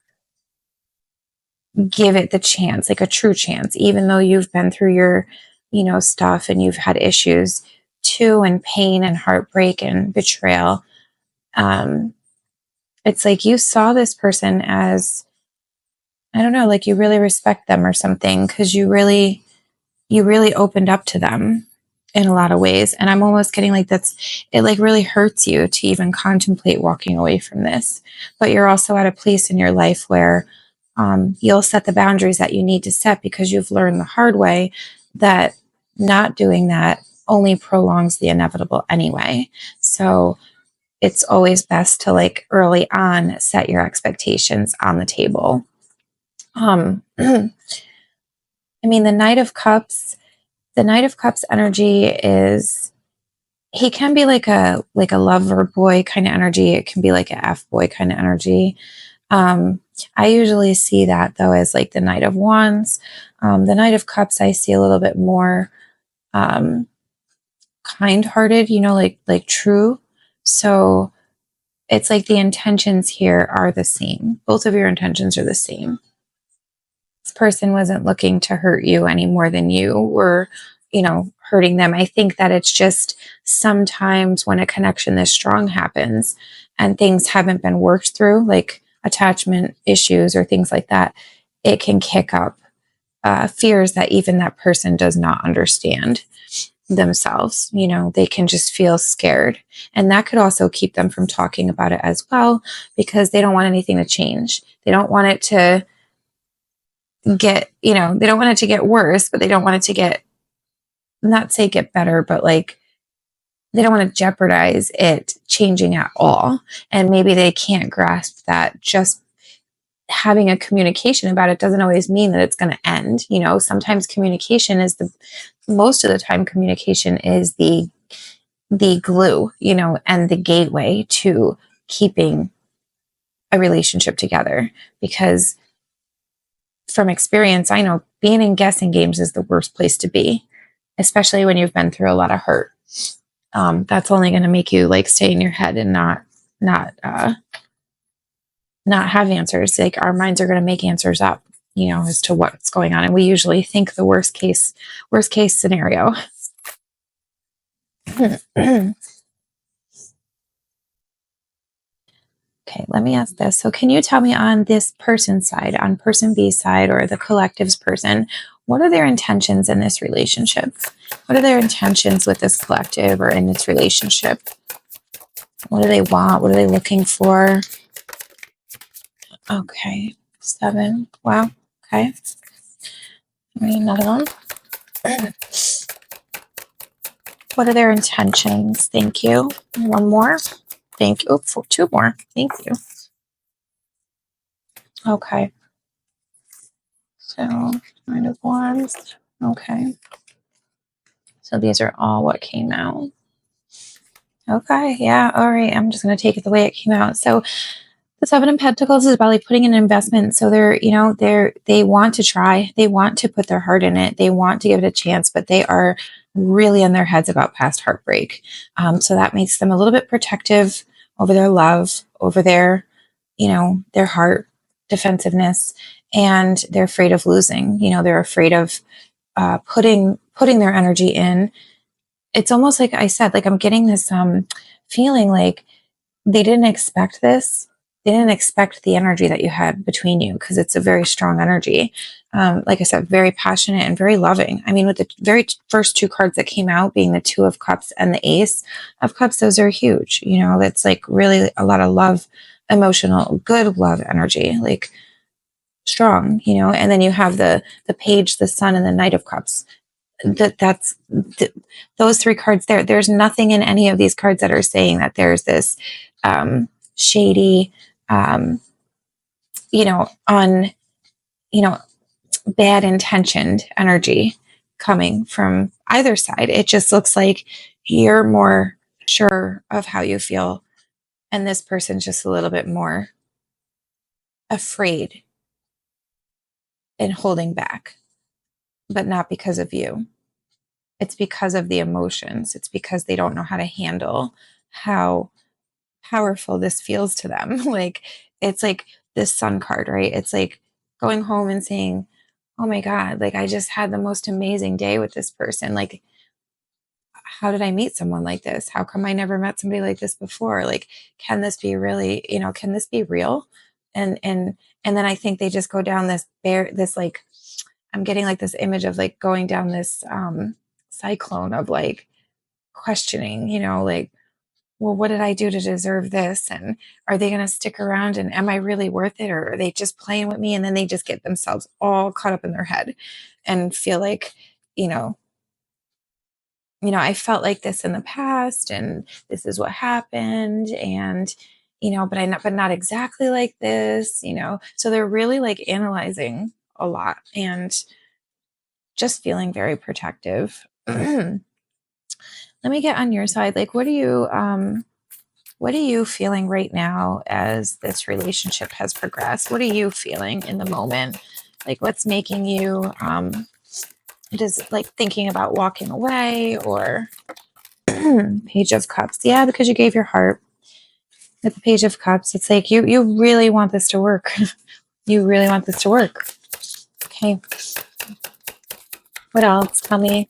give it the chance, like a true chance, even though you've been through your, stuff and you've had issues too, and pain and heartbreak and betrayal. It's like you saw this person as, I don't know, like you really respect them or something, because you really opened up to them in a lot of ways. And I'm almost getting like it like really hurts you to even contemplate walking away from this. But you're also at a place in your life where you'll set the boundaries that you need to set, because you've learned the hard way that not doing that only prolongs the inevitable anyway. So it's always best to, like, early on set your expectations on the table. I mean, the Knight of Cups energy is, he can be like a lover boy kind of energy. It can be like a F boy kind of energy. I usually see that though as like the Knight of Wands. The Knight of Cups I see a little bit more kind-hearted, like true. So it's like the intentions here are the same. Both of your intentions are the same. This person wasn't looking to hurt you any more than you were, hurting them. I think that it's just sometimes when a connection this strong happens and things haven't been worked through, like attachment issues or things like that, it can kick up fears that even that person does not understand themselves. They can just feel scared. And that could also keep them from talking about it as well, because they don't want anything to change. They don't want it to get, they don't want it to get worse, but they don't want it to get, not say get better, but like they don't want to jeopardize it changing at all. And maybe they can't grasp that just having a communication about it doesn't always mean that it's going to end. Sometimes communication is most of the time communication is the glue, and the gateway to keeping a relationship together. Because from experience, I know being in guessing games is the worst place to be, especially when you've been through a lot of hurt. That's only going to make you like stay in your head and not have answers. Like our minds are going to make answers up, as to what's going on. And we usually think the worst case scenario. Okay, let me ask this. So can you tell me on this person's side, on person B's side, or the collective's person, what are their intentions in this relationship? What are their intentions with this collective or in this relationship? What do they want? What are they looking for? Okay, 7. Wow. Okay. Another one. What are their intentions? Thank you. One more. Thank you. Oh, 2 more. Thank you. Okay. So, Nine of Wands. Okay. So these are all what came out. Okay. Yeah. All right. I'm just going to take it the way it came out. So the 7 of Pentacles is about like putting in an investment. So they want to try. They want to put their heart in it. They want to give it a chance, but they are really in their heads about past heartbreak. So that makes them a little bit protective over their love, over their, their heart defensiveness, and they're afraid of losing. They're afraid of putting their energy in. It's almost like I said, like I'm getting this feeling like they didn't expect this. They didn't expect the energy that you had between you, because it's a very strong energy. Like I said, very passionate and very loving. I mean, with the very first 2 cards that came out being the 2 of Cups and the Ace of Cups, those are huge. That's like really a lot of love, emotional, good love energy, like strong, and then you have the Page, the Sun, and the Knight of Cups. Those 3 cards there. There's nothing in any of these cards that are saying that there's this shady, bad intentioned energy coming from either side. It just looks like you're more sure of how you feel, and this person's just a little bit more afraid and holding back, but not because of you. It's because of the emotions. It's because they don't know how to handle how powerful this feels to them. Like, it's like this Sun card, right? It's like going home and saying, oh my God, like I just had the most amazing day with this person. Like, how did I meet someone like this? How come I never met somebody like this before? Like, can this be really, can this be real? And then I think they just go down this like, I'm getting like this image of like going down this cyclone of like questioning, like, well, what did I do to deserve this? And are they going to stick around? And am I really worth it? Or are they just playing with me? And then they just get themselves all caught up in their head and feel like, you know, I felt like this in the past and this is what happened. And, but not exactly like this, so they're really like analyzing a lot and just feeling very protective. Let me get on your side. Like, what are you feeling right now as this relationship has progressed? What are you feeling in the moment? Like, what's making you, just like thinking about walking away or Page of Cups? Yeah, because you gave your heart with the Page of Cups. It's like you really want this to work. You really want this to work. Okay. What else? Tell me.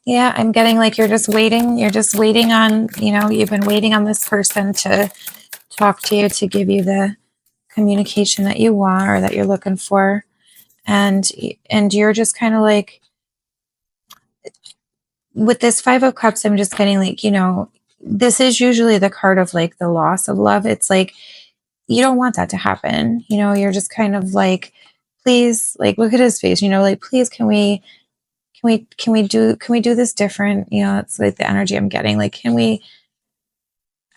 Yeah, I'm getting like you're just waiting. You're just waiting on, you've been waiting on this person to talk to you, to give you the communication that you want or that you're looking for. And you're just kind of like, with this Five of Cups, I'm just getting like, this is usually the card of like the loss of love. It's like, you don't want that to happen. You're just kind of like, please, like, look at his face, like, please, can we do this different? It's like the energy I'm getting. Like,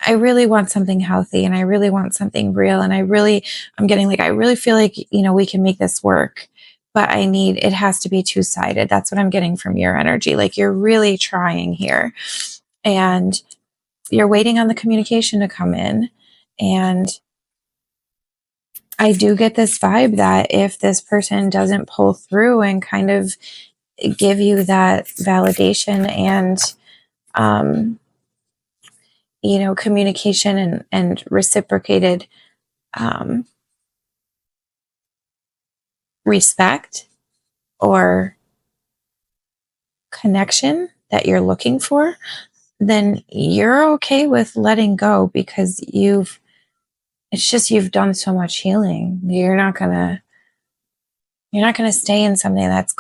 I really want something healthy and I really want something real. And I'm getting like, I really feel like, we can make this work, but it has to be two-sided. That's what I'm getting from your energy. Like, you're really trying here and you're waiting on the communication to come in. And I do get this vibe that if this person doesn't pull through and kind of give you that validation and, communication and reciprocated respect or connection that you're looking for, then you're okay with letting go because you've done so much healing. You're not gonna stay in something that's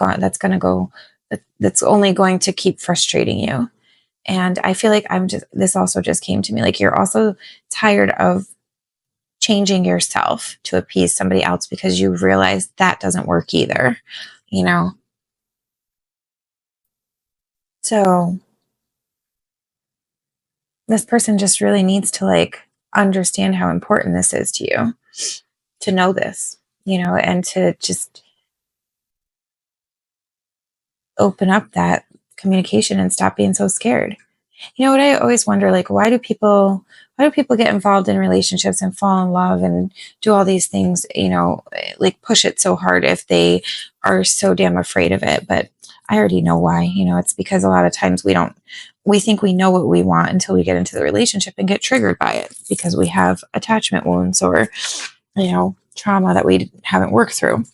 only going to keep frustrating you. And I feel like this also just came to me. Like, you're also tired of changing yourself to appease somebody else because you realize that doesn't work either, So this person just really needs to like understand how important this is to you, to know this, and to just open up that communication and stop being so scared. What I always wonder, like, why do people get involved in relationships and fall in love and do all these things, like push it so hard if they are so damn afraid of it? But I already know why. It's because a lot of times we think we know what we want until we get into the relationship and get triggered by it because we have attachment wounds or, trauma that we haven't worked through.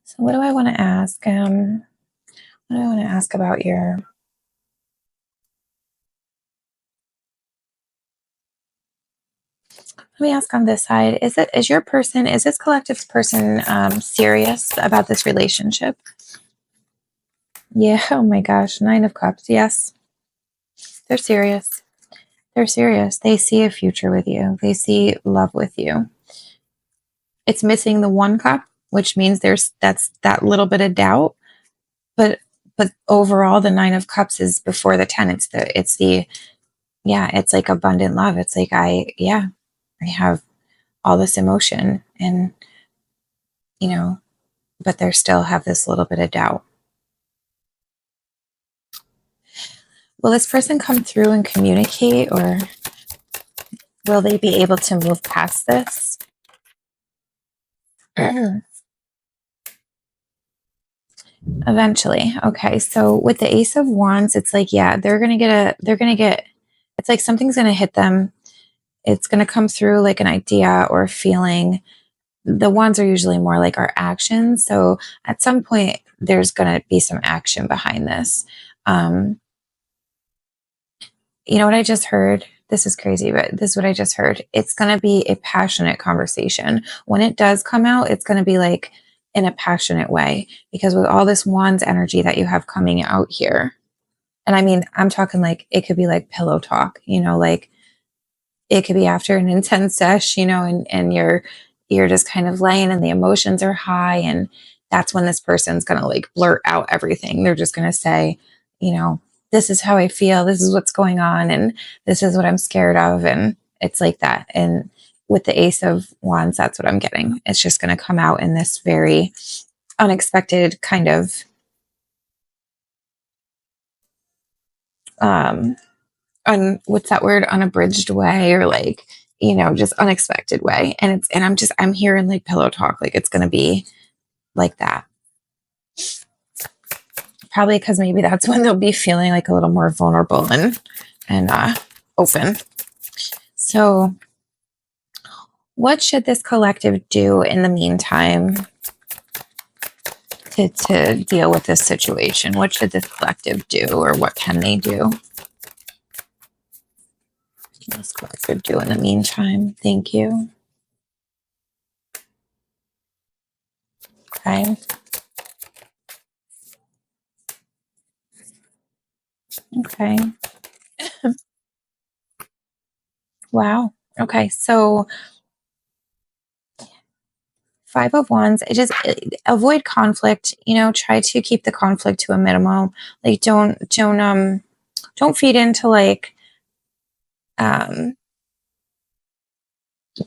So what do I want to ask? What do I want to ask about your... Let me ask on this side. Is this collective person serious about this relationship? Yeah. Oh my gosh. 9 of Cups. Yes. They're serious. They're serious. They see a future with you. They see love with you. It's missing the 1 cup, which means that's that little bit of doubt. But overall, the 9 of Cups is before the 10. It's like abundant love. It's like, I have all this emotion and, but they still have this little bit of doubt. Will this person come through and communicate, or will they be able to move past this? Eventually. Okay. So with the Ace of Wands, it's like, yeah, it's like something's going to hit them. It's going to come through like an idea or a feeling. The wands are usually more like our actions. So at some point, there's going to be some action behind this. You know what I just heard? This is crazy, but this is what I just heard. It's going to be a passionate conversation. When it does come out, it's going to be like in a passionate way, because with all this wands energy that you have coming out here, and I mean, I'm talking like it could be like pillow talk, like it could be after an intense sesh, and you're just kind of laying and the emotions are high, and that's when this person's gonna like blurt out everything. They're just gonna say, this is how I feel, this is what's going on, and this is what I'm scared of, and it's like that. And with the Ace of Wands, that's what I'm getting. It's just gonna come out in this very unexpected kind of what's that word, unabridged way, or like, just unexpected way. And I'm hearing like pillow talk, like it's going to be like that. Probably because maybe that's when they'll be feeling like a little more vulnerable and open. So what should this collective do in the meantime to deal with this situation? What should this collective do, or what can they do? This collective do in the meantime. Thank you. Okay. Okay. Wow. Okay. So Five of Wands, avoid conflict, try to keep the conflict to a minimum. Like don't feed into like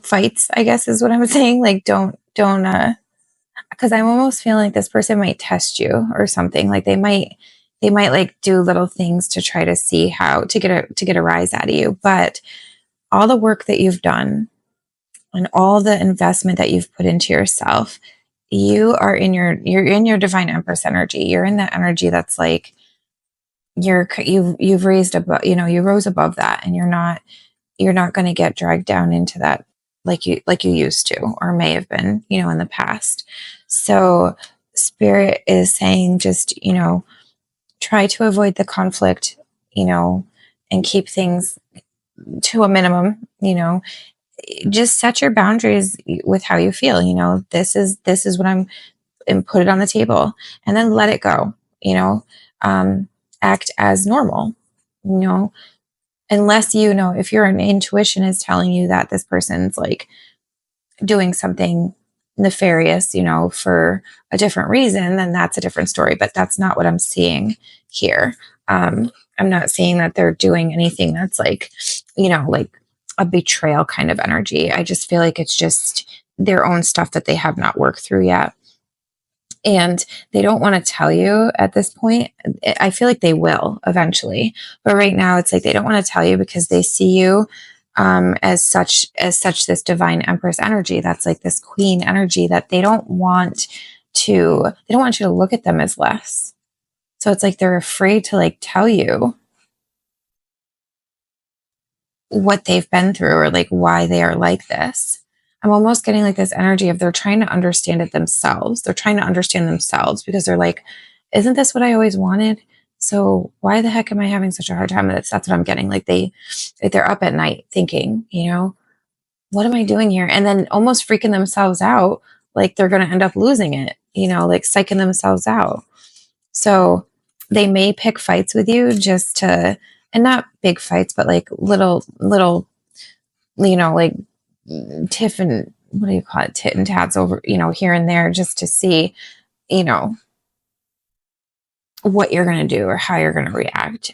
fights, I guess is what I'm saying. Like don't because I'm almost feeling like this person might test you or something. Like they might like do little things to try to see how to get a rise out of you. But all the work that you've done and all the investment that you've put into yourself, you're in your divine Empress energy. You're in that energy that's like you've raised above, you rose above that, and you're not going to get dragged down into that like you used to or may have been, in the past. So Spirit is saying just, try to avoid the conflict, and keep things to a minimum, just set your boundaries with how you feel. This is what I'm, and put it on the table, and then let it go. Act as normal. Unless if your intuition is telling you that this person's like doing something nefarious, for a different reason, then that's a different story. But that's not what I'm seeing here. I'm not seeing that they're doing anything that's like, like a betrayal kind of energy. I just feel like it's just their own stuff that they have not worked through yet. And they don't want to tell you at this point. I feel like they will eventually. But right now it's like they don't want to tell you because they see you as such this divine Empress energy. That's like this queen energy that they don't want you to look at them as less. So it's like they're afraid to like tell you what they've been through or like why they are like this. I'm almost getting like this energy of they're trying to understand it themselves. They're trying to understand themselves because they're like, isn't this what I always wanted? So why the heck am I having such a hard time? That's what I'm getting. Like they're up at night thinking, what am I doing here? And then almost freaking themselves out. Like they're going to end up losing it, like psyching themselves out. So they may pick fights with you just to, and not big fights, but like little, like tiff and what do you call it? Tit and tats over, here and there just to see, what you're going to do or how you're going to react.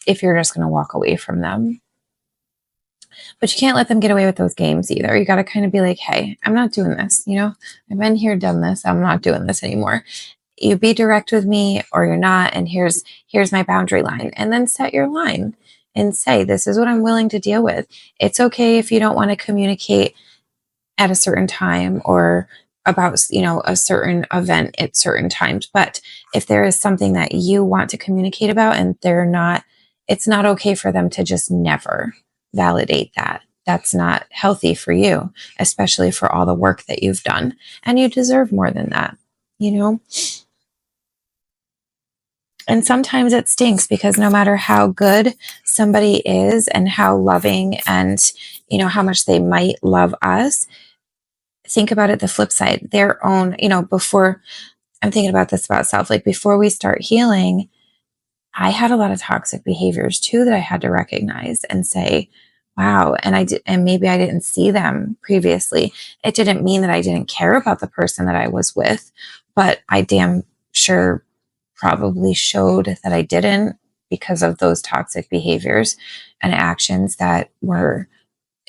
If you're just going to walk away from them. But you can't let them get away with those games either. You got to kind of be like, hey, I'm not doing this. I've been here, done this. I'm not doing this anymore. You be direct with me or you're not. And here's my boundary line. And then set your line and say, this is what I'm willing to deal with. It's okay if you don't want to communicate at a certain time or about, a certain event at certain times. But if there is something that you want to communicate about and it's not okay for them to just never validate that. That's not healthy for you, especially for all the work that you've done. And you deserve more than that, And sometimes it stinks because no matter how good somebody is and how loving and, how much they might love us, think about it the flip side, their own, before I'm thinking about this about self, like before we start healing, I had a lot of toxic behaviors too that I had to recognize and say, wow. And maybe I didn't see them previously. It didn't mean that I didn't care about the person that I was with, but I damn sure probably showed that I didn't because of those toxic behaviors and actions that were,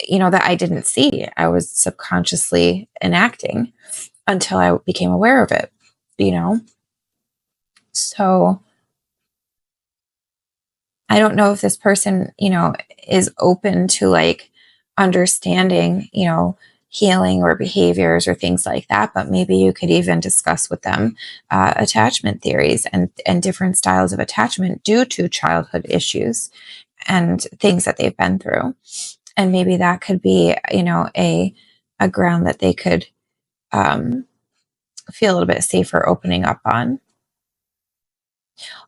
that I didn't see. I was subconsciously enacting until I became aware of it, So I don't know if this person, is open to like understanding, healing or behaviors or things like that. But maybe you could even discuss with them attachment theories and different styles of attachment due to childhood issues and things that they've been through. And maybe that could be, a ground that they could feel a little bit safer opening up on.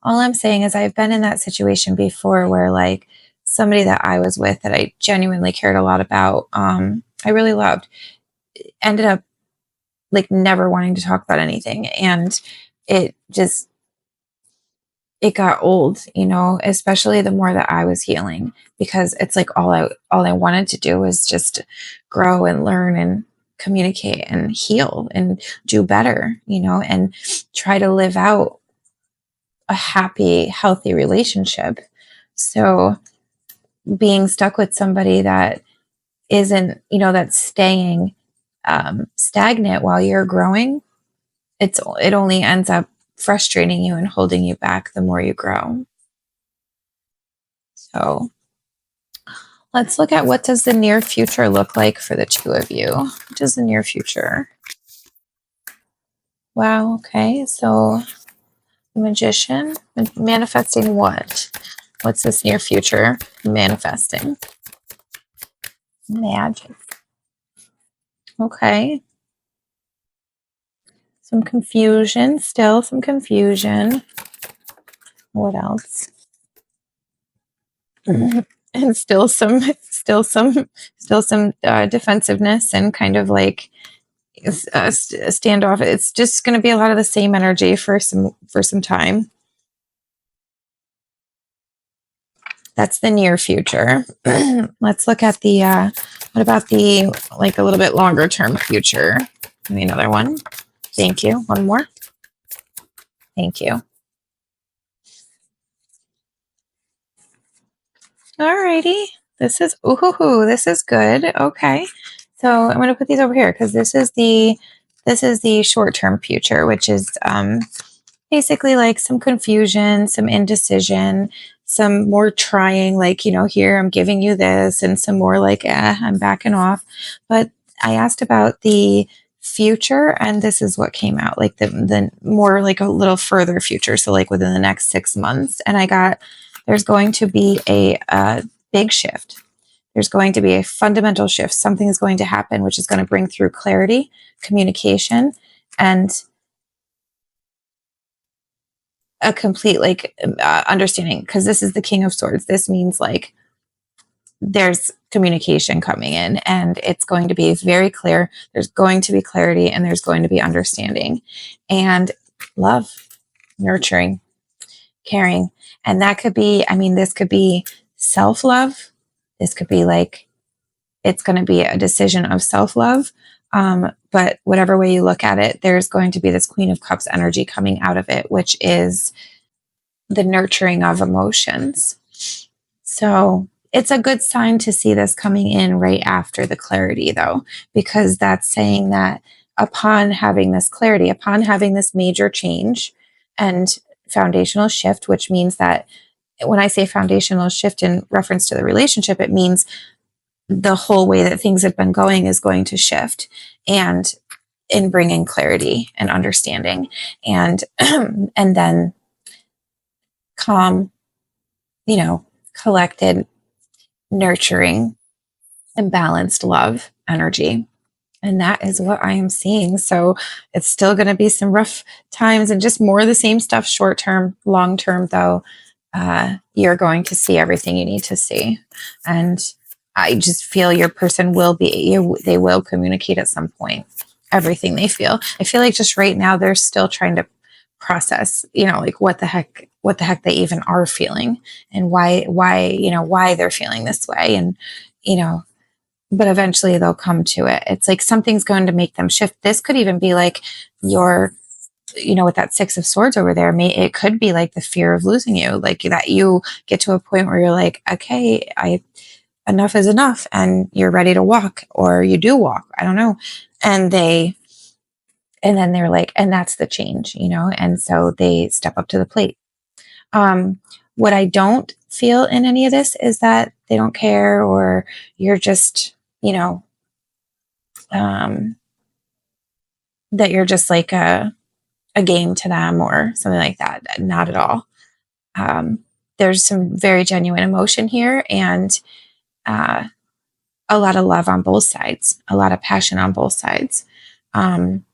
All I'm saying is I've been in that situation before where like somebody that I was with that I genuinely cared a lot about, I really loved, ended up like never wanting to talk about anything. And it got old, especially the more that I was healing, because it's like all I wanted to do was just grow and learn and communicate and heal and do better, and try to live out a happy, healthy relationship. So being stuck with somebody that isn't, that's staying stagnant while you're growing, it only ends up frustrating you and holding you back the more you grow. So let's look at what does the near future look like for the two of you. What does the near future? Wow, okay. So Magician, manifesting what? What's this near future manifesting? Magic. Okay. Some confusion, still some confusion. What else? And still some defensiveness and kind of like standoff. It's just going to be a lot of the same energy for some time. That's the near future. Let's look at the what about the like a little bit longer term future? Give me another one. Thank you. One more. Thank you. Alrighty. This is good. Okay. So I'm going to put these over here because this is the short-term future, which is basically like some confusion, some indecision, some more trying, like, here I'm giving you this, and some more like, I'm backing off. But I asked about the future, and this is what came out, like the more like a little further future. So like within the next 6 months, and I got there's going to be a big shift. There's going to be a fundamental shift. Something is going to happen, which is going to bring through clarity, communication, and a complete like understanding. Because this is the King of Swords. This means like there's communication coming in, and it's going to be very clear. There's going to be clarity, and there's going to be understanding, and love, nurturing, caring. And that could be, this could be self-love. This could be like, it's going to be a decision of self-love. But whatever way you look at it, there's going to be this Queen of Cups energy coming out of it, which is the nurturing of emotions. So it's a good sign to see this coming in right after the clarity, though, because that's saying that upon having this clarity, upon having this major change and foundational shift, which means that when I say foundational shift in reference to the relationship, it means the whole way that things have been going is going to shift. And in bringing clarity and understanding, and and then calm, collected, nurturing, and balanced love energy. And that is what I am seeing. So it's still going to be some rough times and just more of the same stuff, short term. Long term, though, you're going to see everything you need to see. And I just feel your person will they will communicate at some point everything they feel. I feel like just right now they're still trying to process, like what the heck they even are feeling, and why they're feeling this way. And, but eventually they'll come to it. It's like something's going to make them shift. This could even be like your, with that Six of Swords over there, it could be like the fear of losing you, like that you get to a point where you're like, okay, enough is enough, and you're ready to walk, or you do walk. I don't know. And then they're like, and that's the change, and so they step up to the plate. What I don't feel in any of this is that they don't care, or you're just, that you're just like a game to them or something like that. Not at all. There's some very genuine emotion here, and a lot of love on both sides, a lot of passion on both sides, and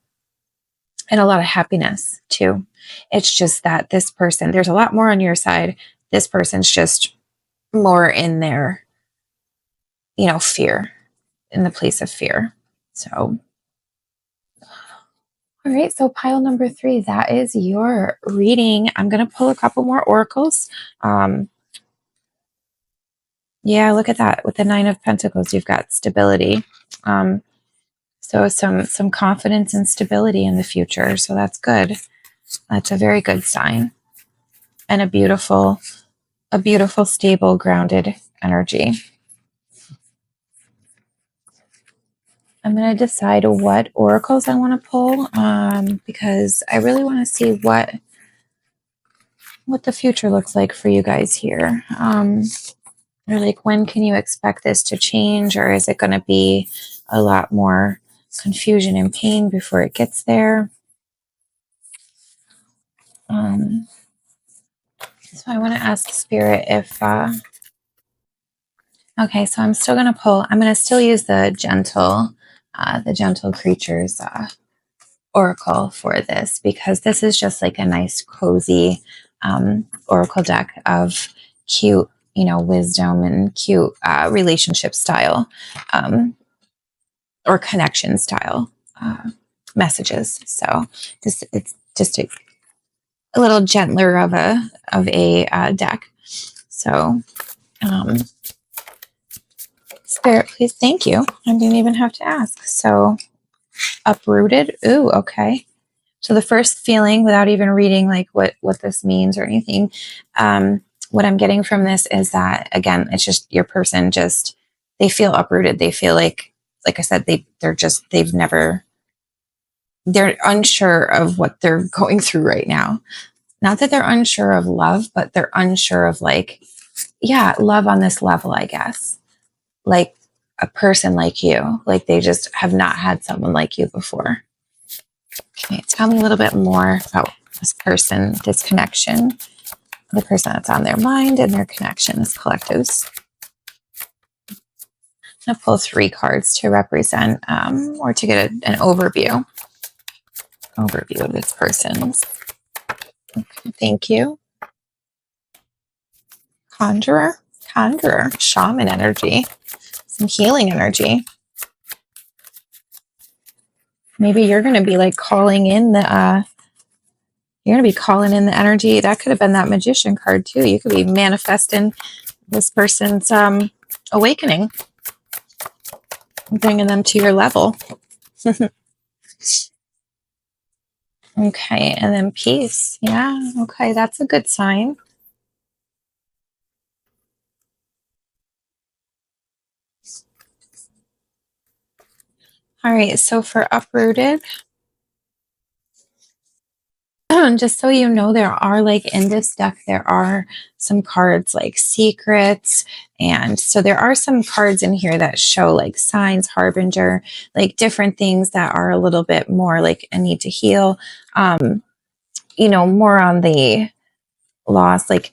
a lot of happiness too. It's just that this person, there's a lot more on your side. This person's just more in their, fear, in the place of fear. So, all right, so pile number 3, that is your reading. I'm going to pull a couple more oracles. Yeah, look at that. With the 9 of Pentacles, you've got stability. So some confidence and stability in the future. So that's good. That's a very good sign. And a beautiful, stable, grounded energy. I'm going to decide what oracles I want to pull, because I really want to see what the future looks like for you guys here. Or like, when can you expect this to change, or is it going to be a lot more confusion and pain before it gets there? So I want to ask Spirit if okay, so I'm still going to pull. I'm going to still use the gentle creatures oracle for this, because this is just like a nice cozy oracle deck of cute, wisdom and cute relationship style or connection style messages. So it's just a little gentler of a deck. So Spirit, please, thank you. I didn't even have to ask. So uprooted. Ooh, okay. So the first feeling, without even reading like what this means or anything, what I'm getting from this is that, again, it's just your person just, they feel uprooted. They feel like I said, they're unsure of what they're going through right now. Not that they're unsure of love, but they're unsure of love on this level, I guess. Like a person like you, like they just have not had someone like you before. Okay, tell me a little bit more about this person, this connection, the person that's on their mind and their connection, this collectives. I'm going to pull 3 cards to represent or to get an overview of this person's. Okay, thank you. Conjurer, shaman energy, some healing energy. Maybe you're going to be like calling in the energy. That could have been that magician card too. You could be manifesting this person's awakening, bringing them to your level. Okay, and then peace. Yeah, okay, that's a good sign. All right, so for uprooted, just so you know, there are like in this deck, there are some cards like secrets. And so there are some cards in here that show like signs, harbinger, like different things that are a little bit more like a need to heal, more on the loss, like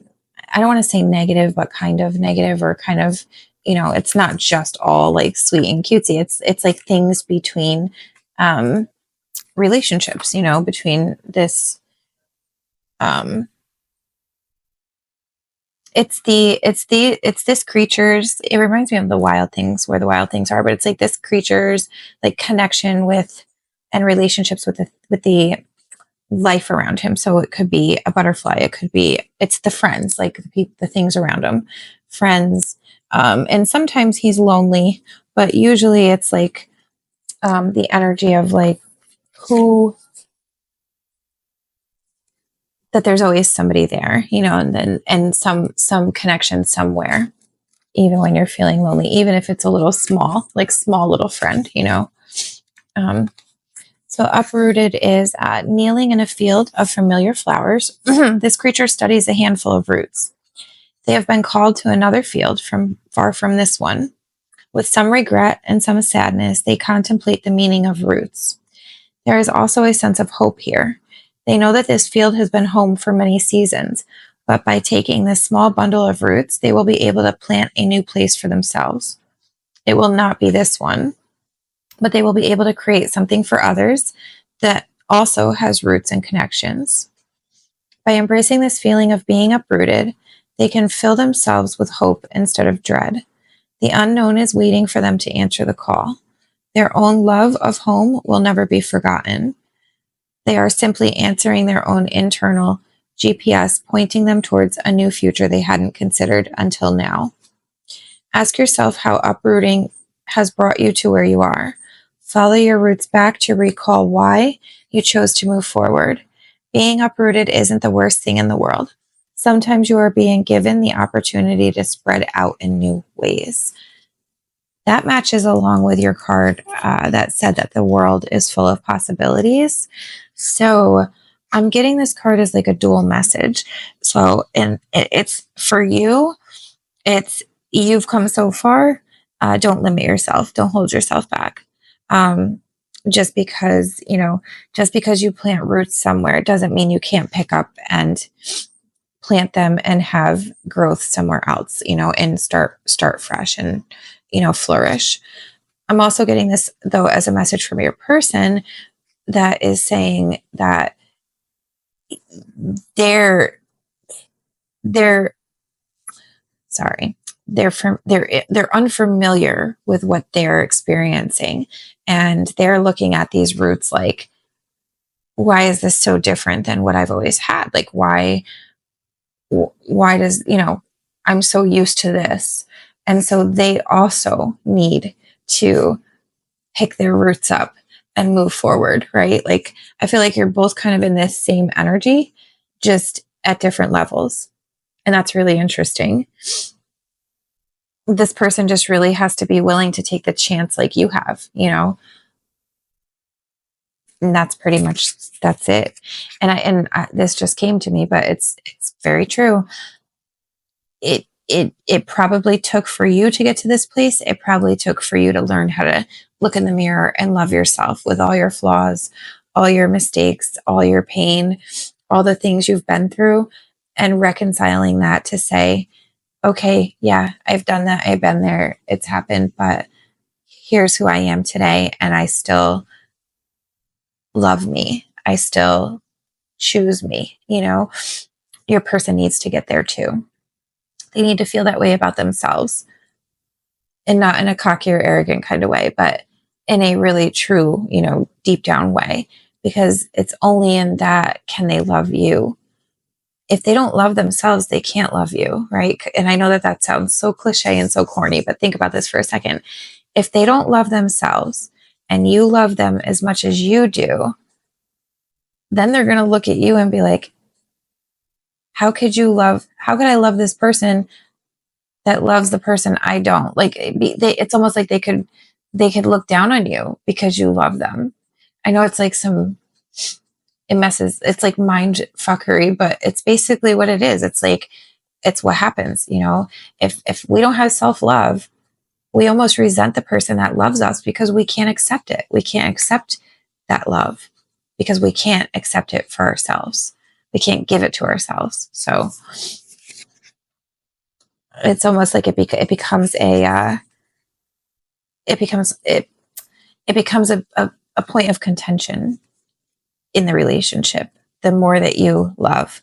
I don't want to say negative, but kind of negative, or kind of, it's not just all like sweet and cutesy. It's like things between relationships, between this it's this creature's, it reminds me of the wild things, where the wild things are, but it's like this creature's like connection with and relationships with the life around him. So it could be a butterfly, it's the friends, like the things around him, friends. And sometimes he's lonely, but usually it's like the energy of like who, that there's always somebody there, and some connection somewhere, even when you're feeling lonely, even if it's a little small, like small little friend. So uprooted is kneeling in a field of familiar flowers. This creature studies a handful of roots. They have been called to another field far from this one. With some regret and some sadness, they contemplate the meaning of roots. There is also a sense of hope here. They know that this field has been home for many seasons, but by taking this small bundle of roots, they will be able to plant a new place for themselves. It will not be this one, but they will be able to create something for others that also has roots and connections. By embracing this feeling of being uprooted, they can fill themselves with hope instead of dread. The unknown is waiting for them to answer the call. Their own love of home will never be forgotten. They are simply answering their own internal GPS, pointing them towards a new future they hadn't considered until now. Ask yourself how uprooting has brought you to where you are. Follow your roots back to recall why you chose to move forward. Being uprooted isn't the worst thing in the world. Sometimes you are being given the opportunity to spread out in new ways. That matches along with your card that said that the world is full of possibilities. So I'm getting this card as like a dual message. So, and it's for you, it's you've come so far. Don't limit yourself. Don't hold yourself back. Just because you plant roots somewhere doesn't mean you can't pick up and plant them and have growth somewhere else, and start fresh and, flourish. I'm also getting this though as a message from your person that is saying that they're unfamiliar with what they're experiencing, and they're looking at these roots like, why is this so different than what I've always had? Like, why does, I'm so used to this. And so they also need to pick their roots up and move forward, right? Like, I feel like you're both kind of in this same energy, just at different levels. And that's really interesting. This person just really has to be willing to take the chance like you have, and that's pretty much, that's it. And this just came to me, but it's very true. It probably took for you to get to this place. It probably took for you to learn how to look in the mirror and love yourself with all your flaws, all your mistakes, all your pain, all the things you've been through, and reconciling that to say, okay, yeah, I've done that. I've been there. It's happened, but here's who I am today. And I still love me. I still choose me. Your person needs to get there too. They need to feel that way about themselves, and not in a cocky or arrogant kind of way, but in a really true, deep down way, because it's only in that can they love you. If they don't love themselves, they can't love you, right? And I know that sounds so cliche and so corny, but think about this for a second. If they don't love themselves and you love them as much as you do, then they're going to look at you and be like, how could I love this person that loves the person I don't? Like, it's almost like they could look down on you because you love them. I know it's like it's like mind fuckery, but it's basically what it is. It's like, it's what happens, you know, if we don't have self-love, we almost resent the person that loves us because we can't accept it. We can't accept that love because we can't accept it for ourselves. We can't give it to ourselves. So it's almost like it becomes a point of contention in the relationship. The more that you love,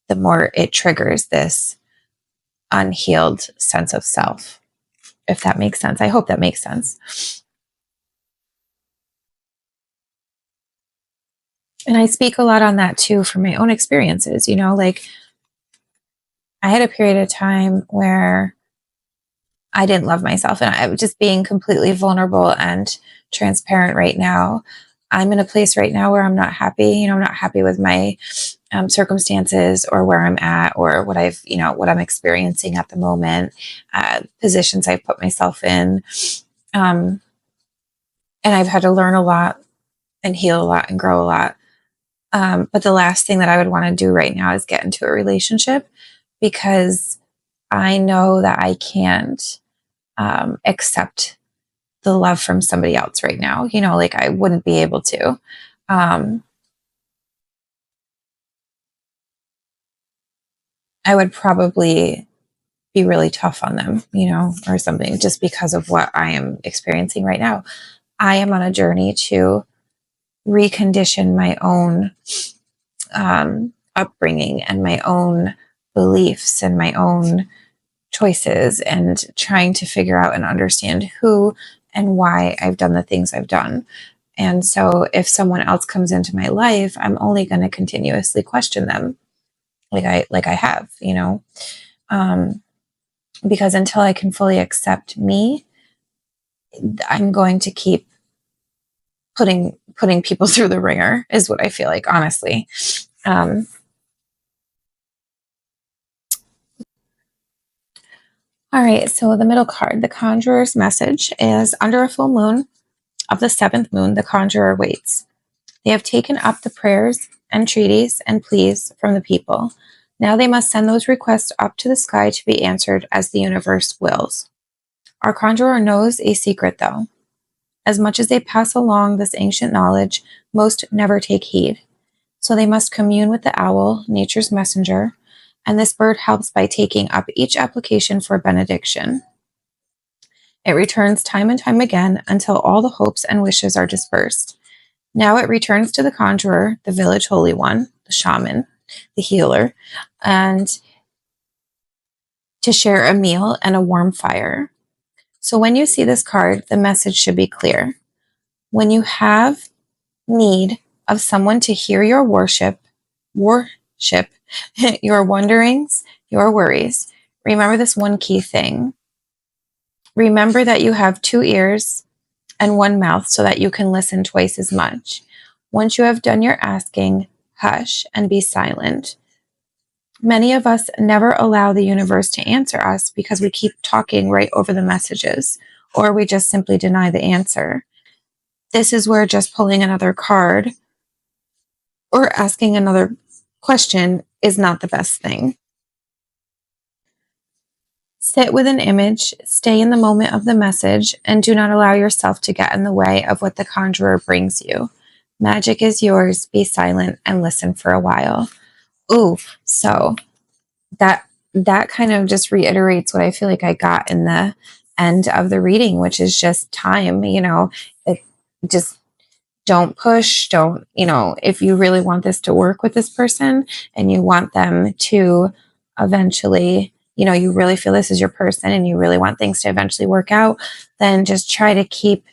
the more it triggers this unhealed sense of self. If that makes sense. I hope that makes sense. And I speak a lot on that too from my own experiences, you know, like I had a period of time where I didn't love myself, and I was just being completely vulnerable and transparent right now. I'm in a place right now where I'm not happy. You know, I'm not happy with my circumstances or where I'm at or what what I'm experiencing at the moment, positions I've put myself in. And I've had to learn a lot and heal a lot and grow a lot. But the last thing that I would want to do right now is get into a relationship, because I know that I can't accept the love from somebody else right now. You know, like I wouldn't be able to. I would probably be really tough on them, you know, or something, just because of what I am experiencing right now. I am on a journey to recondition my own upbringing and my own beliefs and my own choices, and trying to figure out and understand who and why I've done the things I've done. And so if someone else comes into my life, I'm only going to continuously question them like I have, you know, because until I can fully accept me, I'm going to keep putting people through the ringer, is what I feel like, honestly. All right, so the middle card, the conjurer's message, is under a full moon of the seventh moon, the conjurer waits. They have taken up the prayers, entreaties, and pleas from the people. Now they must send those requests up to the sky to be answered as the universe wills. Our conjurer knows a secret, though. As much as they pass along this ancient knowledge, most never take heed. So they must commune with the owl, nature's messenger, and this bird helps by taking up each application for benediction. It returns time and time again until all the hopes and wishes are dispersed. Now it returns to the conjurer, the village holy one, the shaman, the healer, and to share a meal and a warm fire. So when you see this card, the message should be clear. When you have need of someone to hear your worship, your wonderings, your worries, remember this one key thing. Remember that you have 2 ears and 1 mouth so that you can listen twice as much. Once you have done your asking, hush and be silent. Many of us never allow the universe to answer us because we keep talking right over the messages, or we just simply deny the answer. This is where just pulling another card or asking another question is not the best thing. Sit with an image, stay in the moment of the message, and do not allow yourself to get in the way of what the conjurer brings you. Magic is yours. Be silent and listen for a while. Ooh, so that kind of just reiterates what I feel like I got in the end of the reading, which is just time. You know, just don't push. Don't, you know, if you really want this to work with this person and you want them to eventually, you know, you really feel this is your person and you really want things to eventually work out, then just try to keep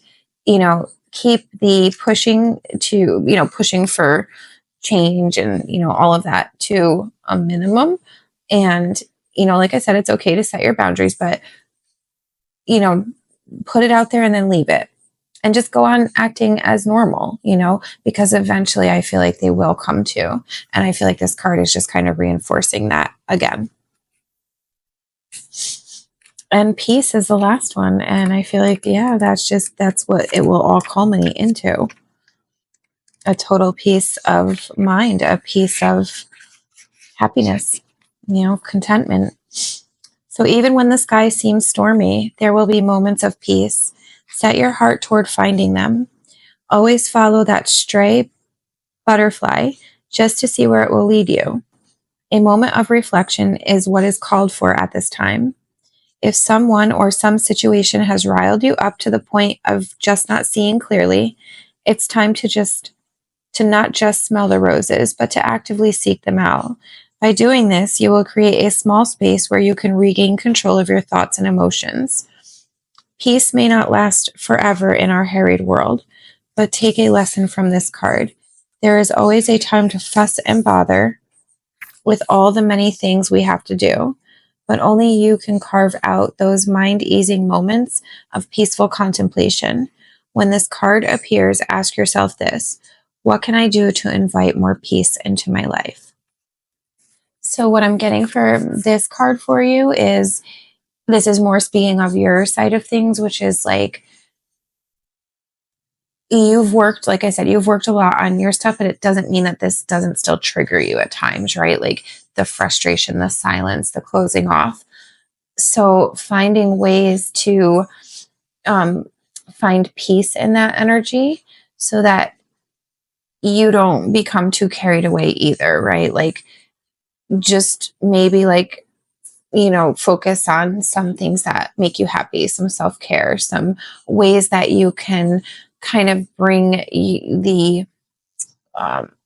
the pushing for change and, you know, all of that to a minimum. And, you know, like I said, it's okay to set your boundaries, but, you know, put it out there and then leave it and just go on acting as normal, you know, because eventually I feel like they will come to. And I feel like this card is just kind of reinforcing that again. And peace is the last one. And I feel like, yeah, that's what it will all culminate into. a total peace of mind, a peace of happiness, contentment. So even when the sky seems stormy, there will be moments of peace. Set your heart toward finding them. Always follow that stray butterfly just to see where it will lead you. A moment of reflection is what is called for at this time. If someone or some situation has riled you up to the point of just not seeing clearly, it's time to not just smell the roses, but to actively seek them out. By doing this, you will create a small space where you can regain control of your thoughts and emotions. Peace may not last forever in our harried world, but take a lesson from this card. There is always a time to fuss and bother with all the many things we have to do, but only you can carve out those mind-easing moments of peaceful contemplation. When this card appears, ask yourself this: what can I do to invite more peace into my life? So what I'm getting for this card for you is, this is more speaking of your side of things, which is like, you've worked, like I said, you've worked a lot on your stuff, but it doesn't mean that this doesn't still trigger you at times, right? Like the frustration, the silence, the closing off. So finding ways to find peace in that energy so that you don't become too carried away either, right? Like just maybe like, focus on some things that make you happy, some self-care, some ways that you can kind of bring the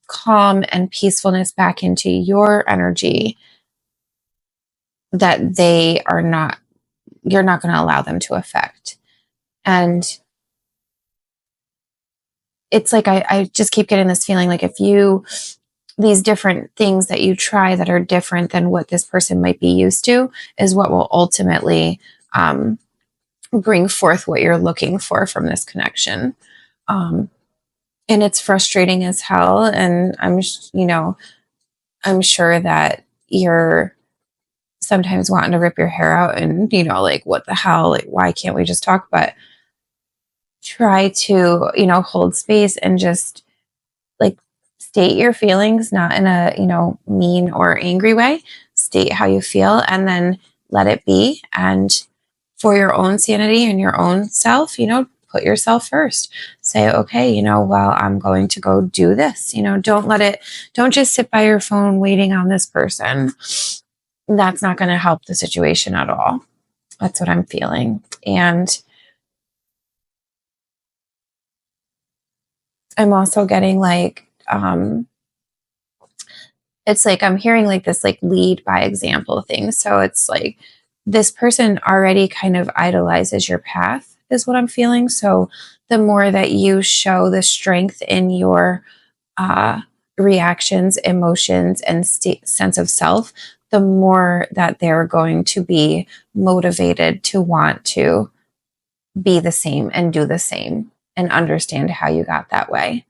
calm and peacefulness back into your energy, that you're not going to allow them to affect. And it's like, I just keep getting this feeling like these different things that you try that are different than what this person might be used to is what will ultimately bring forth what you're looking for from this connection. And it's frustrating as hell. And I'm sure that you're sometimes wanting to rip your hair out and, like, what the hell, like, why can't we just talk? But try to, hold space and just like state your feelings, not in a, mean or angry way. State how you feel and then let it be. And for your own sanity and your own self, put yourself first. Say, okay, well, I'm going to go do this. Don't just sit by your phone waiting on this person. That's not going to help the situation at all. That's what I'm feeling. And I'm also getting like, it's like I'm hearing like this like lead by example thing. So it's like this person already kind of idolizes your path is what I'm feeling. So the more that you show the strength in your reactions, emotions, and sense of self, the more that they're going to be motivated to want to be the same and do the same and understand how you got that way.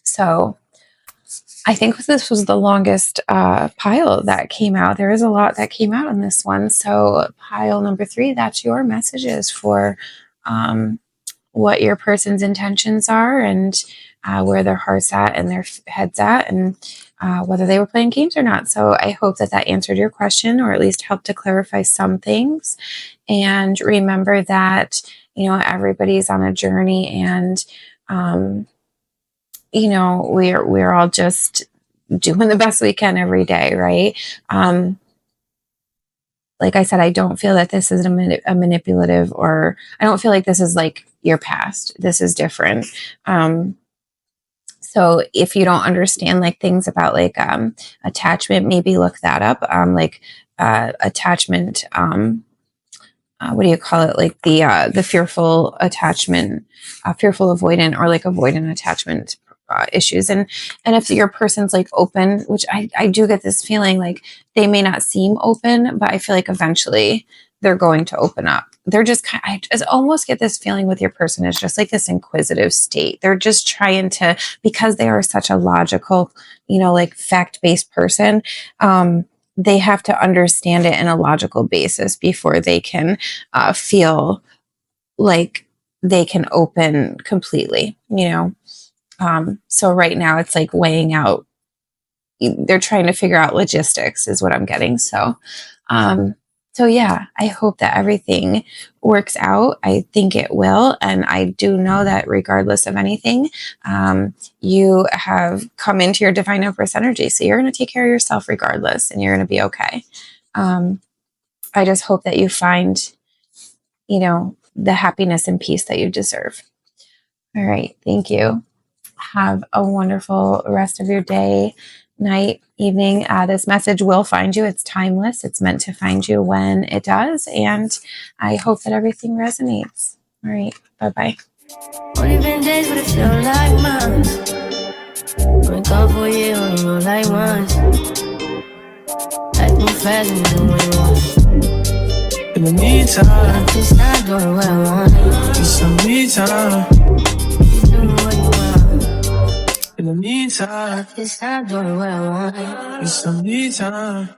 So I think this was the longest pile that came out. There is a lot that came out in this one. So pile number 3, that's your messages for what your person's intentions are and where their heart's at and their head's at, and whether they were playing games or not. So I hope that answered your question, or at least helped to clarify some things. And remember that, everybody's on a journey, and we're all just doing the best we can every day, right? Like I said, I don't feel that this is a manipulative, or I don't feel like this is like your past. This is different. So if you don't understand like things about like attachment, maybe look that up. Attachment. What do you call it? Like the fearful attachment, fearful avoidant, or like avoidant attachment issues. And if your person's like open, which I do get this feeling like they may not seem open, but I feel like eventually they're going to open up. They're just I just almost get this feeling with your person is just like this inquisitive state. They're just trying to, because they are such a logical, like fact-based person, they have to understand it in a logical basis before they can feel like they can open completely, So right now it's like weighing out, they're trying to figure out logistics is what I'm getting. So yeah, I hope that everything works out. I think it will. And I do know that regardless of anything, you have come into your divine Empress energy. So you're going to take care of yourself regardless, and you're going to be okay. I just hope that you find, the happiness and peace that you deserve. All right. Thank you. Have a wonderful rest of your day, night, evening. This message will find you. It's timeless. It's meant to find you when it does. And I hope that everything resonates. All right. Bye-bye. Only been days, but it feel like months. Been gone for a year, only know like once. Life move fast and you do what you want. In the meantime, I'm just not doing what I want. Need some me time. You doing what you want. In the meantime, just not doing what I want. Need some me time.